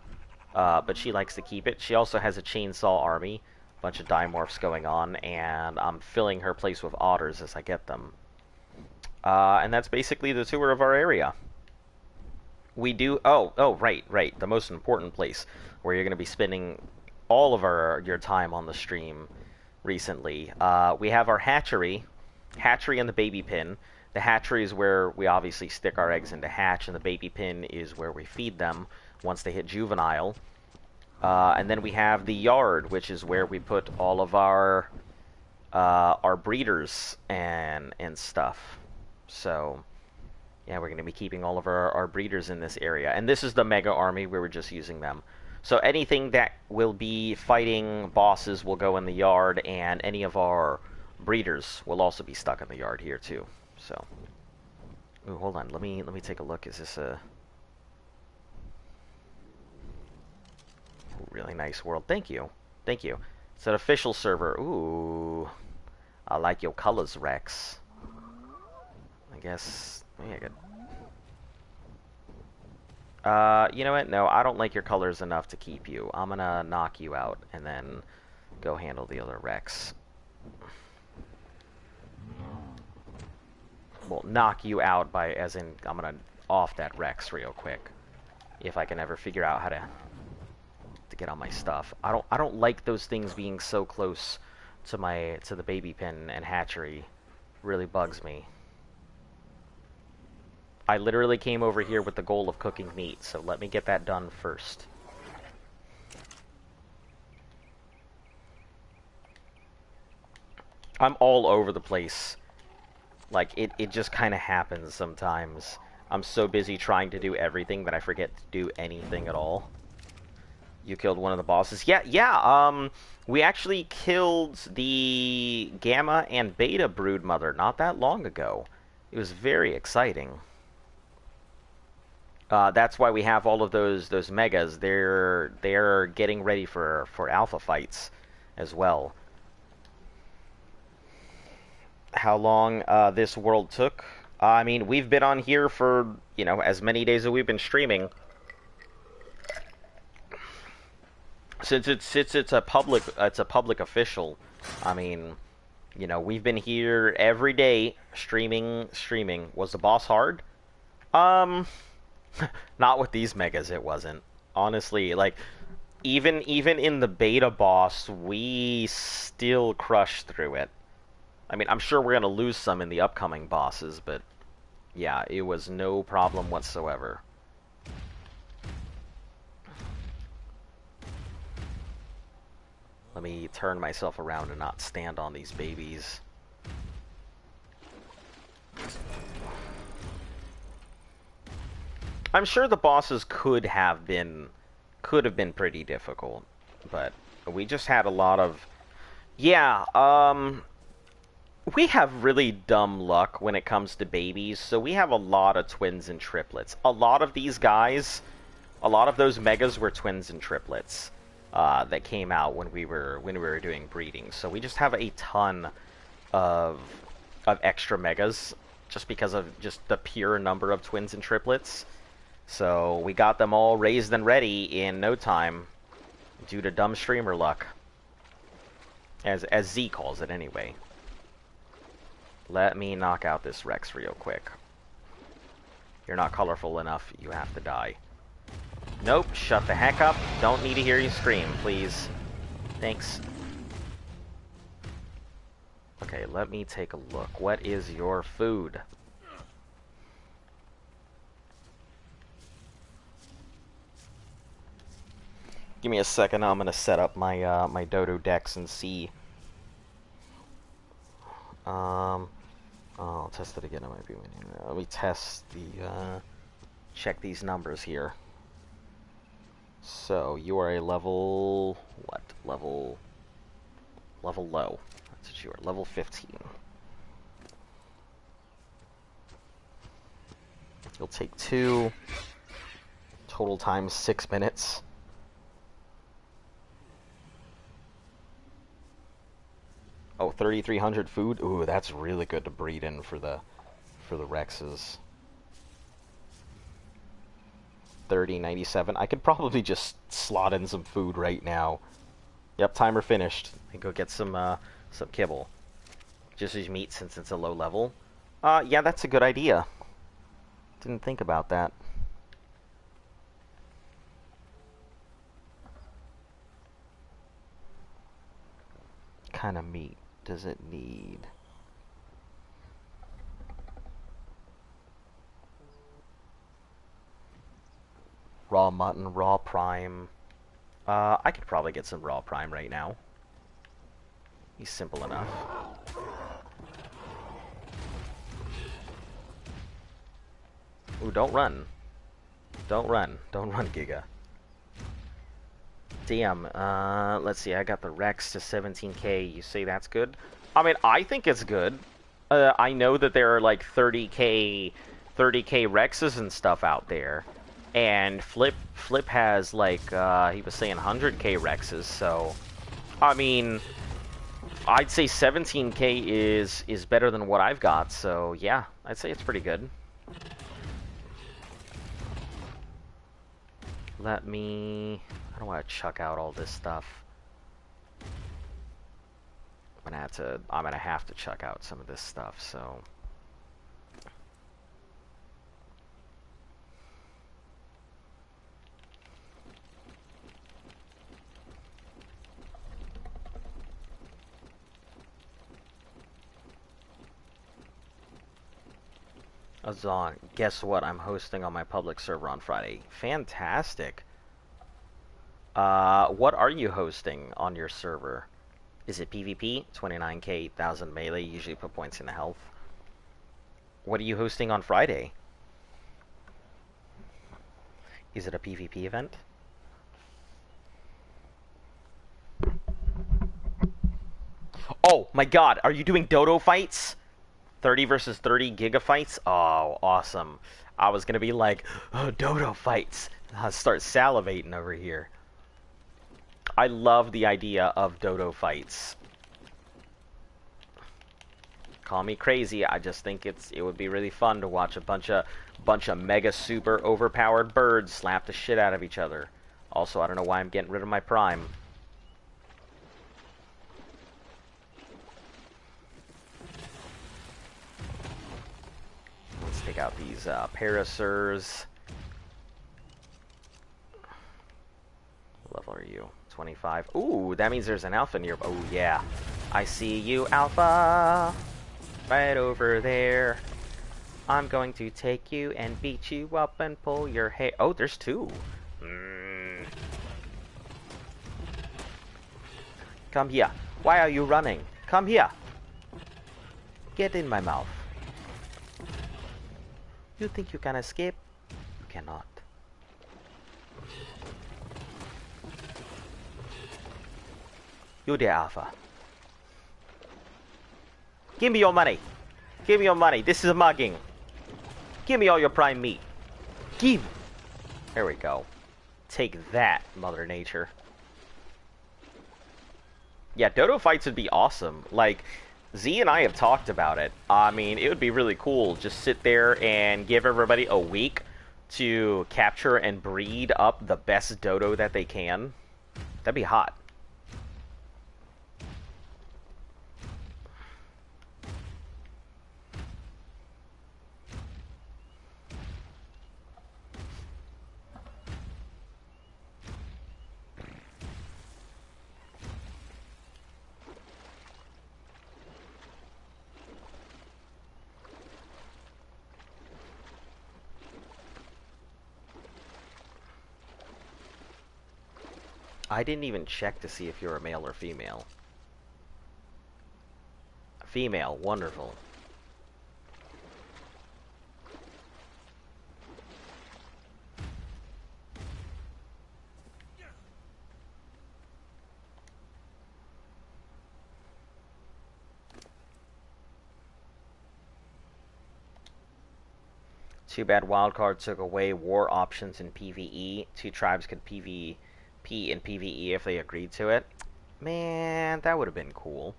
But she likes to keep it. She also has a chainsaw army, a bunch of dimorphs going on, and I'm filling her place with otters as I get them. And that's basically the tour of our area. We do... Oh, right. The most important place where you're going to be spending all of your time on the stream recently. We have our hatchery and the baby pin. The hatchery is where we obviously stick our eggs into hatch, and the baby pin is where we feed them once they hit juvenile. And then we have the yard, which is where we put all of our breeders and stuff. So, yeah, we're going to be keeping all of our breeders in this area. And this is the mega army where we're just using them. So anything that will be fighting bosses will go in the yard, and any of our breeders will also be stuck in the yard here too. So, ooh, hold on, let me take a look. Is this a really nice world? Thank you. It's an official server. Ooh, I like your colors, Rex. I guess maybe I could. You know what? No, I don't like your colors enough to keep you. I'm gonna knock you out and then go handle the other Rex. Well, knock you out by, as in, I'm gonna off that Rex real quick. If I can ever figure out how to get on my stuff. I don't like those things being so close to the baby pen and hatchery. Really bugs me. I literally came over here with the goal of cooking meat, so let me get that done first. I'm all over the place. Like, it just kind of happens sometimes. I'm so busy trying to do everything that I forget to do anything at all. You killed one of the bosses. Yeah, we actually killed the Gamma and Beta Broodmother not that long ago. It was very exciting. That's why we have all of those megas. They're getting ready for alpha fights as well. How long this world took? I mean, we've been on here for, you know, as many days as we've been streaming. Since it's a public official. I mean, you know, we've been here every day streaming. Was the boss hard? Not with these megas, it wasn't. Honestly, like, even in the beta boss, we still crushed through it. I mean, I'm sure we're gonna lose some in the upcoming bosses, but yeah, it was no problem whatsoever. Let me turn myself around and not stand on these babies. I'm sure the bosses could have been pretty difficult, but we just had a lot of... Yeah, we have really dumb luck when it comes to babies, so we have a lot of twins and triplets. A lot of these guys, a lot of those megas were twins and triplets that came out when we were doing breeding. So we just have a ton of extra megas just because of just the pure number of twins and triplets. So we got them all raised and ready in no time due to dumb streamer luck. As Z calls it anyway. Let me knock out this Rex real quick. You're not colorful enough, you have to die. Nope, shut the heck up. Don't need to hear you scream, please. Thanks. Okay, let me take a look. What is your food? Give me a second. I'm gonna set up my my Dodo decks and see. I'll test it again. I might be winning. Let me test the. Check these numbers here. So you are a level what? Level low. That's what you are. Level 15. You'll take 2. Total time 6 minutes. Oh, 3,300 food. Ooh, that's really good to breed in for the Rexes. 30.97. I could probably just slot in some food right now. Yep, timer finished. And go get some kibble. Just use meat since it's a low level. Yeah, that's a good idea. Didn't think about that. What kind of meat does it need? Raw mutton, raw prime. I could probably get some raw prime right now. He's simple enough. Ooh, don't run. Don't run. Don't run, Giga. Damn, let's see, I got the Rex to 17k. You say that's good? I mean, I think it's good. I know that there are like 30k Rexes and stuff out there. And Flip has like, he was saying 100k Rexes, so... I mean, I'd say 17k is better than what I've got, so yeah, I'd say it's pretty good. Let me... I don't want to chuck out all this stuff. I'm gonna have to chuck out some of this stuff, so... Azon, guess what? I'm hosting on my public server on Friday. Fantastic. What are you hosting on your server? Is it PvP? 29k, 1000 melee, usually put points into health. What are you hosting on Friday? Is it a PvP event? Oh my god, are you doing dodo fights? 30 versus 30 gigafights? Oh, awesome. I was gonna be like, oh, dodo fights. I'll start salivating over here. I love the idea of dodo fights. Call me crazy, I just think it would be really fun to watch a bunch of mega super overpowered birds slap the shit out of each other. Also, I don't know why I'm getting rid of my prime. Let's take out these Parasurs. What level are you? 25. Ooh, that means there's an alpha near. Oh yeah, I see you, alpha. Right over there. I'm going to take you and beat you up and pull your hair. Oh, there's 2. Come here. Why are you running? Come here. Get in my mouth. You think you can escape? You cannot. You there, Alpha. Give me your money. Give me your money. This is a mugging. Give me all your prime meat. Give. There we go. Take that, Mother Nature. Yeah, dodo fights would be awesome. Like, Z and I have talked about it. I mean, it would be really cool. Just sit there and give everybody a week to capture and breed up the best dodo that they can. That'd be hot. I didn't even check to see if you're a male or female. Female, wonderful. Too bad wildcard took away war options in PvE. Two tribes could PvP and PvE if they agreed to it. Man, that would have been cool.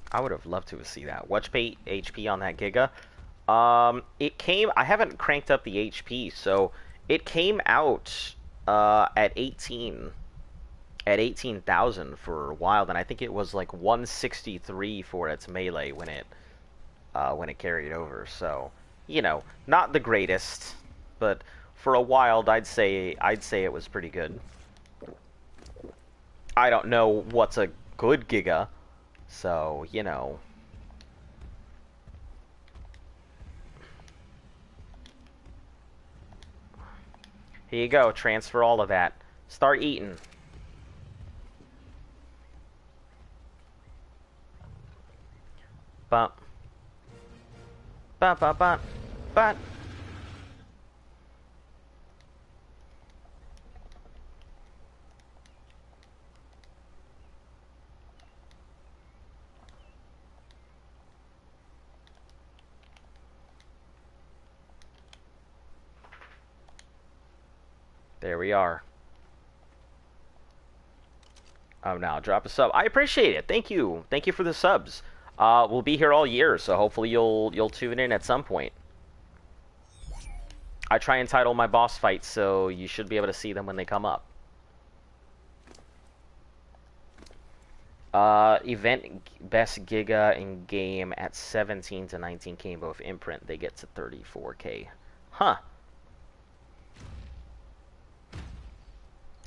I would have loved to see that. What's HP on that Giga? It came... I haven't cranked up the HP, so it came out at 18... At 18,000 for a while, and I think it was like 163 for its melee when it carried over. So, you know, not the greatest, but for a wild, I'd say it was pretty good. I don't know what's a good Giga, so you know. Here you go. Transfer all of that. Start eating. Bump. Bump, bump, bump. Bump. There we are. Oh, now drop a sub. I appreciate it. Thank you. Thank you for the subs. We'll be here all year, so hopefully you'll tune in at some point. I try and title my boss fights, so you should be able to see them when they come up. Event best Giga in game at 17 to 19k both imprint. They get to 34k. Huh.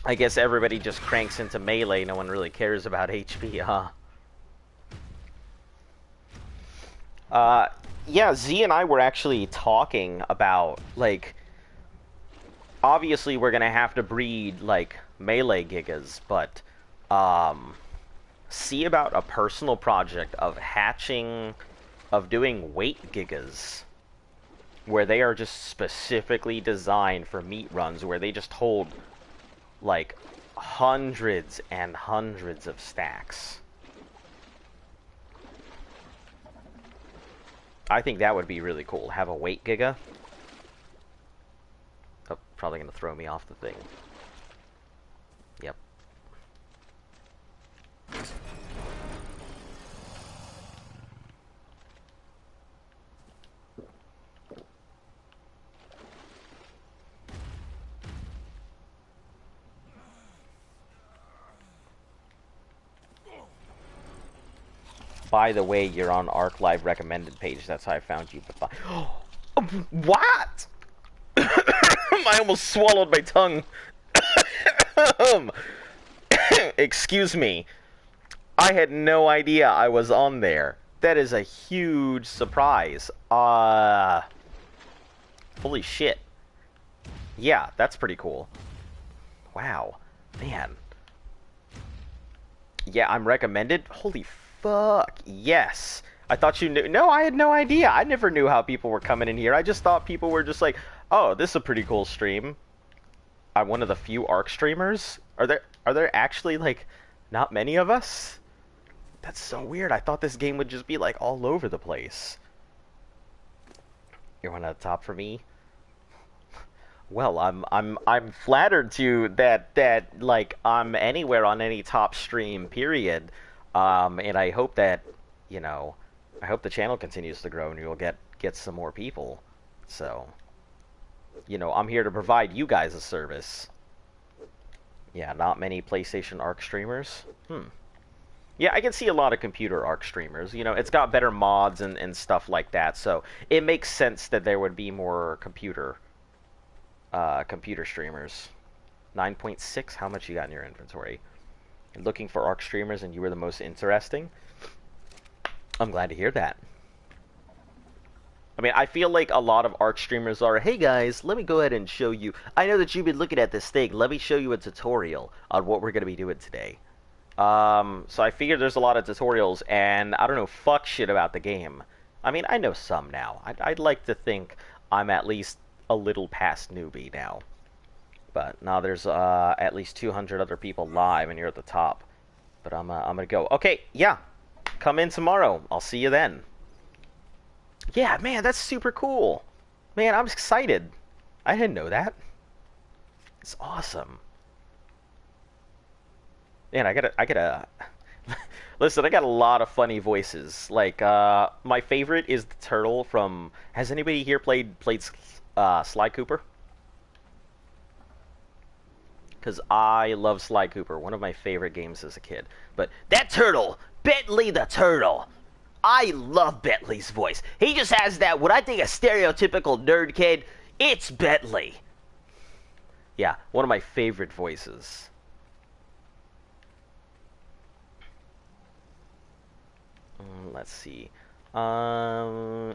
I guess everybody just cranks into melee. No one really cares about HP, huh? Yeah, Z and I were actually talking about, like, obviously we're gonna have to breed, like, melee gigas, but, see about a personal project of hatching, of doing weight gigas, where they are just specifically designed for meat runs, where they just hold, like, hundreds and hundreds of stacks. I think that would be really cool. Have a weight giga. Oh, probably gonna throw me off the thing. Yep. By the way, you're on Arc Live recommended page. That's how I found you. What? I almost swallowed my tongue. Excuse me. I had no idea I was on there. That is a huge surprise. Holy shit. Yeah, that's pretty cool. Wow. Man. Yeah, I'm recommended? Holy fuck, yes. I thought you knew. No, I had no idea. I never knew how people were coming in here. I just thought people were just like, oh, this is a pretty cool stream. I'm one of the few ARC streamers. Are there actually, like, not many of us? That's so weird. I thought this game would just be, like, all over the place. You're one at the top for me? Well, I'm flattered to that like I'm anywhere on any top stream, period. And I hope that, you know, I hope the channel continues to grow and you'll get some more people. So, you know, I'm here to provide you guys a service. Yeah, not many PlayStation ARC streamers. Yeah, I can see a lot of computer ARC streamers. You know, it's got better mods and stuff like that, so it makes sense that there would be more computer streamers. 9.6, how much you got in your inventory? You're looking for ARC streamers and you were the most interesting? I'm glad to hear that. I mean, I feel like a lot of art streamers are, hey guys, let me go ahead and show you. I know that you've been looking at this thing. Let me show you a tutorial on what we're going to be doing today. So I figured there's a lot of tutorials, and I don't know fuck shit about the game. I mean, I know some now. I'd like to think I'm at least a little past newbie now. But now there's at least 200 other people live, and you're at the top. But I'm gonna go. Okay, yeah. Come in tomorrow. I'll see you then. Yeah, man, that's super cool. Man, I'm excited. I didn't know that. It's awesome. Man, I gotta listen, I got a lot of funny voices. Like, my favorite is the turtle from... Has anybody here played Sly Cooper? Because I love Sly Cooper, one of my favorite games as a kid. But that turtle, Bentley the Turtle, I love Bentley's voice. He just has that, what I think a stereotypical nerd kid, it's Bentley. Yeah, one of my favorite voices. Let's see. 8.8,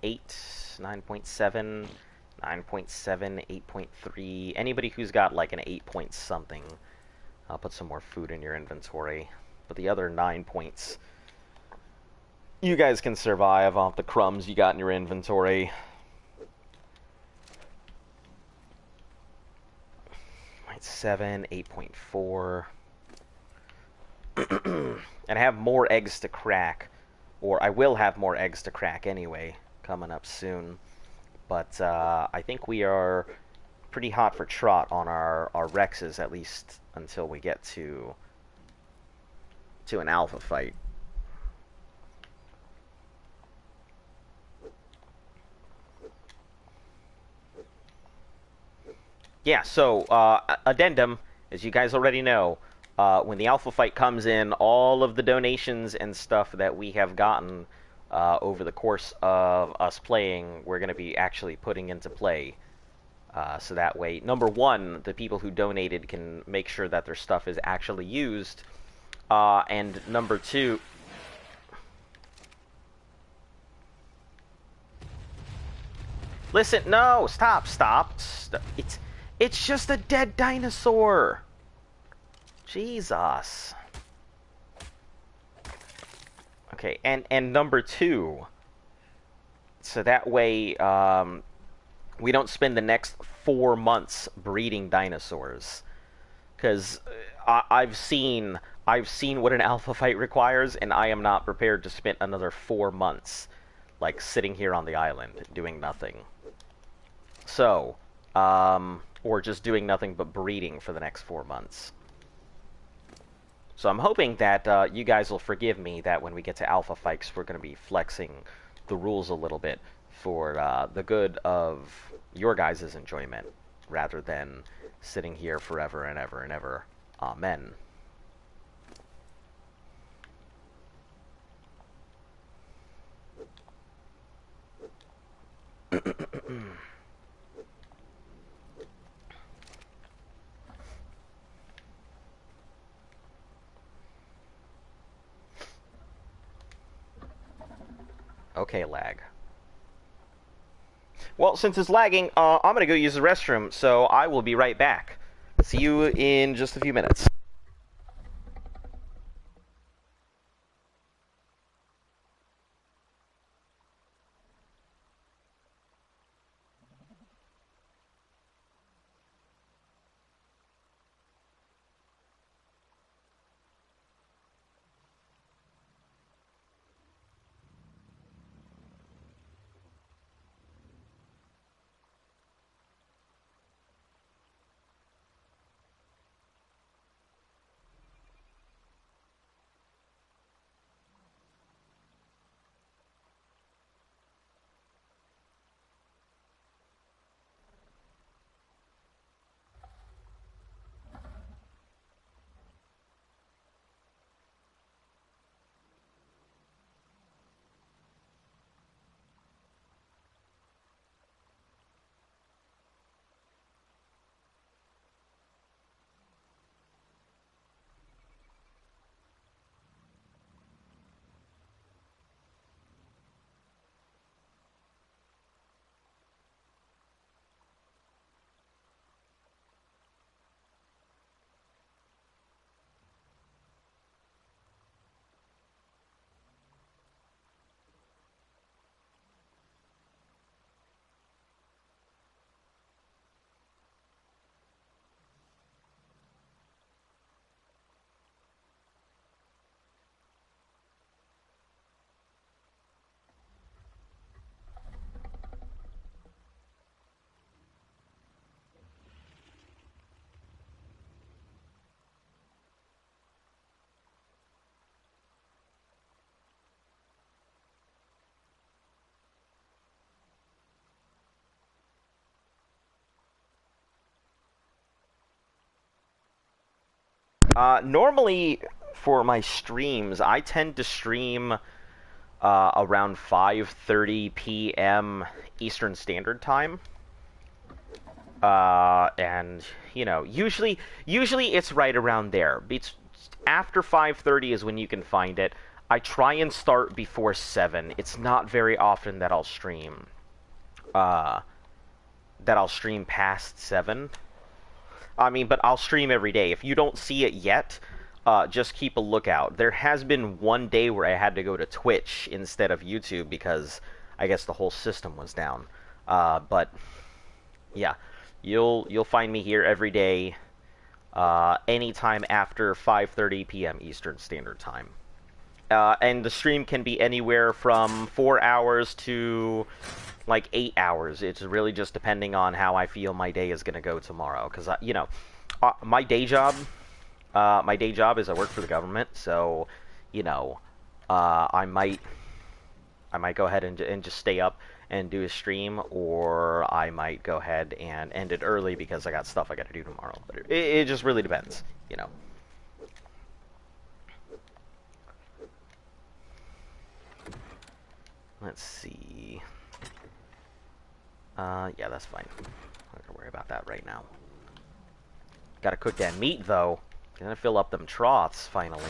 9.7, 9.7, 8.3. Anybody who's got like an 8 point something, I'll put some more food in your inventory. But the other 9 points, you guys can survive off the crumbs you got in your inventory. 8.7, 8.4. And I have more eggs to crack. Or I will have more eggs to crack anyway, coming up soon. But I think we are pretty hot for trot on our Rexes, at least until we get to an alpha fight. Yeah, so, addendum, as you guys already know, when the alpha fight comes in, all of the donations and stuff that we have gotten over the course of us playing, we're going to be actually putting into play. So that way, number one, the people who donated can make sure that their stuff is actually used. And number two... Listen, no, stop. It's just a dead dinosaur. Jesus. Okay, and number two, so that way we don't spend the next 4 months breeding dinosaurs, because I've seen what an alpha fight requires, and I am not prepared to spend another 4 months like sitting here on the island doing nothing. So, or just doing nothing but breeding for the next 4 months. So I'm hoping that you guys will forgive me that when we get to alpha fights, we're going to be flexing the rules a little bit for the good of your guys' enjoyment, rather than sitting here forever and ever and ever. Amen. Okay, lag. Well, since it's lagging, I'm going to go use the restroom, so I will be right back. See you in just a few minutes. Normally, for my streams, I tend to stream around 5:30 p.m. Eastern Standard Time. And you know, usually it's right around there. It's after 5:30 is when you can find it. I try and start before 7. It's not very often that I'll stream. That I'll stream past 7. I mean, but I'll stream every day. If you don't see it yet, just keep a lookout. There has been one day where I had to go to Twitch instead of YouTube because I guess the whole system was down. But yeah, you'll find me here every day, anytime after 5:30 p.m. Eastern Standard Time. And the stream can be anywhere from 4 hours to like 8 hours. It's really just depending on how I feel my day is going to go tomorrow. Because, you know, my day job is I work for the government. So, you know, I might go ahead and just stay up and do a stream, or I might go ahead and end it early because I got stuff I got to do tomorrow. But it just really depends, you know. Let's see. Yeah, that's fine. I'm not gonna worry about that right now. Gotta cook that meat, though. Gonna fill up them troughs, finally.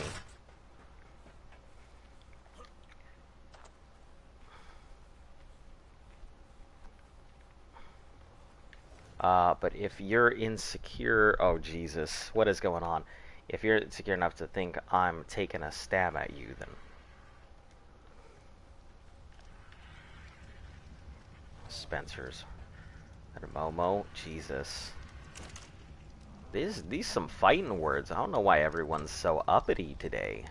But if you're insecure... Oh, Jesus. What is going on? If you're insecure enough to think I'm taking a stab at you, then... Spencer's. And Momo. Jesus. These some fighting words. I don't know why everyone's so uppity today.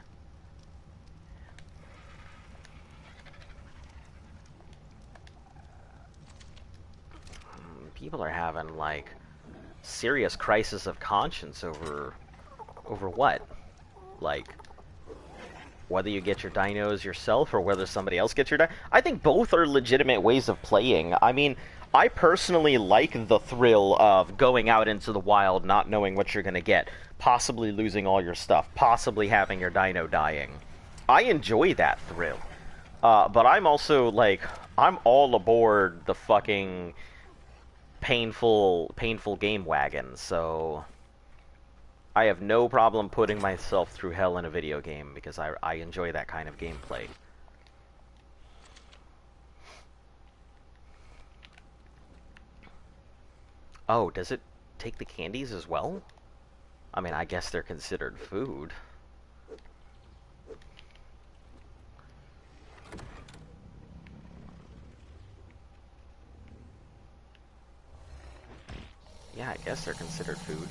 People are having, like, serious crisis of conscience over what? Like, whether you get your dinos yourself or whether somebody else gets your dino. I think both are legitimate ways of playing. I mean, I personally like the thrill of going out into the wild, not knowing what you're going to get, possibly losing all your stuff, possibly having your dino dying. I enjoy that thrill. But I'm also, like, I'm all aboard the fucking painful game wagon, so... I have no problem putting myself through hell in a video game because I enjoy that kind of gameplay. Oh, does it take the candies as well? I mean, I guess they're considered food. Yeah, I guess they're considered food.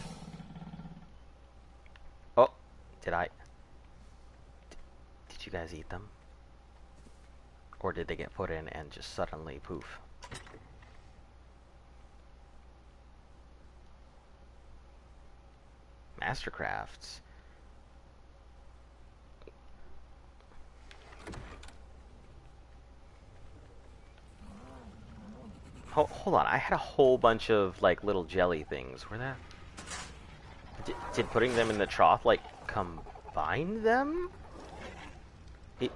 Oh, did you guys eat them? Or did they get put in and just suddenly poof? Mastercrafts. Hold on, I had a whole bunch of, like, little jelly things. Were that... Did putting them in the trough, like, combine them?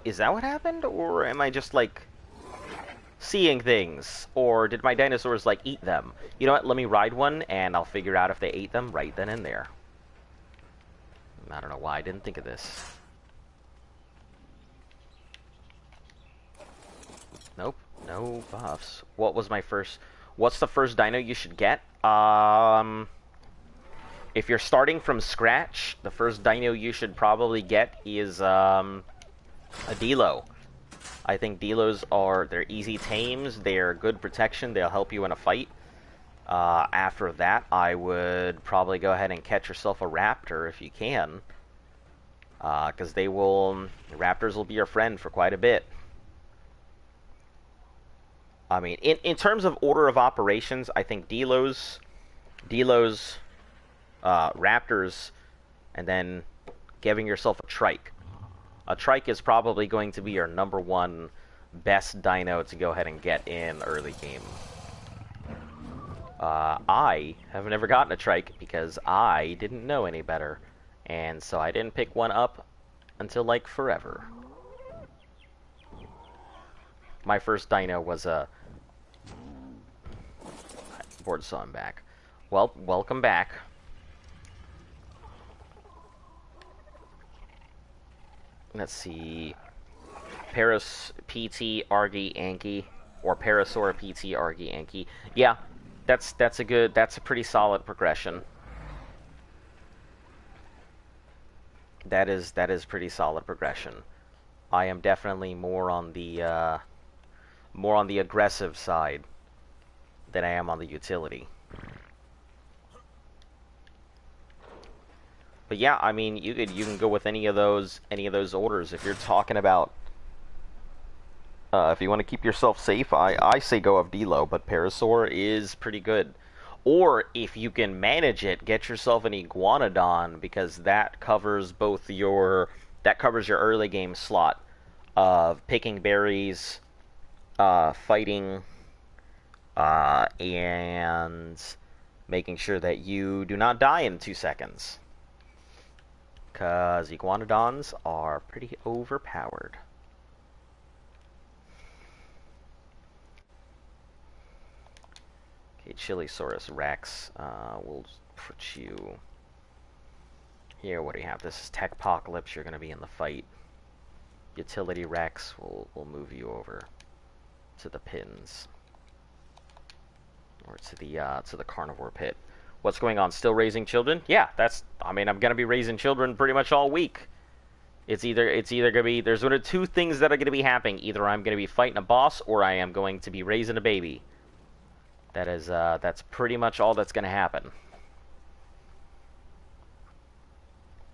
Is that what happened? Or am I just, like, seeing things? Or did my dinosaurs, like, eat them? You know what, let me ride one, and I'll figure out if they ate them right then and there. I don't know why I didn't think of this. Nope, no buffs. What's the first dino you should get? If you're starting from scratch, the first dino you should probably get is, a Dilo. I think Dilos they're easy tames, they're good protection, they'll help you in a fight. After that, I would probably go ahead and catch yourself a raptor if you can. Because raptors will be your friend for quite a bit. I mean, in terms of order of operations, I think Dilos, raptors, and then giving yourself a trike. A trike is probably going to be your #1 best dino to go ahead and get in early game. I have never gotten a trike because I didn't know any better. And so I didn't pick one up until, like, forever. My first dino was a... Board saw him back. Well, welcome back. Let's see... Paris PT Argy Anki, or Parasaur PT Argy Anki. Yeah, that's a pretty solid progression. That is pretty solid progression. I am definitely more on the aggressive side than I am on the utility. But yeah, I mean, you can go with any of those orders if you're talking about. If you want to keep yourself safe, I say go Avdilo, but Parasaur is pretty good. Or if you can manage it, get yourself an Iguanodon, because that covers your early game slot of picking berries, fighting, and making sure that you do not die in 2 seconds. Because Iguanodons are pretty overpowered. Okay, Chilisaurus Rex, we'll put you here. What do you have? This is Techpocalypse. You're going to be in the fight. Utility Rex, we'll move you over to the pins, or to the carnivore pit. What's going on? Still raising children? Yeah, I mean, I'm going to be raising children pretty much all week. It's either going to be, there's one of two things that are going to be happening. Either I'm going to be fighting a boss, or I am going to be raising a baby. That's pretty much all that's going to happen.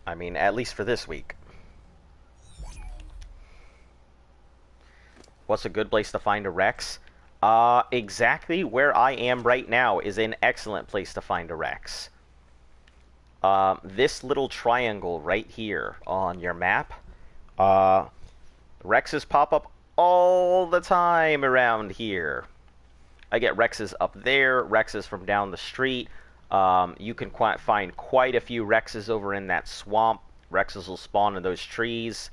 I mean, at least for this week. What's a good place to find a Rex? Exactly where I am right now is an excellent place to find a Rex. This little triangle right here on your map, Rexes pop up all the time around here. I get Rexes up there, Rexes from down the street. You can find quite a few Rexes over in that swamp. Rexes will spawn in those trees.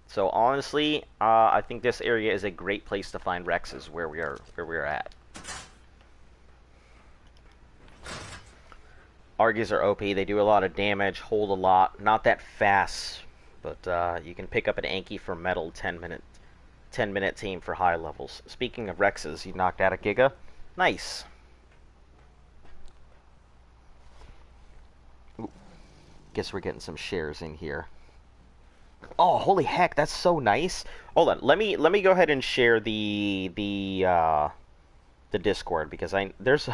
So honestly, I think this area is a great place to find Rexes where we are at. Argies are OP. They do a lot of damage, hold a lot. Not that fast, but you can pick up an Anki for metal 10-minute team for high levels. Speaking of Rexes, you knocked out a Giga. Nice. Ooh. Guess we're getting some shares in here. Oh, holy heck, that's so nice. Hold on, let me go ahead and share the Discord, because there's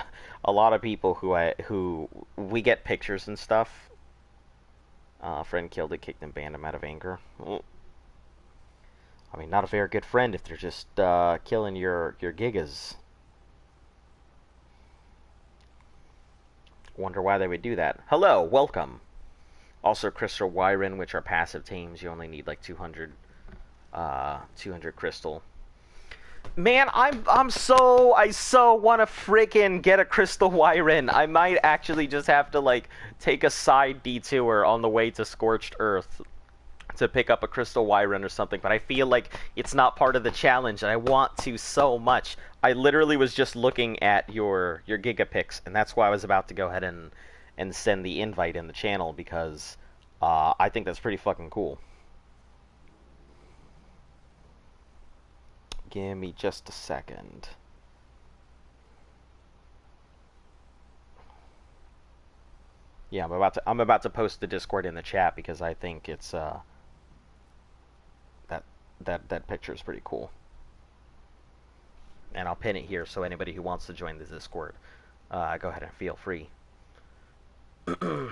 a lot of people who we get pictures and stuff. Friend killed it, kicked and banned him out of anger. I mean, not a very good friend if they're just killing your gigas. Wonder why they would do that. Hello, welcome. Also, Crystal Wyron, which are passive teams. You only need like 200 crystal. Man, I so want to freaking get a Crystal Wyron. I might actually just have to like take a side detour on the way to Scorched Earth to pick up a Crystal Wyron or something, but I feel like it's not part of the challenge, and I want to so much. I literally was just looking at your Gigapics, and that's why I was about to go ahead and send the invite in the channel, because I think that's pretty fucking cool. Give me just a second. Yeah, I'm about to post the Discord in the chat, because I think it's that picture is pretty cool. And I'll pin it here, so anybody who wants to join the Discord, go ahead and feel free. I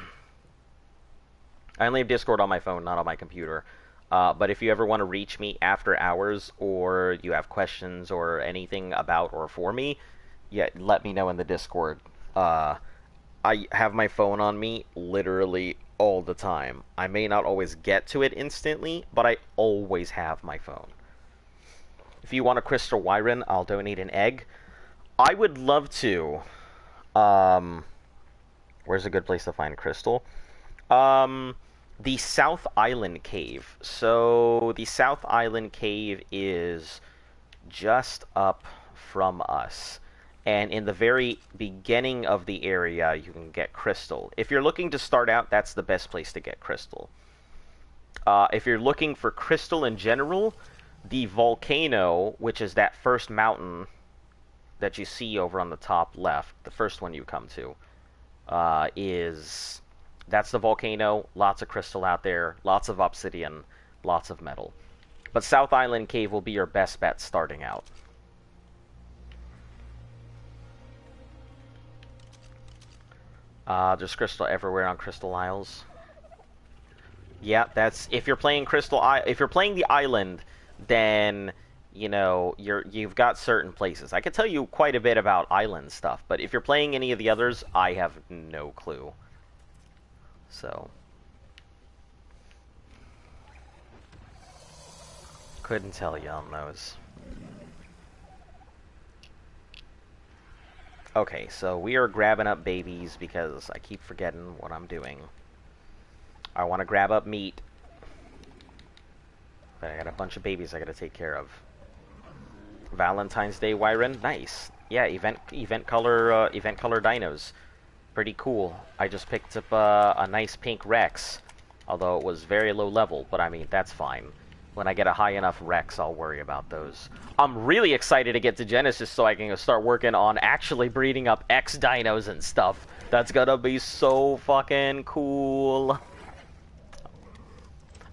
only have Discord on my phone, not on my computer. But if you ever want to reach me after hours, or you have questions or anything about or for me, yeah, let me know in the Discord. I have my phone on me literally all the time. I may not always get to it instantly, but I always have my phone. If you want a Crystal Wyron, I'll donate an egg. I would love to. Where's a good place to find Crystal? The South Island Cave. So the South Island Cave is just up from us. And in the very beginning of the area, you can get crystal. If you're looking to start out, that's the best place to get crystal. If you're looking for crystal in general, the volcano, which is that first mountain that you see over on the top left, the first one you come to, that's the volcano. Lots of crystal out there, lots of obsidian, lots of metal. But South Island Cave will be your best bet starting out. There's crystal everywhere on Crystal Isles. Yeah, that's if you're playing if you're playing the island, then you know you've got certain places. I could tell you quite a bit about island stuff, but if you're playing any of the others, I have no clue. So couldn't tell you on those. Okay, so we are grabbing up babies because I keep forgetting what I'm doing. I want to grab up meat, but I got a bunch of babies I got to take care of. Valentine's Day Wyron, nice. Yeah, event color dinos, pretty cool. I just picked up a nice pink Rex, although it was very low level, but I mean that's fine. When I get a high enough Rex, I'll worry about those. I'm really excited to get to Genesis so I can start working on actually breeding up X dinos and stuff. That's gonna be so fucking cool.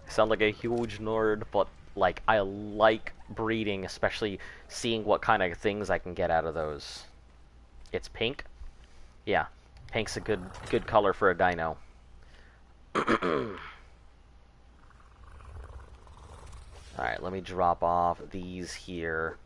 I sound like a huge nerd, but like I like breeding, especially seeing what kind of things I can get out of those. It's pink? Yeah, pink's a good color for a dino. Alright, let me drop off these here.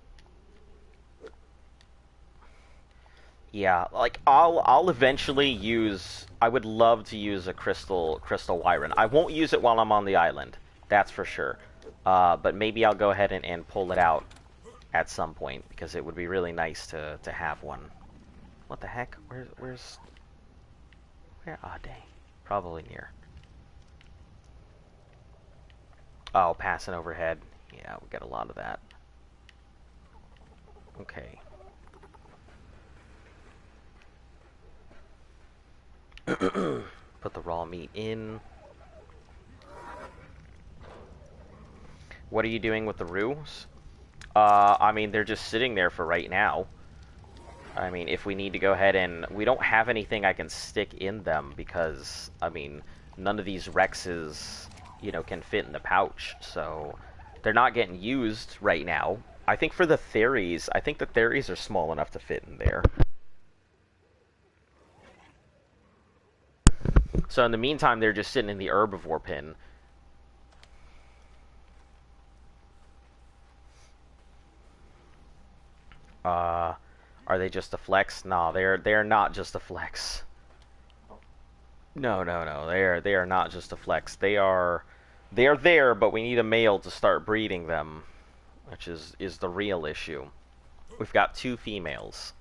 Yeah, like I'll eventually use. I would love to use a crystal Wyron. I won't use it while I'm on the island, that's for sure. But maybe I'll go ahead and pull it out at some point because it would be really nice to have one. What the heck? Where? Ah, dang. Probably near. Oh, passing overhead. Yeah, we get a lot of that. Okay. Put the raw meat in. What are you doing with the roos? I mean, they're just sitting there for right now. I mean, if we need to go ahead and... We don't have anything I can stick in them because, I mean, none of these Rexes, you know, can fit in the pouch. So, they're not getting used right now. I think for the Theries, I think the Theries are small enough to fit in there. So in the meantime, they're just sitting in the herbivore pin. Are they just a flex? No, they're not just a flex. No. They are not just a flex. They are there, but we need a male to start breeding them, which is the real issue. We've got 2 females.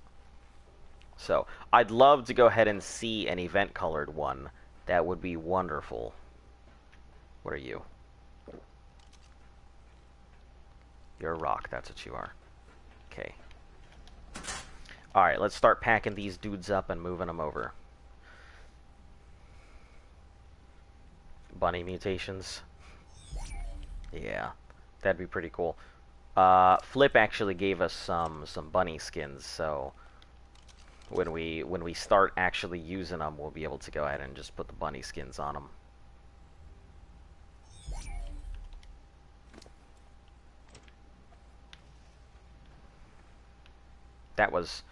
So, I'd love to go ahead and see an event colored one. That would be wonderful. What are you? You're a rock, that's what you are. Okay. Alright, let's start packing these dudes up and moving them over. Bunny mutations. Yeah, that'd be pretty cool. Flip actually gave us some bunny skins, so when we start actually using them, we'll be able to go ahead and just put the bunny skins on them. That was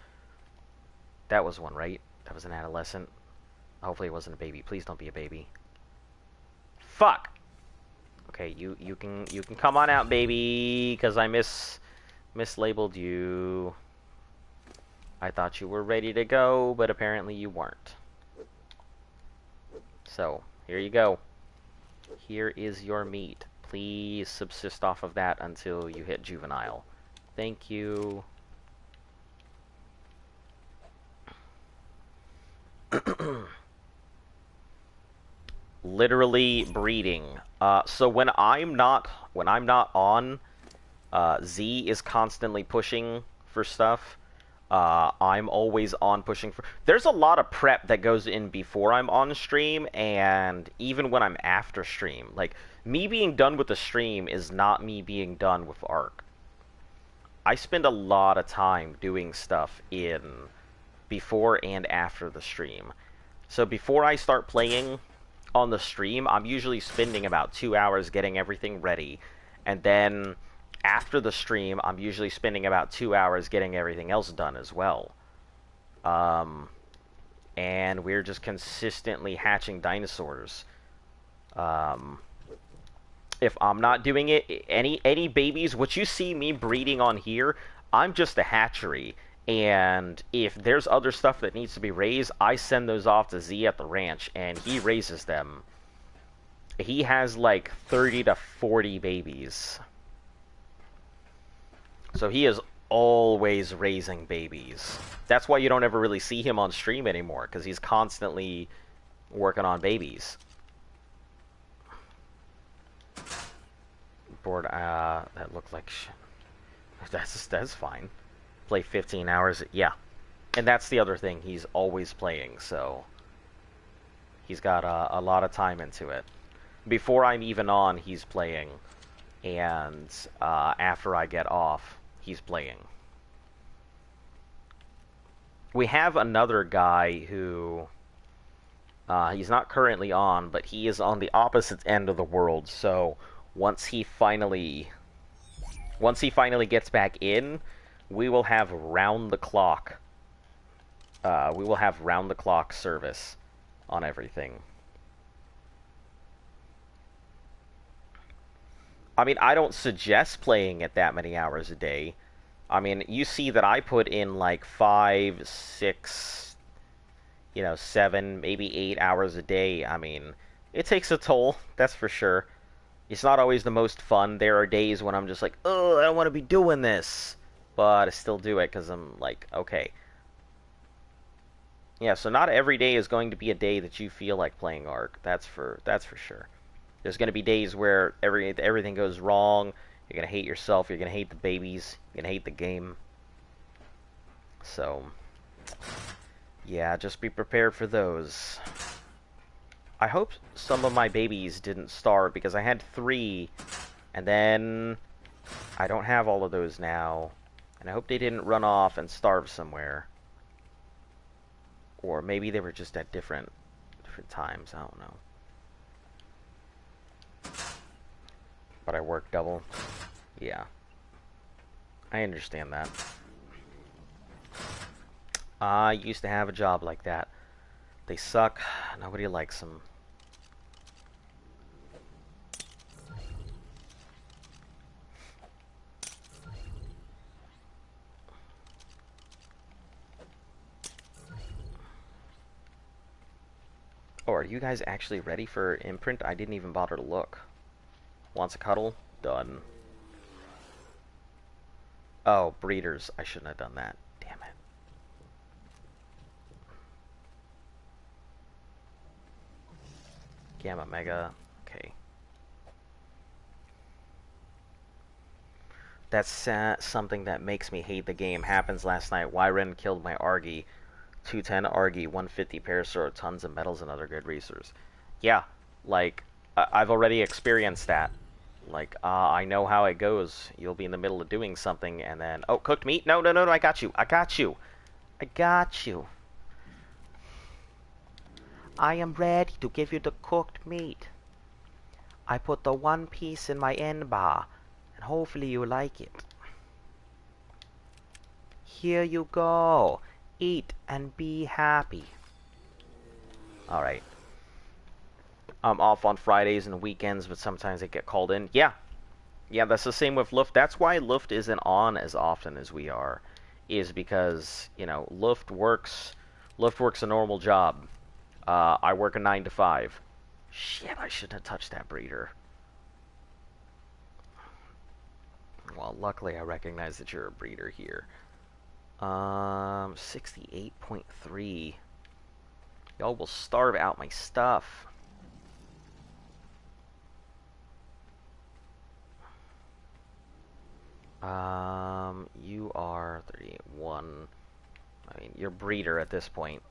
one, right? That was an adolescent. Hopefully it wasn't a baby. Please don't be a baby. Fuck. Okay, you can come on out, baby, because I mislabeled you. I thought you were ready to go, but apparently you weren't. So, here you go. Here is your meat. Please subsist off of that until you hit juvenile. Thank you. literally breeding. So when I'm not on, Z is constantly pushing for stuff. I'm always on pushing for. There's a lot of prep that goes in before I'm on stream, and even when I'm after stream. Like, me being done with the stream is not me being done with Ark. I spend a lot of time doing stuff in before and after the stream. So before I start playing on the stream, I'm usually spending about 2 hours getting everything ready. And then after the stream, I'm usually spending about 2 hours getting everything else done as well. And we're just consistently hatching dinosaurs. If I'm not doing it, any babies, what you see me breeding on here, I'm just a hatchery. And if there's other stuff that needs to be raised, I send those off to Z at the ranch, and he raises them. He has like 30 to 40 babies. So he is always raising babies. That's why you don't ever really see him on stream anymore, because he's constantly working on babies. Board, that looked like shit. That's fine. Play 15 hours, yeah. And that's the other thing, he's always playing, so he's got a lot of time into it. Before I'm even on, he's playing, and after I get off, he's playing. We have another guy who he's not currently on, but he is on the opposite end of the world, so once he finally gets back in, we will have round-the-clock service on everything. I mean, I don't suggest playing it that many hours a day. I mean, you see that I put in like 5, 6, 7, maybe 8 hours a day. I mean, it takes a toll, that's for sure. It's not always the most fun. There are days when I'm just like, oh, I don't want to be doing this. But I still do it because I'm like, okay. Yeah, so not every day is going to be a day that you feel like playing Ark. That's for sure. There's going to be days where everything goes wrong. You're going to hate yourself. You're going to hate the babies. You're going to hate the game. So, yeah, just be prepared for those. I hope some of my babies didn't starve, because I had 3, and then I don't have all of those now. And I hope they didn't run off and starve somewhere. Or maybe they were just at different times, I don't know. But I work double. Yeah. I understand that. I used to have a job like that. They suck. Nobody likes them. Oh, are you guys actually ready for imprint? I didn't even bother to look. Wants a cuddle? Done. Oh, breeders. I shouldn't have done that. Damn it. Gamma Mega. Okay. That's something that makes me hate the game. Happens last night. Wyren killed my Argy. 210 Argy, 150 Parasaur, tons of metals and other good resources. Yeah, like, I've already experienced that. Like, I know how it goes. You'll be in the middle of doing something, and then... Oh, cooked meat? No, no, no, no, I got you. I got you. I got you. I am ready to give you the cooked meat. I put the one piece in my end bar, and hopefully you like it. Here you go. Eat and be happy. Alright. I'm off on Fridays and weekends, but sometimes I get called in. Yeah. Yeah, that's the same with Luft. That's why Luft isn't on as often as we are. Is because, Luft works a normal job. I work a 9 to 5. Shit, I shouldn't have touched that breeder. Well, luckily I recognize that you're a breeder here. 68.3. Y'all will starve out my stuff. You are 31. I mean, you're breeder at this point.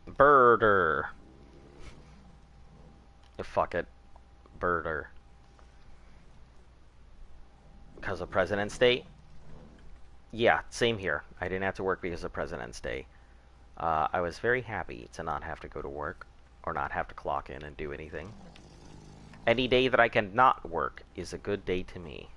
Birder. Fuck it. Birder. Because of President's Day? Yeah, same here. I didn't have to work because of President's Day. I was very happy to not have to go to work, or not have to clock in and do anything. Any day that I can not work is a good day to me.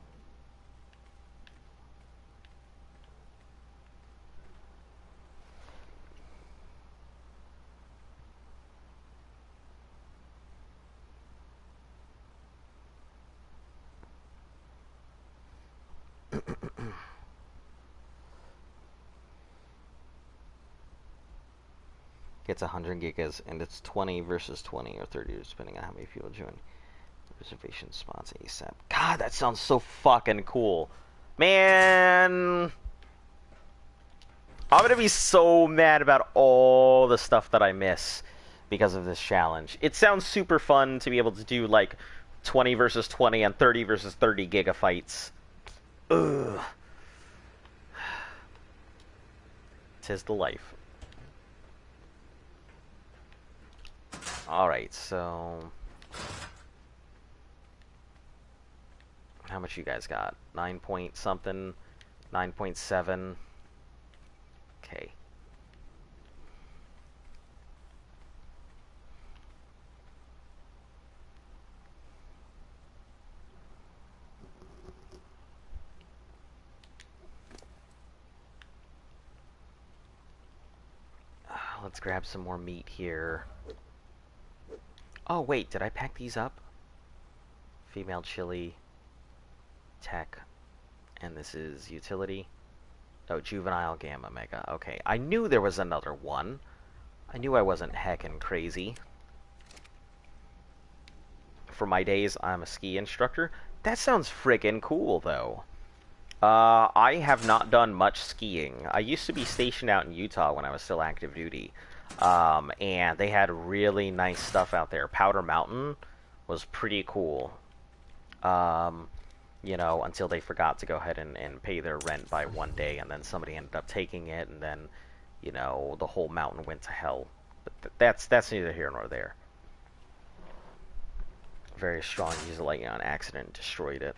Gets 100 gigas, and it's 20 versus 20 or 30, depending on how many people join. Reservation spots ASAP. God, that sounds so fucking cool. Man, I'm gonna be so mad about all the stuff that I miss because of this challenge. It sounds super fun to be able to do like 20 versus 20 and 30 versus 30 gigafights. Ugh. 'Tis the life. Alright, so... how much you guys got? 9 point something? 9.7? Okay. Let's grab some more meat here. Oh, wait, did I pack these up? Female chili, tech, and this is utility. Oh, juvenile gamma mega. Okay, I knew there was another one. I knew I wasn't heckin' crazy. For my days, I'm a ski instructor. That sounds friggin' cool, though. I have not done much skiing. I used to be stationed out in Utah when I was still active duty. And they had really nice stuff out there. Powder Mountain was pretty cool. You know, until they forgot to go ahead and pay their rent by one day, and then somebody ended up taking it, and then, you know, the whole mountain went to hell. But that's neither here nor there. Very strong, used lightning on accident, destroyed it.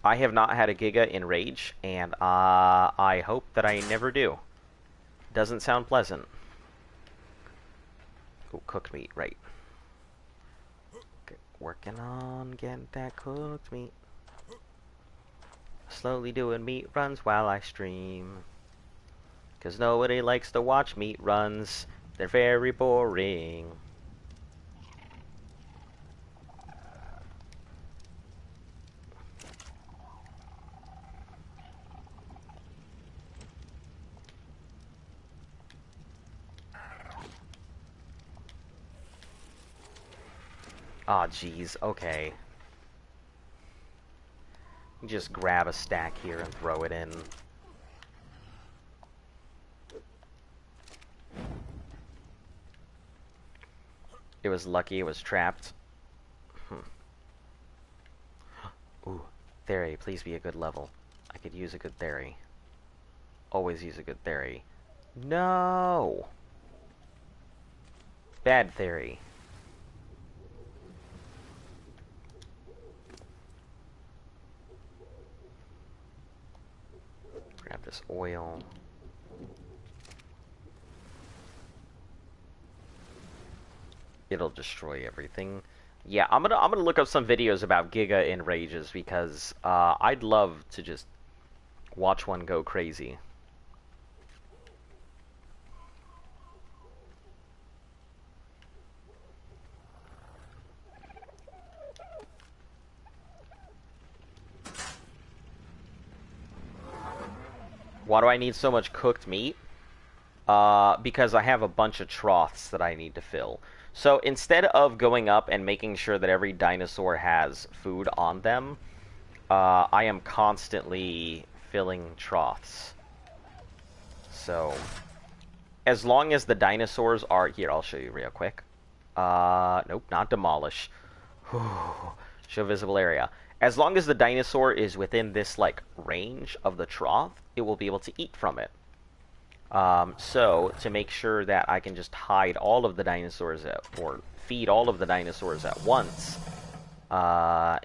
I have not had a Giga in Rage, and I hope that I never do. Doesn't sound pleasant. Oh, cooked meat, right. Working on getting that cooked meat. Slowly doing meat runs while I stream. 'Cause nobody likes to watch meat runs. They're very boring. Aw, jeez, okay. Just grab a stack here and throw it in. It was lucky it was trapped. Ooh, theory, please be a good level. I could use a good theory. Always use a good theory. No! Bad theory. Grab this oil. It'll destroy everything. Yeah, I'm gonna look up some videos about Giga in Rages because I'd love to just watch one go crazy. Why do I need so much cooked meat? Because I have a bunch of troughs that I need to fill. So instead of going up and making sure that every dinosaur has food on them, I am constantly filling troughs. So, as long as the dinosaurs are... Here, I'll show you real quick. Nope, not demolish. Show visible area. As long as the dinosaur is within this, like, range of the trough, it will be able to eat from it. So, to make sure that I can just hide all of the dinosaurs or feed all of the dinosaurs at once,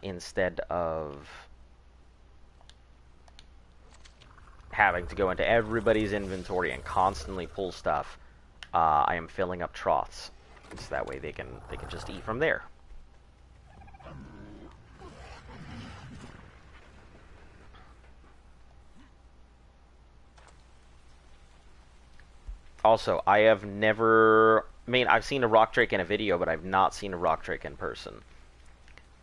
instead of having to go into everybody's inventory and constantly pull stuff, I am filling up troughs. So that way they can just eat from there. Also, I have never... I mean, I've seen a rock drake in a video, but I've not seen a rock drake in person.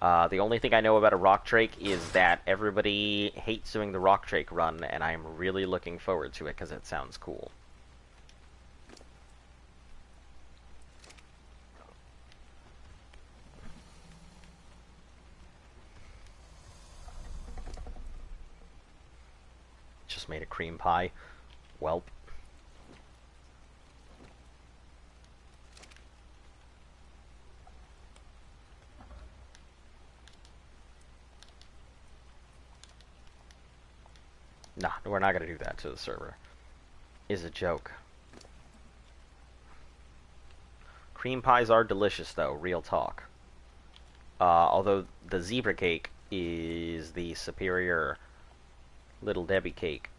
The only thing I know about a rock drake is that everybody hates doing the rock drake run, and I'm really looking forward to it because it sounds cool. Just made a cream pie. Welp. Nah, we're not gonna do that to the server. Is a joke. Cream pies are delicious, though. Real talk. Although the zebra cake is the superior Little Debbie cake.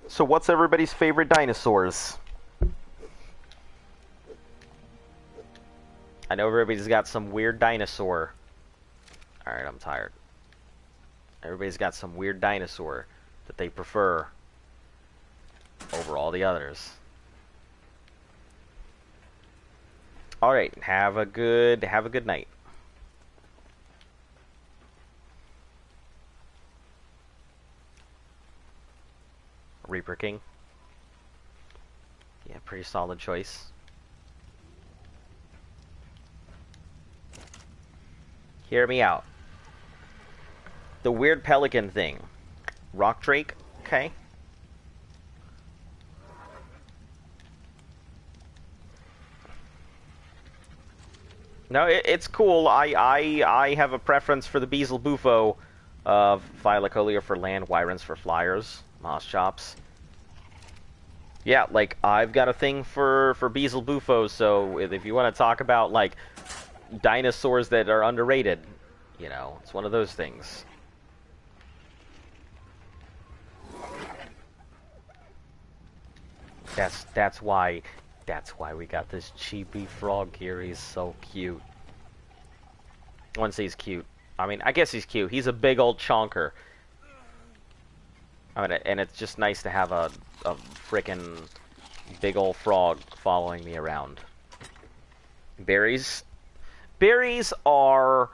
So what's everybody's favorite dinosaurs? I know everybody's got some weird dinosaur. Alright, I'm tired. Everybody's got some weird dinosaur that they prefer over all the others. Alright, have a good night. Reaper King. Yeah, pretty solid choice. Hear me out. The weird pelican thing. Rock drake, okay. No, it's cool. I have a preference for the Beezle Bufo of Phylocolia for land, Wyrens for flyers, Moss Chops. Yeah, like, I've got a thing for Beezle Bufo, so if you want to talk about, like, dinosaurs that are underrated, you know, it's one of those things. That's why we got this cheapy frog here. He's so cute. I wouldn't say he's cute. I mean, I guess he's cute. He's a big old chonker. I mean, and it's just nice to have a frickin' big old frog following me around. Berries are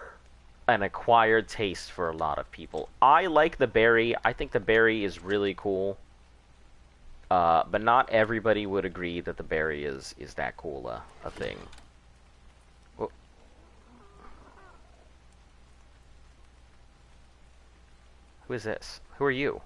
an acquired taste for a lot of people. I like the berry. I think the berry is really cool. But not everybody would agree that the berry is that cool a thing. Whoa. Who is this? Who are you?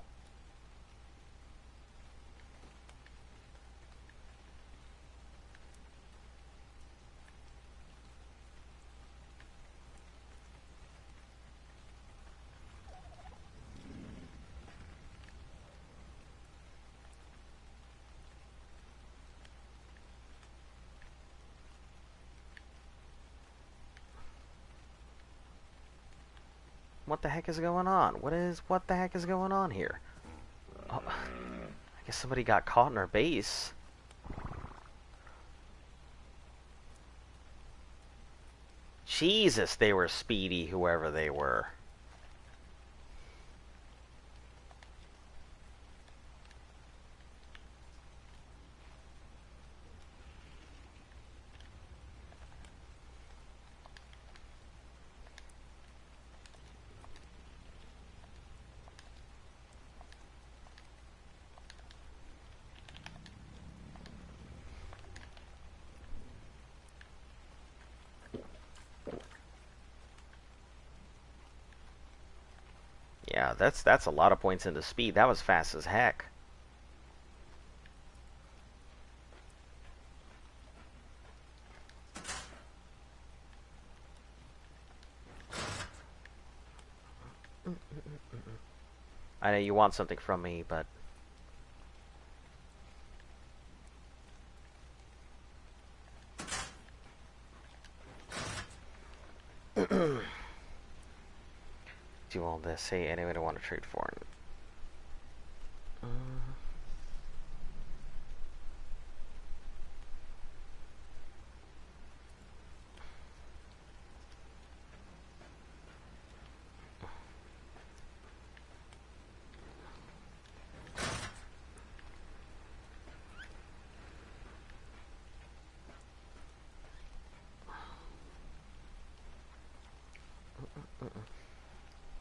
What the heck is going on? What the heck is going on here? Oh, I guess somebody got caught in our base. Jesus, they were speedy, whoever they were. Yeah, that's a lot of points into speed. That was fast as heck. I know you want something from me, but do all this. Hey, anyone I want to trade for?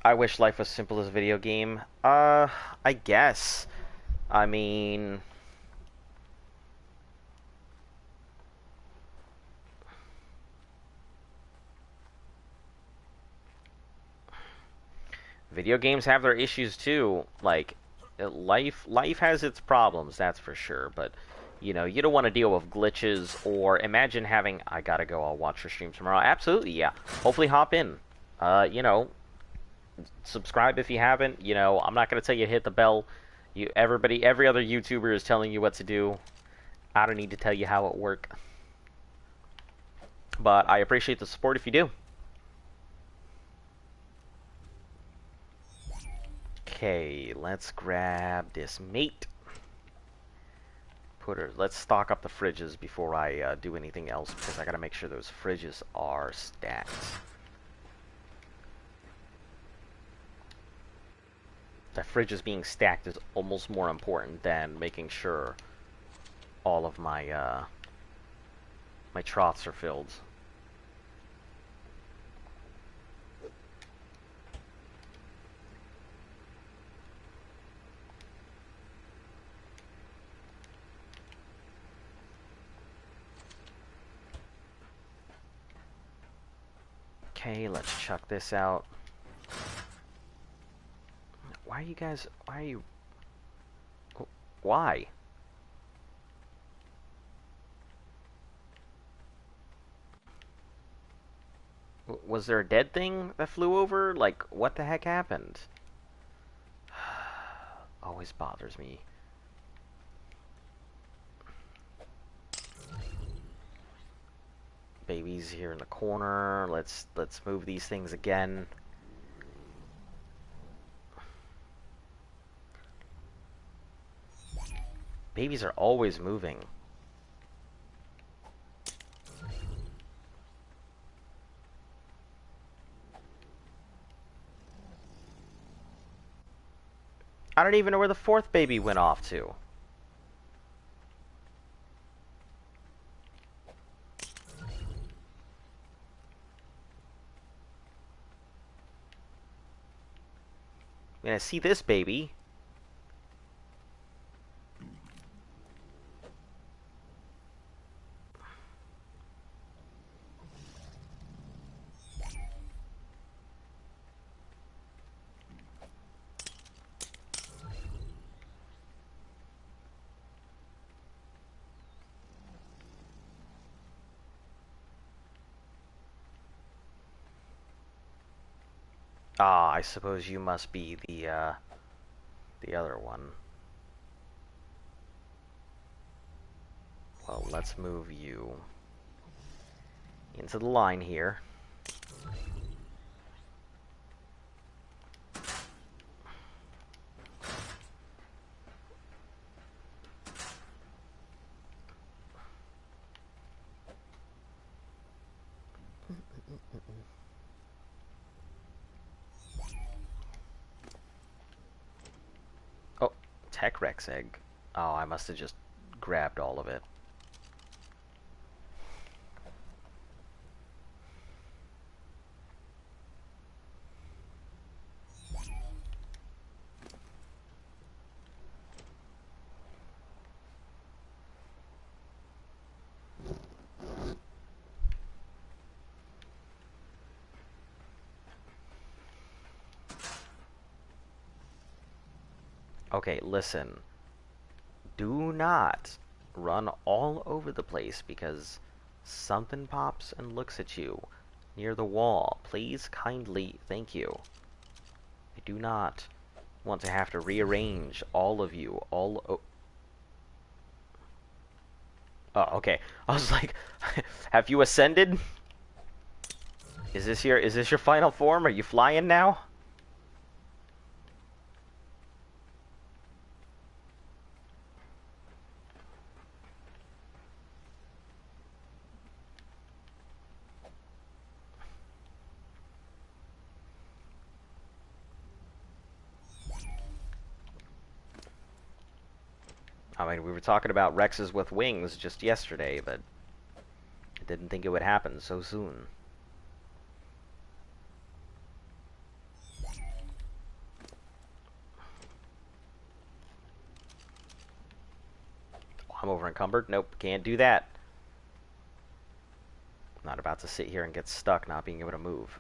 I wish life was simple as a video game. I guess. I mean, video games have their issues too. Like, life has its problems, that's for sure. But you know, you don't want to deal with glitches or imagine having. I gotta go. I'll watch your stream tomorrow. Absolutely, yeah. Hopefully, hop in. You know, subscribe if you haven't. You know, I'm not gonna tell you to hit the bell. Every other YouTuber is telling you what to do. I don't need to tell you how it works. But I appreciate the support if you do. Okay, let's grab this mate. Let's stock up the fridges before I do anything else because I gotta make sure those fridges are stacked. The fridges being stacked is almost more important than making sure all of my my troughs are filled. Okay, let's chuck this out. Why are you guys... Why are you... Why? Was there a dead thing that flew over? Like, what the heck happened? Always bothers me. Baby's here in the corner. Let's move these things again. Babies are always moving. I don't even know where the fourth baby went off to. I mean, I see this baby. Ah, I suppose you must be the other one. Well, let's move you into the line here. Oh, Tech Rex egg. Oh, I must have just grabbed all of it. Okay, listen. Do not run all over the place because something pops and looks at you near the wall. Please, kindly, thank you. I do not want to have to rearrange all of you. Oh, okay. I was like, have you ascended? Is this your final form? Are you flying now? I mean, we were talking about Rexes with wings just yesterday, but I didn't think it would happen so soon. I'm over encumbered. Nope, can't do that. I'm not about to sit here and get stuck not being able to move.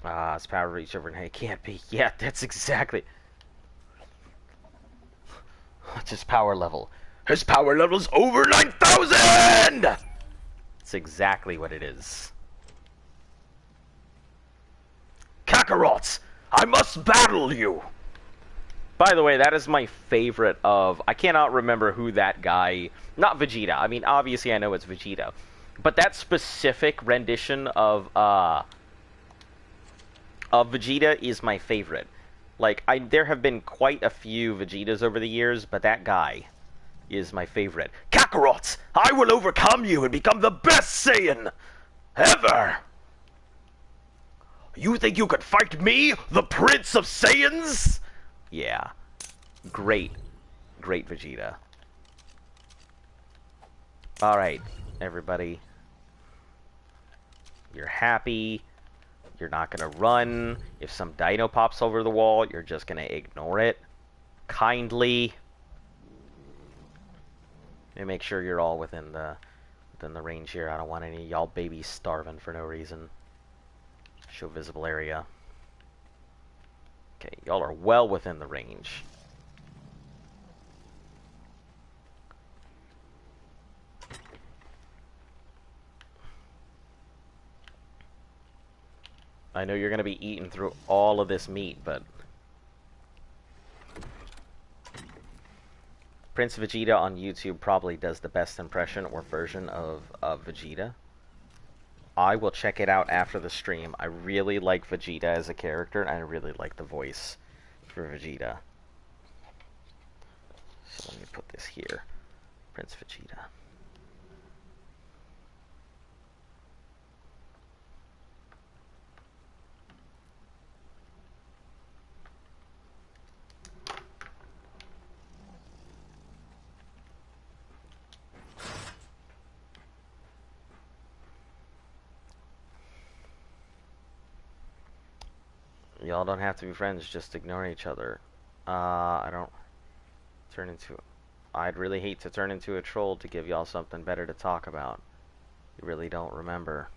Ah, it's power reach over. It can't be. Yeah, that's exactly. What's his power level? His power level's over 9,000! That's exactly what it is. Kakarot! I must battle you! By the way, that is my favorite of... I cannot remember who that guy... Not Vegeta. I mean, obviously I know it's Vegeta. But that specific rendition of Vegeta is my favorite. Like, there have been quite a few Vegetas over the years, but that guy is my favorite. Kakarot! I will overcome you and become the best Saiyan ever! You think you could fight me, the Prince of Saiyans? Yeah. Great. Great Vegeta. Alright, everybody. You're happy. You're not gonna run. If some dino pops over the wall, you're just gonna ignore it. Kindly. And make sure you're all within the range here. I don't want any of y'all babies starving for no reason. Show visible area. Okay, y'all are well within the range. I know you're going to be eating through all of this meat, but... Prince Vegeta on YouTube probably does the best impression or version of Vegeta. I will check it out after the stream. I really like Vegeta as a character, and I really like the voice for Vegeta. So let me put this here. Prince Vegeta. Y'all don't have to be friends, just ignore each other. I don't turn into... I'd really hate to turn into a troll to give y'all something better to talk about. You really don't remember.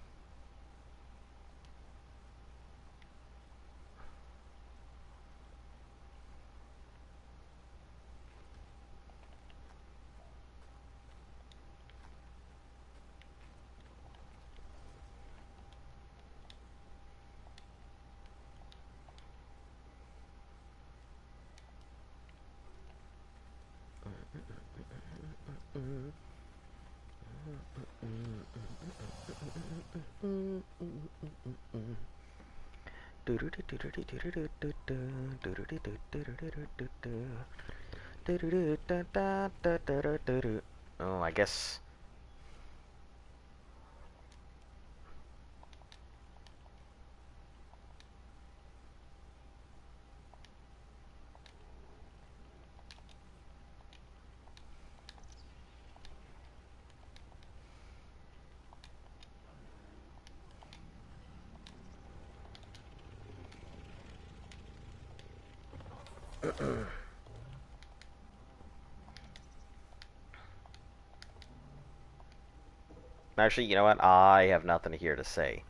Oh, I guess... Actually, you know what? I have nothing here to say.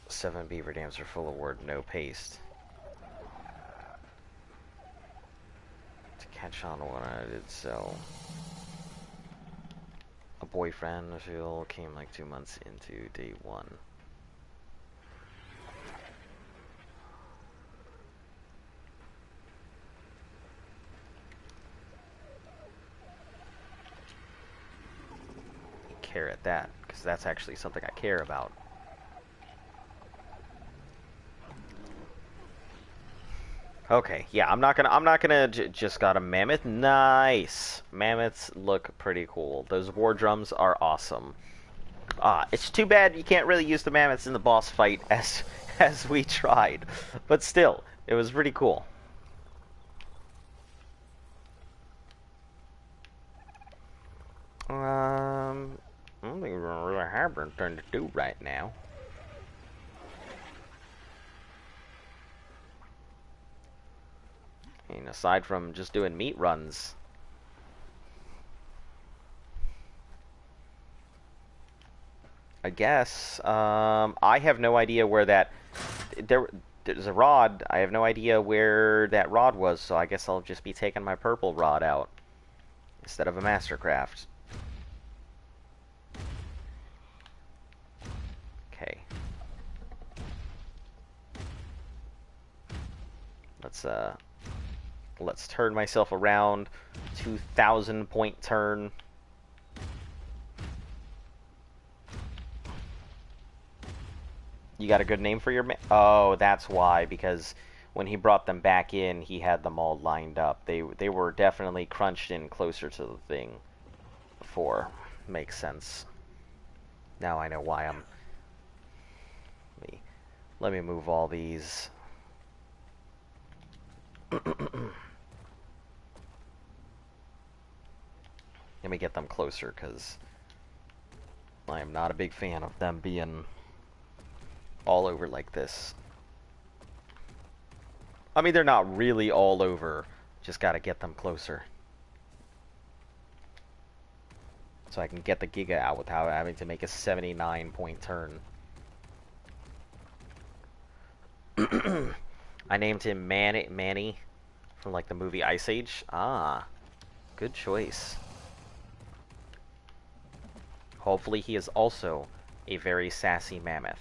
7 beaver dams are full of word, no paste. To catch on what I did so. A boyfriend feel came like 2 months into day 1. Care at that, because that's actually something I care about. Okay, yeah, I'm not gonna just got a mammoth. Nice. Mammoths look pretty cool. Those war drums are awesome. It's too bad you can't really use the mammoths in the boss fight as we tried. But still, it was pretty cool. I don't think we really have anything to do right now. I mean, aside from just doing meat runs. I guess. I have no idea where that... There's a rod. I have no idea where that rod was, so I guess I'll just be taking my purple rod out instead of a Mastercraft. Okay. Let's turn myself around. 2,000 point turn. You got a good name for your Oh, that's why, because when he brought them back in, he had them all lined up. They were definitely crunched in closer to the thing before. Makes sense. Now I know why I'm... Let me move all these. Let me get them closer, because I am not a big fan of them being all over like this. I mean, they're not really all over. Just gotta get them closer. So I can get the Giga out without having to make a 79 point turn. I named him Manny from like the movie Ice Age. Ah, good choice. Hopefully he is also a very sassy mammoth.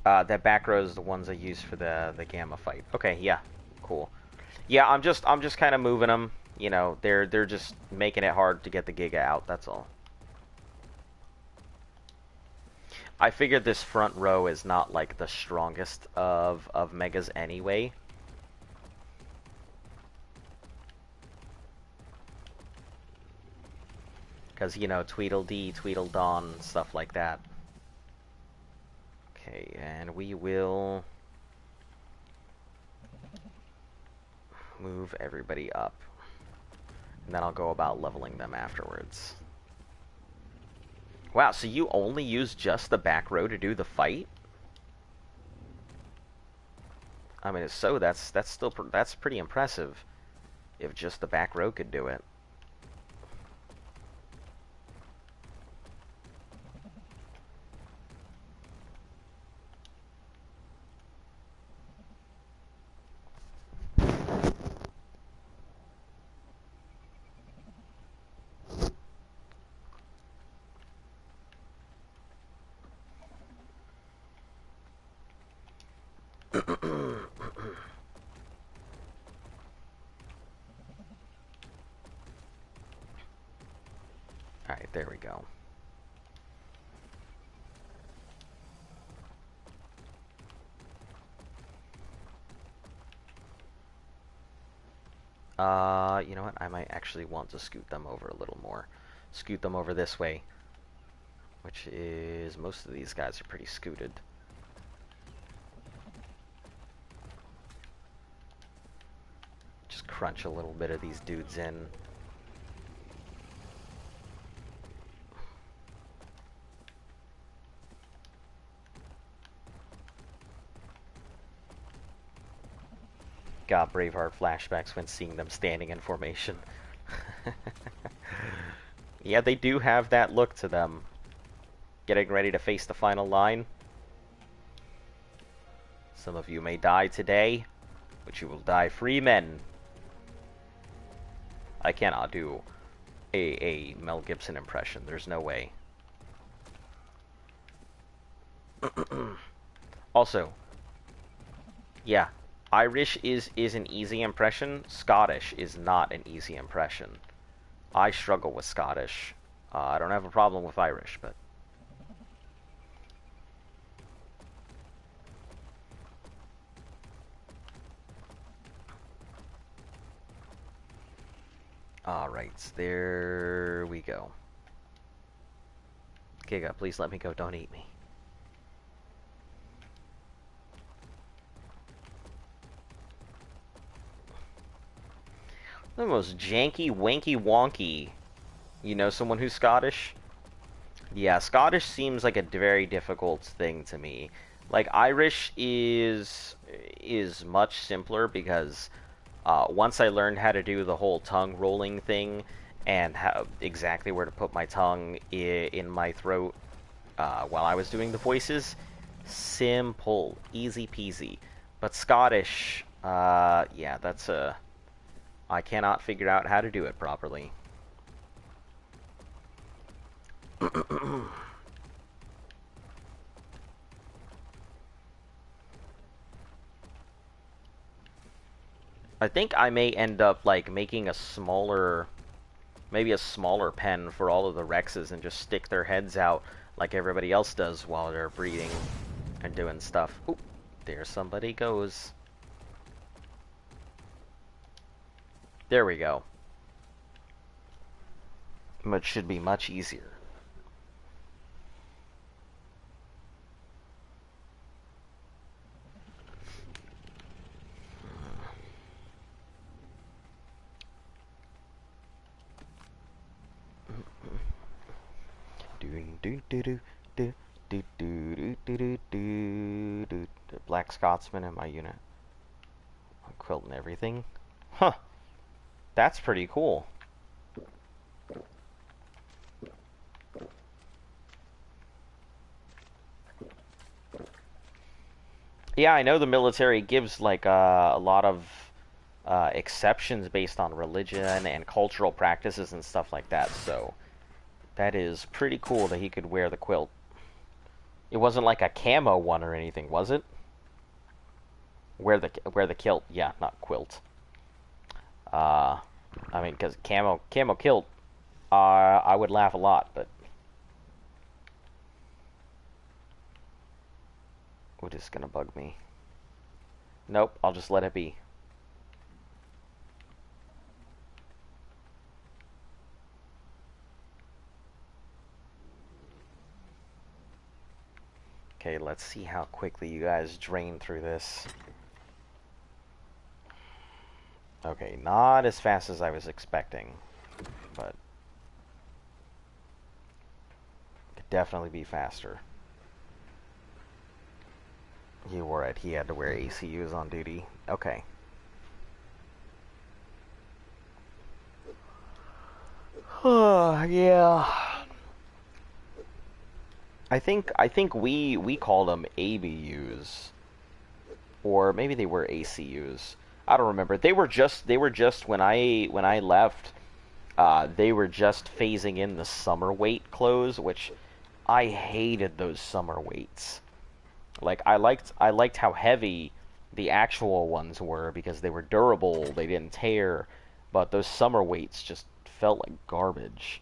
That back row is the ones I use for the gamma fight. Okay, yeah, cool. Yeah, I'm just kind of moving them. You know, they're just making it hard to get the Giga out. That's all. I figured this front row is not like the strongest of megas anyway. Because, you know, Tweedledee, Tweedledon, stuff like that. Okay, and we will move everybody up. And then I'll go about leveling them afterwards. Wow, so you only use just the back row to do the fight? I mean, so that's pretty impressive. If just the back row could do it. Alright, there we go. You know what? I might actually want to scoot them over a little more. Scoot them over this way. Which is... most of these guys are pretty scooted. Just crunch a little bit of these dudes in. Got Braveheart flashbacks when seeing them standing in formation. Yeah, they do have that look to them. Getting ready to face the final line. Some of you may die today, but you will die free men. I cannot do a Mel Gibson impression. There's no way. Also, yeah, Irish is an easy impression. Scottish is not an easy impression. I struggle with Scottish. I don't have a problem with Irish, but... Alright, there we go. Giga, please let me go, don't eat me. The most janky, wanky, wonky. You know someone who's Scottish? Yeah, Scottish seems like a very difficult thing to me. Like, Irish is much simpler because once I learned how to do the whole tongue rolling thing and how exactly where to put my tongue in my throat while I was doing the voices, simple, easy peasy. But Scottish, yeah, that's a... I cannot figure out how to do it properly. I think I may end up, like, making a smaller... maybe a smaller pen for all of the Rexes and just stick their heads out like everybody else does while they're breeding and doing stuff. Oop, there somebody goes. There we go. Which should be much easier. Black Scotsman in my unit. Quilt and everything. Huh. That's pretty cool. Yeah, I know the military gives like a lot of exceptions based on religion and cultural practices and stuff like that, so that is pretty cool that he could wear the quilt. It wasn't like a camo one or anything, was it? Wear the kilt, yeah, not quilt. I mean, because camo kilt, I would laugh a lot, but what is gonna bug me? Nope, I'll just let it be. Okay, let's see how quickly you guys drain through this. Okay, not as fast as I was expecting, but could definitely be faster. You were right, he had to wear ACUs on duty. Okay. Yeah. I think we called them ABUs, or maybe they were ACUs. I don't remember. They were just when I left. They were just phasing in the summer weight clothes, which I hated those summer weights. Like I liked how heavy the actual ones were because they were durable, they didn't tear, but those summer weights just felt like garbage.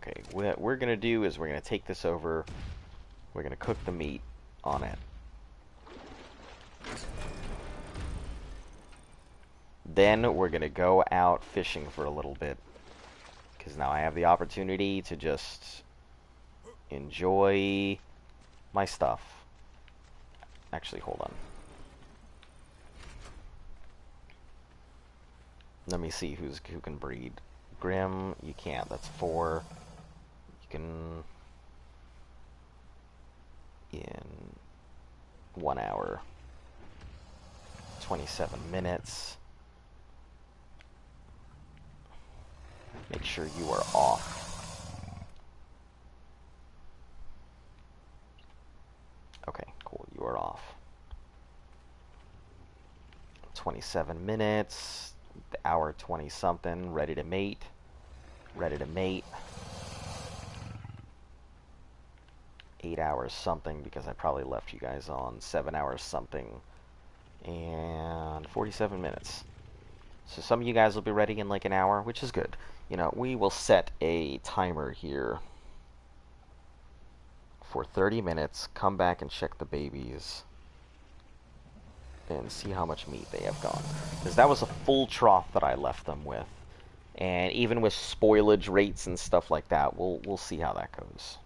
Okay, what we're gonna do is we're gonna take this over. We're gonna cook the meat on it. Then we're gonna go out fishing for a little bit. Because now I have the opportunity to just enjoy my stuff. Actually, hold on. Let me see who can breed. Grim, you can't. That's 4. You can in 1 hour, 27 minutes. Make sure you are off. Okay, cool. You are off. 27 minutes. The hour 20 something. Ready to mate. Ready to mate. 8 hours something because I probably left you guys on 7 hours something. And 47 minutes. So some of you guys will be ready in like an hour, which is good. You know, we will set a timer here for 30 minutes, come back and check the babies, and see how much meat they have gone. Because that was a full trough that I left them with. And even with spoilage rates and stuff like that, we'll see how that goes.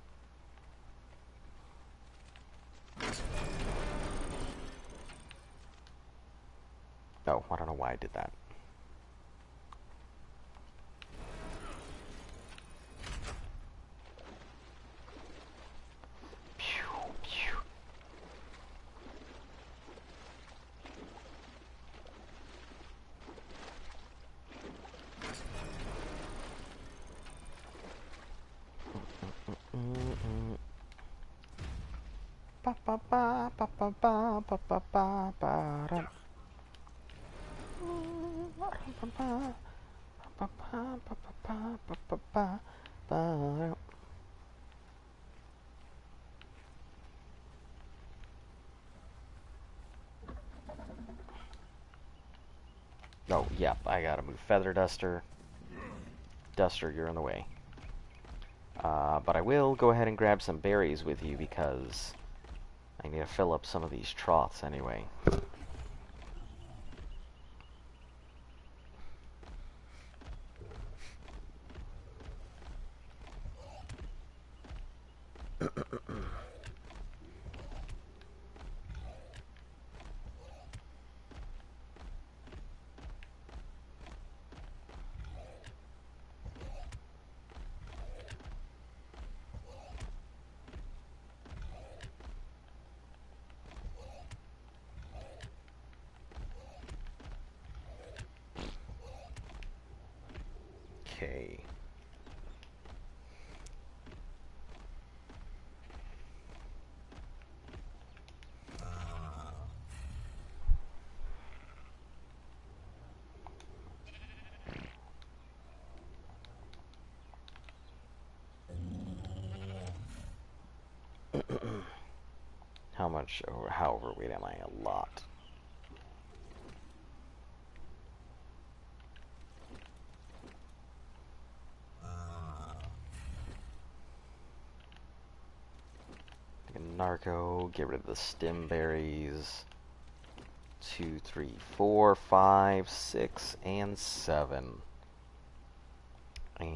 Oh, I don't know why I did that. Ba ba ba ba ba ba ba ba ba ba. Oh, yep, I gotta move Feather Duster. Duster, you're in the way. But I will go ahead and grab some berries with you because I need to fill up some of these troughs anyway. Okay. How much, or how overweight am I? A lot. Narco, get rid of the stem berries. 2, 3, 4, 5, 6, and 7. And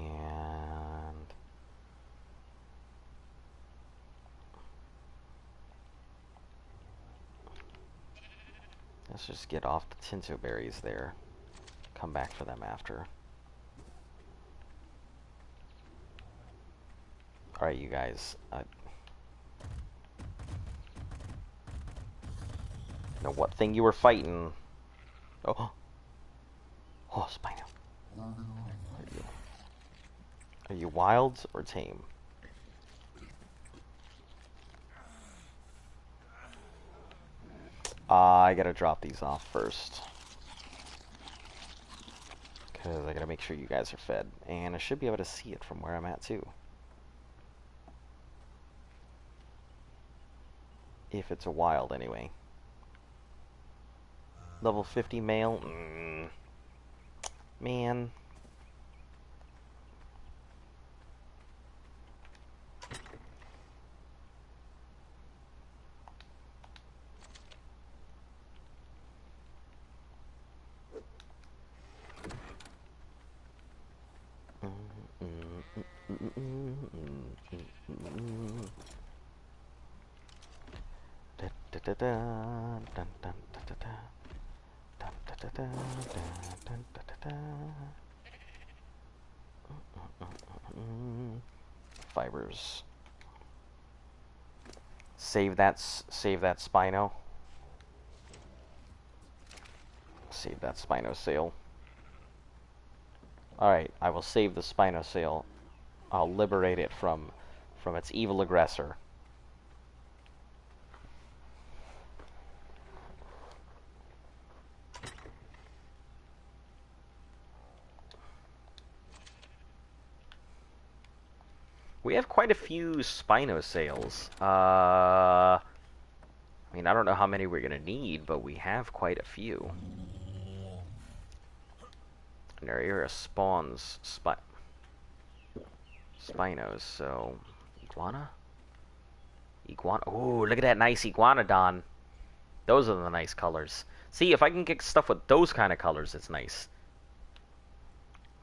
let's just get off the tinto berries there. Come back for them after. Alright, you guys. Know what thing you were fighting? Oh, oh, Spino. Are you wild or tame? I gotta drop these off first. Because I gotta make sure you guys are fed. And I should be able to see it from where I'm at, too. If it's a wild, anyway. Level 50 male? Man. Fibers. Save that Spino. Save that Spino sail. Alright, I will save the Spino sail. I'll liberate it from its evil aggressor. We have quite a few Spino sails. I mean, I don't know how many we're gonna need, but we have quite a few. And our area spawns Spinos, so iguana? Oh, look at that nice iguanodon. Those are the nice colors. See, if I can get stuff with those kind of colors, it's nice.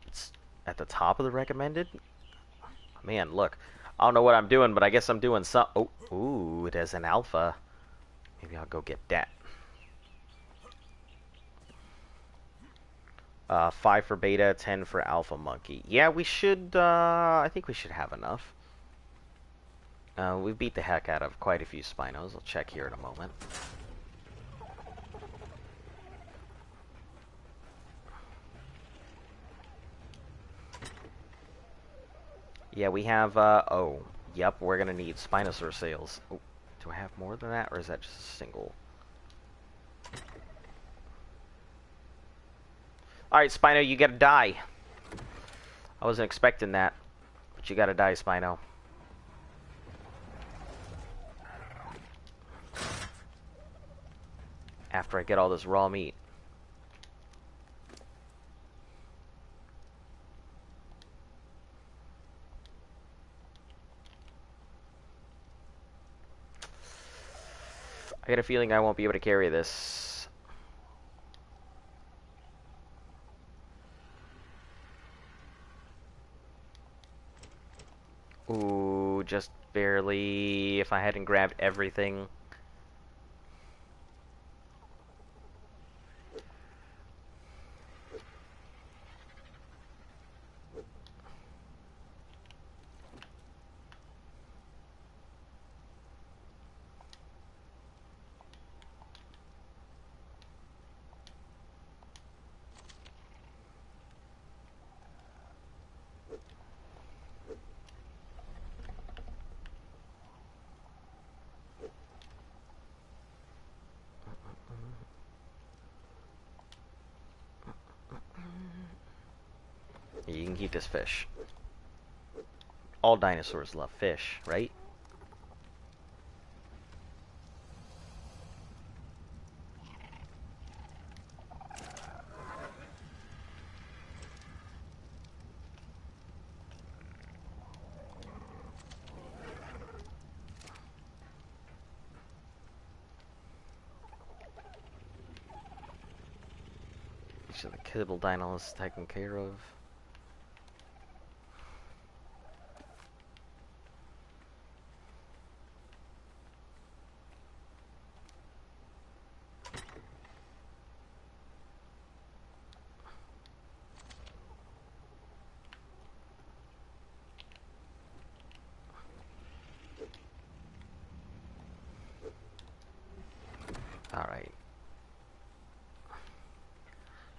It's at the top of the recommended. Man, look. I don't know what I'm doing, but I guess I'm doing some. Oh, ooh, it has an alpha. Maybe I'll go get that. 5 for beta, 10 for alpha monkey. Yeah, we should. I think we should have enough. We beat the heck out of quite a few Spinos. I'll check here in a moment. Yeah, we have, oh, yep, we're gonna need Spinosaur sails. Oh, do I have more than that, or is that just a single? Alright, Spino, you gotta die. I wasn't expecting that, but you gotta die, Spino. After I get all this raw meat. I got a feeling I won't be able to carry this. Ooh, just barely. If I hadn't grabbed everything. You can keep this fish. All dinosaurs love fish, right? Each of the kibble dinos is taken care of. Alright.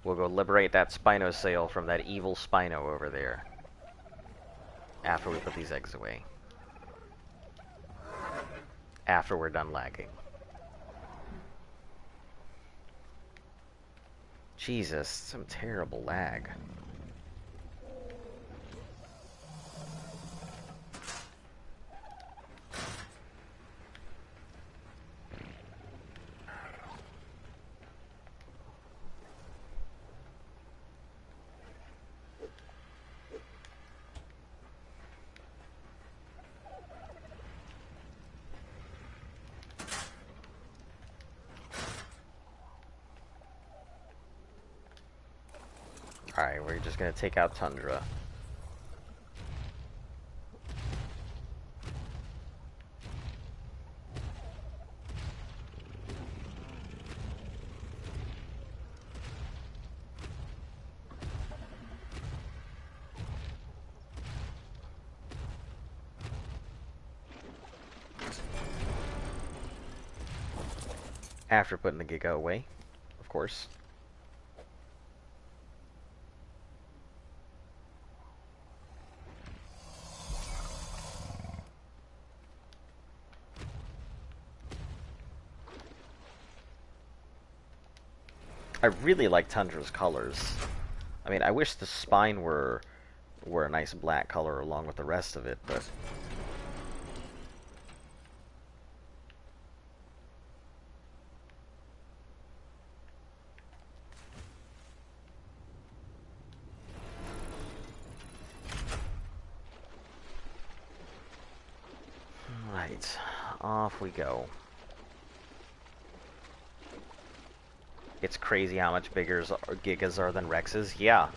We'll go liberate that Spino sail from that evil Spino over there. After we put these eggs away. After we're done lagging. Jesus, some terrible lag. Alright, we're just gonna take out Tundra. After putting the Giga away, of course. I really like Tundra's colors. I mean, I wish the spine were a nice black color along with the rest of it, but... Right, off we go. It's crazy how much bigger Gigas are than Rexes. Yeah.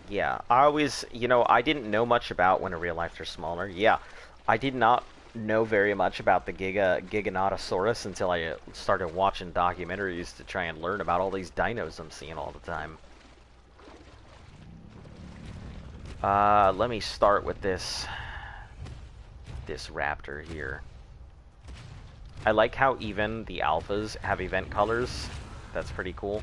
Yeah, I always, you know, I didn't know much about when in real life they're smaller. Yeah, I did not know very much about the Giganotosaurus until I started watching documentaries to try and learn about all these dinos I'm seeing all the time. Let me start with this raptor here. I like how even the alphas have event colors. That's pretty cool.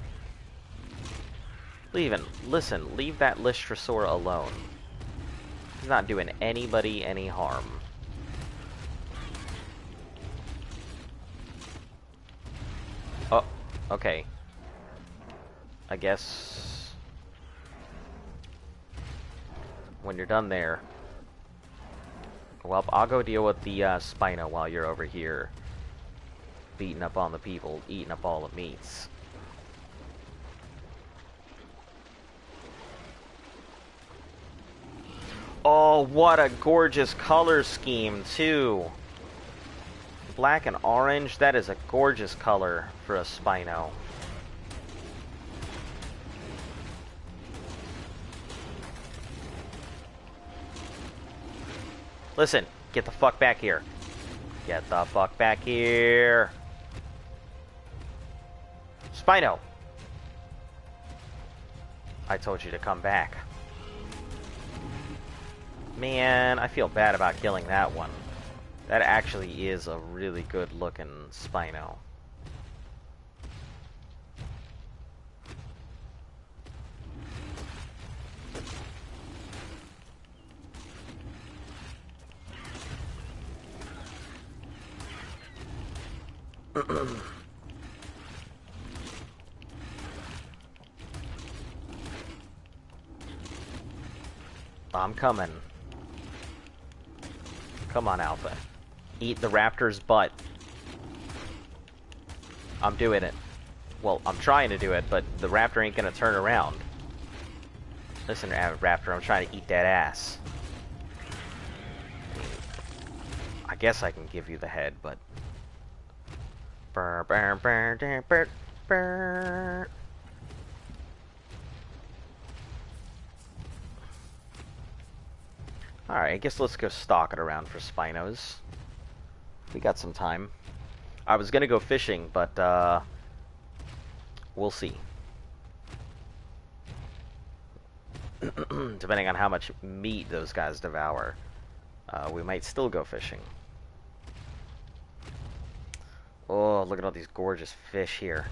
Leave that Lystrosaur alone. He's not doing anybody any harm. Oh, okay. I guess when you're done there, well, I'll go deal with the Spino while you're over here beating up on the people, eating up all the meats. Oh, what a gorgeous color scheme, too. Black and orange, that is a gorgeous color for a Spino. Listen, get the fuck back here. Get the fuck back here. Spino! I told you to come back. Man, I feel bad about killing that one. That actually is a really good looking Spino. I'm coming. Come on, Alpha. Eat the raptor's butt. I'm doing it. Well, I'm trying to do it, but the raptor ain't gonna turn around. Listen, raptor, I'm trying to eat that ass. I guess I can give you the head, but... Burr, burr, burr, burr, burr, burr. Alright, I guess let's go stalk it around for Spinos. We got some time. I was gonna go fishing, but, we'll see. Depending on how much meat those guys devour, we might still go fishing. Oh, look at all these gorgeous fish here.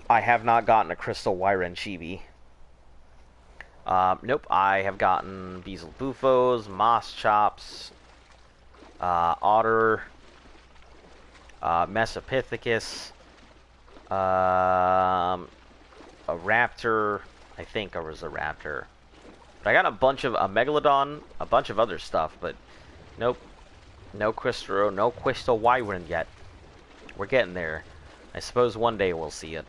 I have not gotten a Crystal Wyren Chibi. Nope, I have gotten Beezle Bufos, Moss Chops, Otter, Mesopithecus, a Raptor. I think there was a Raptor. But I got a bunch of a Megalodon, a bunch of other stuff, but nope, no Crystal Wyren yet. We're getting there. I suppose one day we'll see it.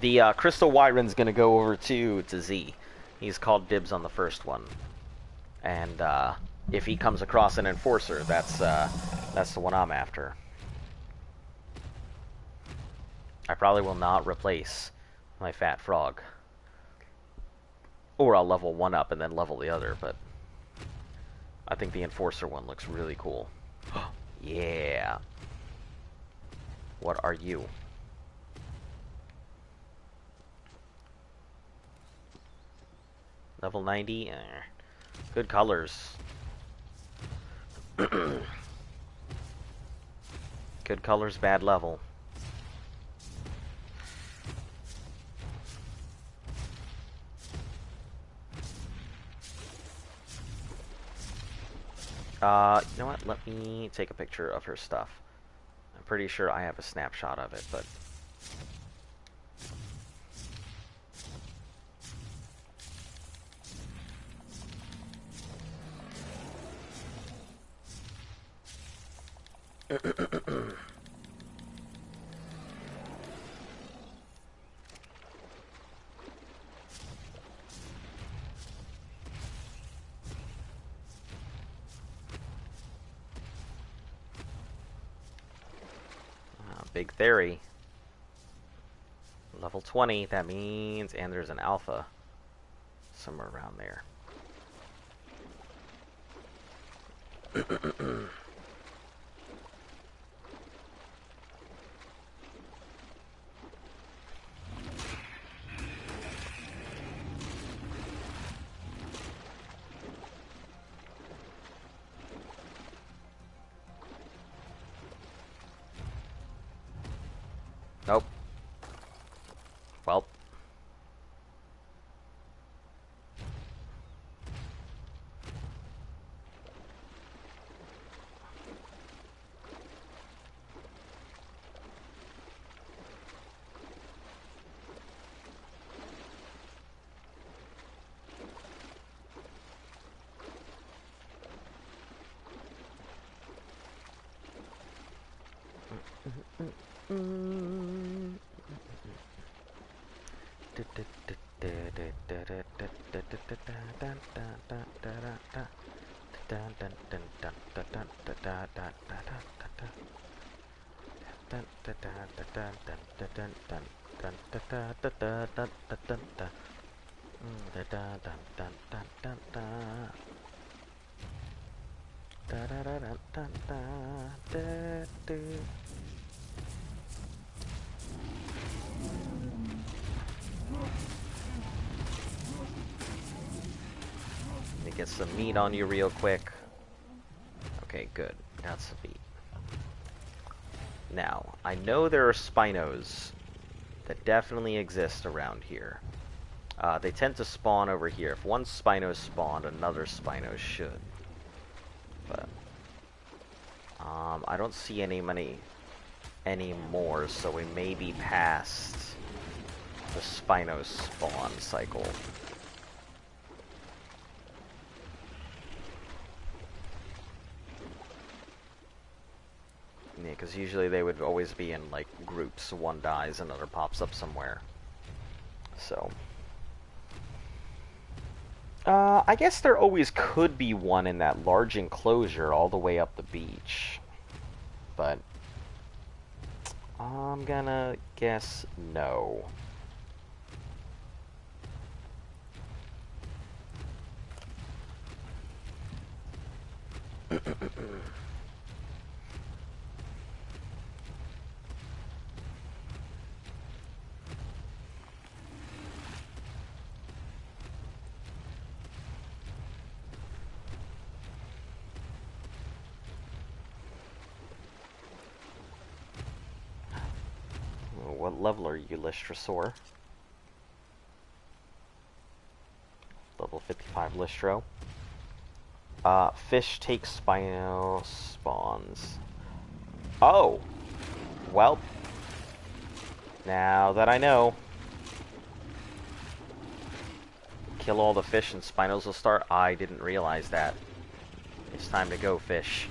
The Crystal Wyren's gonna go over to Z. He's called dibs on the first one. And if he comes across an enforcer, that's the one I'm after. I probably will not replace my fat frog. Or I'll level one up and then level the other, but I think the enforcer one looks really cool. Yeah. What are you? Level 90? Good colors. Good colors, bad level. You know what? Let me take a picture of her stuff. I'm pretty sure I have a snapshot of it, but... Big theory. Level 20, that means... And there's an alpha somewhere around there. Nope. Well. Let me get some meat on you real quick. Okay, good. Got some meat. Now, I know there are Spinos that definitely exist around here. They tend to spawn over here. If one Spino spawned, another Spino should. But I don't see any more, so we may be past the Spino spawn cycle. Yeah, because usually they would always be in like groups. One dies, another pops up somewhere. So I guess there always could be one in that large enclosure all the way up the beach. But I'm gonna guess no. What level are you, Listrosaur? Level 55 Listro. Fish takes Spino spawns. Oh! Well. Now that I know. Kill all the fish and Spinos will start. I didn't realize that. It's time to go, fish.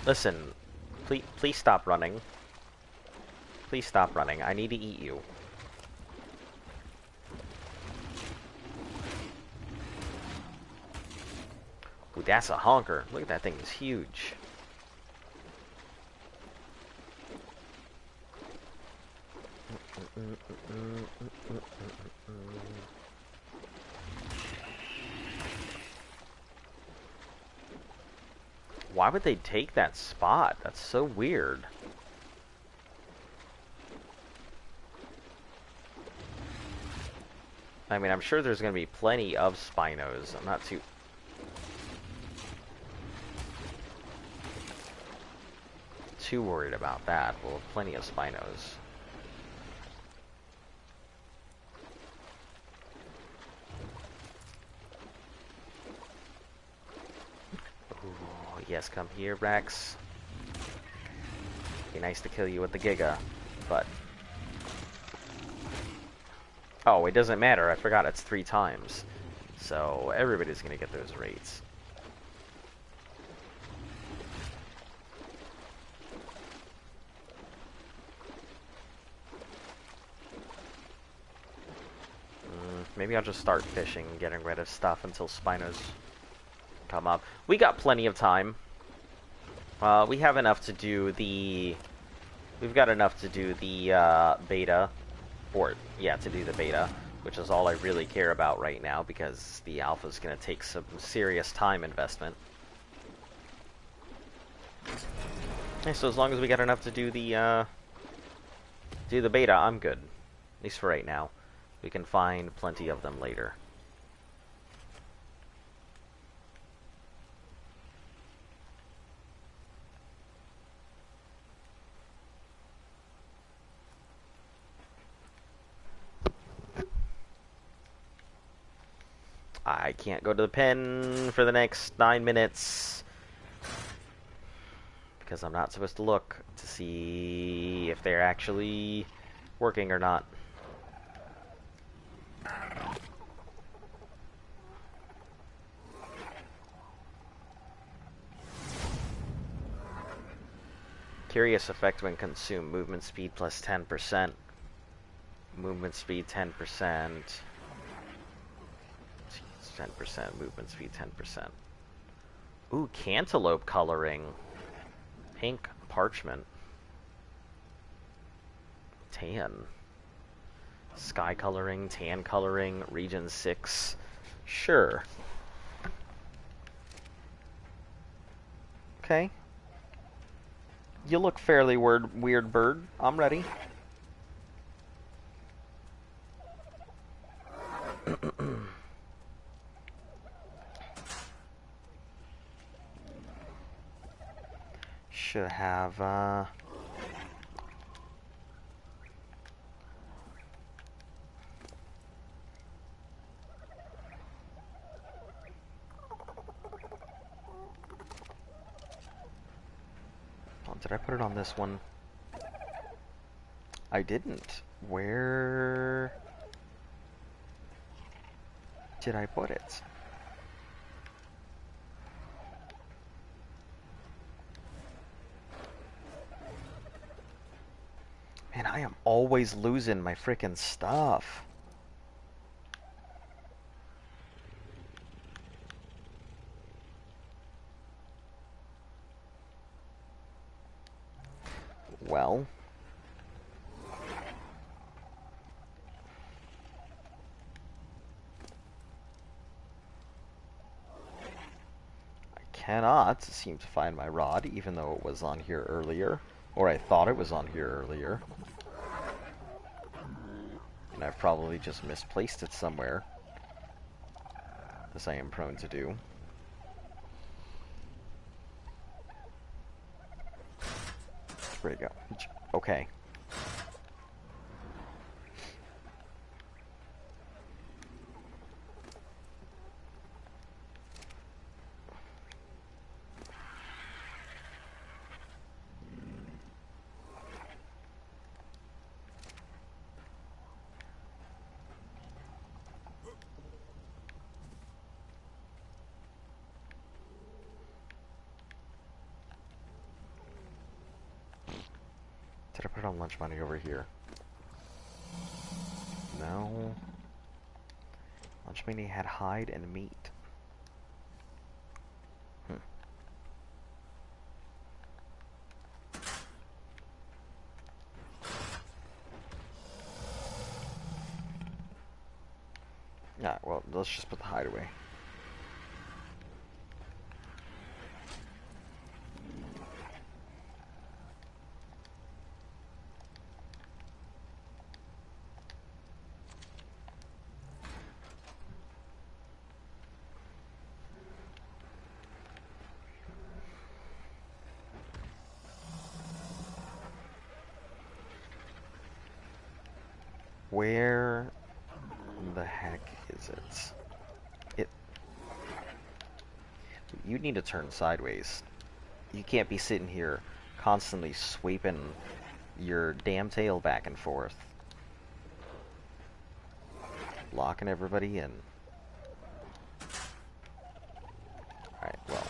Listen, please stop running. Please stop running. I need to eat you. Ooh, that's a honker. Look at that thing, it's huge. Why would they take that spot? That's so weird. I mean, I'm sure there's going to be plenty of Spinos. I'm not too worried about that. We'll have plenty of Spinos. Ooh, yes, come here, Rex. Be nice to kill you with the Giga, but... Oh, it doesn't matter. I forgot it's 3 times. So everybody's going to get those rates. Maybe I'll just start fishing and getting rid of stuff until Spinos come up. We got plenty of time. We have enough to do the... We've got enough to do the beta. Or, yeah, to do the beta. Which is all I really care about right now, because the alpha is going to take some serious time investment. Okay, so as long as we got enough to do the beta, I'm good. At least for right now. We can find plenty of them later. I can't go to the pen for the next 9 minutes because I'm not supposed to look to see if they're actually working or not. Curious effect when consumed. Movement speed plus 10%. Movement speed 10%. 10%. Movement speed 10%. Ooh, cantaloupe coloring. Pink parchment. Tan. Sky coloring, tan coloring, region 6. Sure. Okay. You look fairly weird, bird. I'm ready. Should have, Oh, did I put it on this one? I didn't. Where did I put it? Man, I am always losing my frickin' stuff. Well. I cannot seem to find my rod, even though it was on here earlier. Or I thought it was on here earlier. And I've probably just misplaced it somewhere, as I am prone to do. There you go. Okay. Did I put on lunch money over here? No. Lunch money had hide and meat. Yeah, well, let's just put the hide away. Where the heck is it? You need to turn sideways. You can't be sitting here constantly sweeping your damn tail back and forth. Locking everybody in. Alright, well.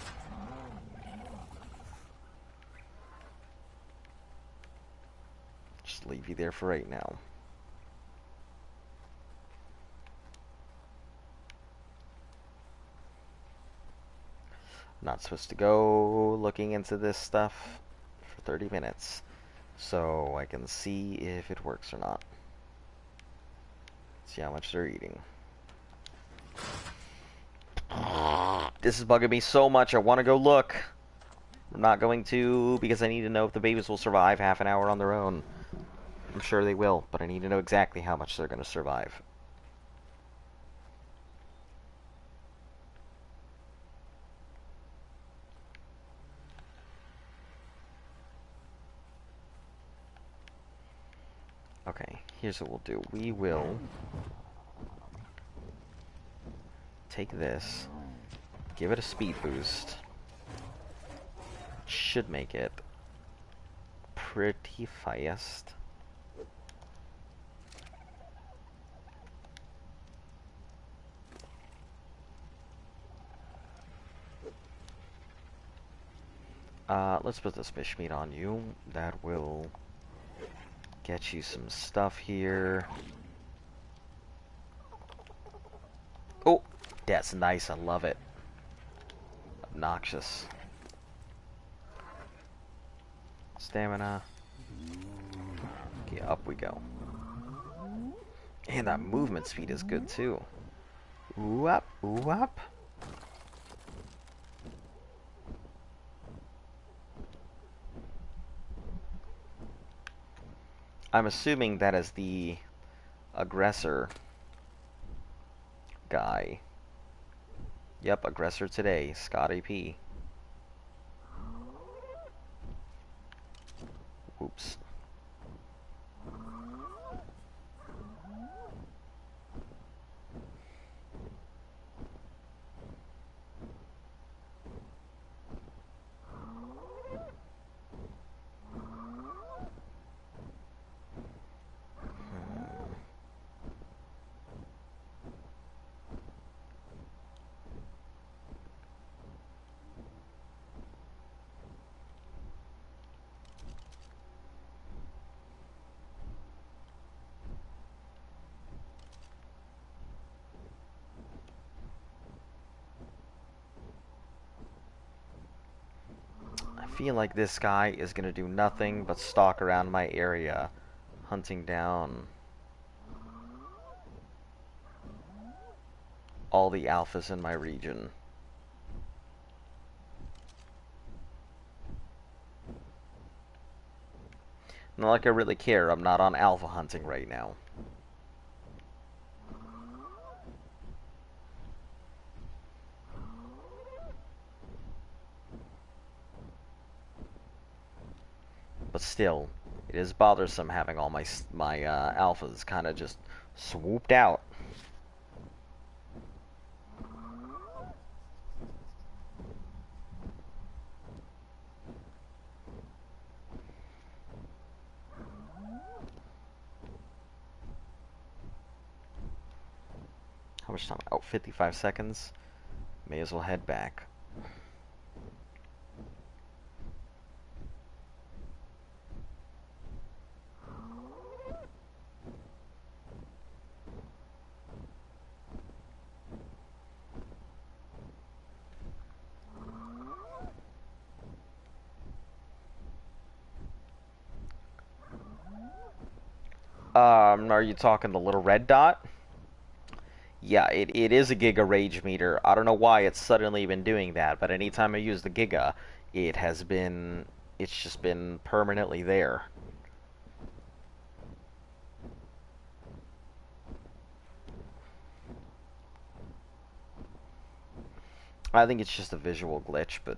Just leave you there for right now. Not supposed to go looking into this stuff for 30 minutes. So I can see if it works or not. See how much they're eating. This is bugging me so much, I want to go look. I'm not going to because I need to know if the babies will survive half an hour on their own. I'm sure they will, but I need to know exactly how much they're going to survive. Okay, here's what we'll do. We will take this, give it a speed boost. Should make it pretty fast. Let's put this fish meat on you. That will get you some stuff here. Oh, that's nice. I love it. Obnoxious. Stamina. Okay, up we go. And that movement speed is good too. Ooh up, ooh up. I'm assuming that is the aggressor guy. Yep, aggressor today, Scotty P. Oops. I feel like this guy is gonna do nothing but stalk around my area, hunting down all the alphas in my region. Not like I really care, I'm not on alpha hunting right now. But still, it is bothersome having all my alphas kind of just swooped out. How much time? Oh, 55 seconds. May as well head back. Are you talking the little red dot? Yeah, it is a Giga Rage meter. I don't know why it's suddenly been doing that, but anytime I use the Giga, it's just been permanently there. I think it's just a visual glitch, but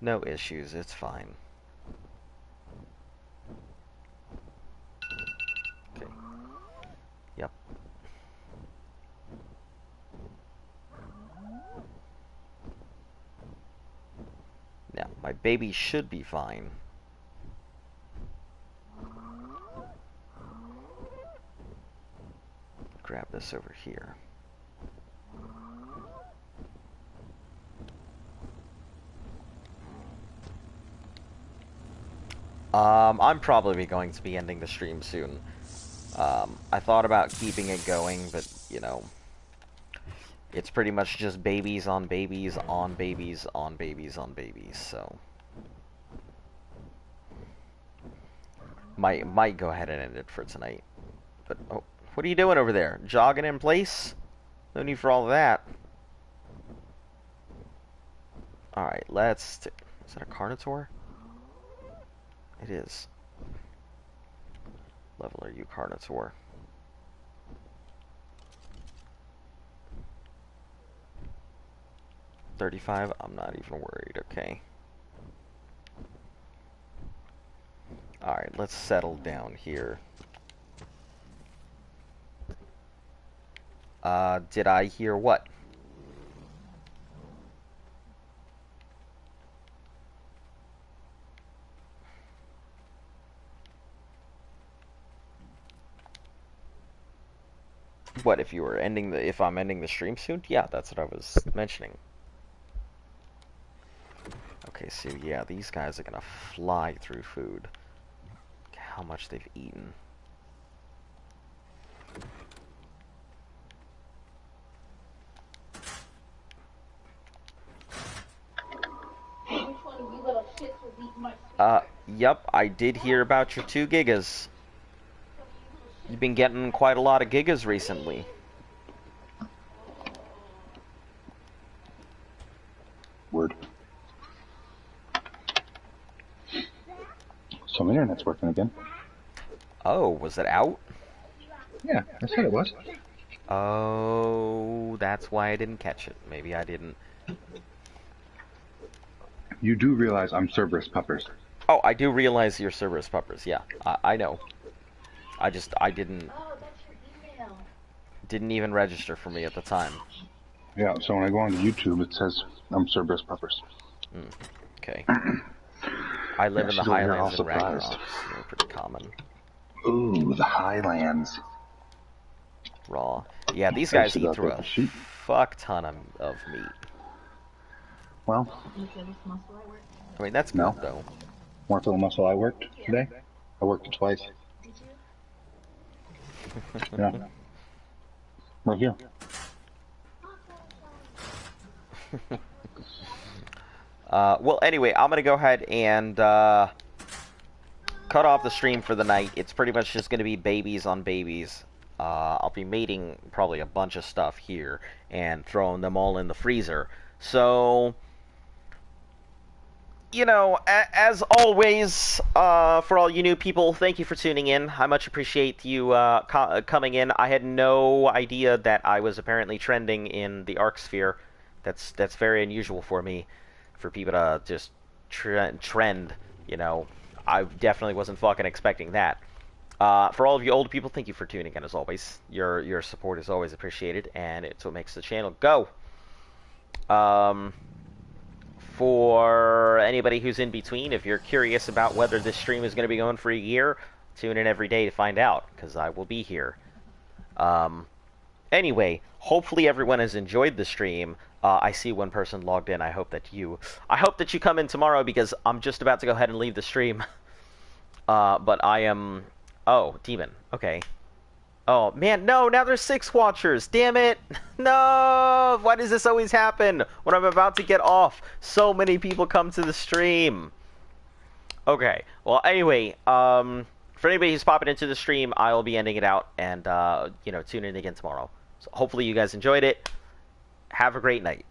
no issues, it's fine. Okay. Yep. Now, my baby should be fine. Grab this over here. I'm probably going to be ending the stream soon. I thought about keeping it going, but, you know, it's pretty much just babies on babies on babies on babies on babies, so... Might go ahead and end it for tonight. But, oh, what are you doing over there? Jogging in place? No need for all of that. Alright, let's... Is that a Carnotaur? It is. Level are you, Carnotaur? $35? I'm not even worried, okay. Alright, let's settle down here. Did I hear what? What, if you were if I'm ending the stream soon? Yeah, that's what I was mentioning. Okay, so yeah, these guys are gonna fly through food. Look how much they've eaten. Yep, I did hear about your 2 gigas. You've been getting quite a lot of gigas recently. Word. So my internet's working again. Oh, was it out? Yeah, I said it was. Oh, that's why I didn't catch it. Maybe I didn't. You do realize I'm Cerberus Puppers. Oh, I do realize you're Cerberus Puppers. Yeah, I know. I didn't... Oh, that's your email. Didn't even register for me at the time. Yeah, so when I go onto YouTube, it says I'm Cerberus Puppers. Okay. I live in the she's over here Highlands all in Ragnarok. surprised. They're pretty common. Ooh, the Highlands. Raw. Yeah, these guys eat through a sheep. fuck ton of meat. Well, I mean, that's good, No. though. want to feel the muscle I worked today? I worked it twice. Yeah. Right here. Well, anyway, I'm gonna go ahead and cut off the stream for the night. It's pretty much just gonna be babies on babies. I'll be mating probably a bunch of stuff here and throwing them all in the freezer. So, you know, as always, for all you new people, thank you for tuning in. I much appreciate you coming in. I had no idea that I was apparently trending in the Arc Sphere. That's very unusual for me, for people to just trend. You know, I definitely wasn't fucking expecting that. For all of you old people, thank you for tuning in as always. Your support is always appreciated, and it's what makes the channel go. For anybody who's in between, if you're curious about whether this stream is going to be going for a year, tune in every day to find out, because I will be here. Anyway, hopefully everyone has enjoyed the stream. I see one person logged in. I hope that you come in tomorrow, because I'm just about to go ahead and leave the stream. But I am... Oh, Demon. Okay. Oh, man, no, now there's 6 watchers. Damn it. No, why does this always happen when I'm about to get off? So many people come to the stream. Okay, well, anyway, for anybody who's popping into the stream, I will be ending it out, and you know, tune in again tomorrow. So hopefully you guys enjoyed it. Have a great night.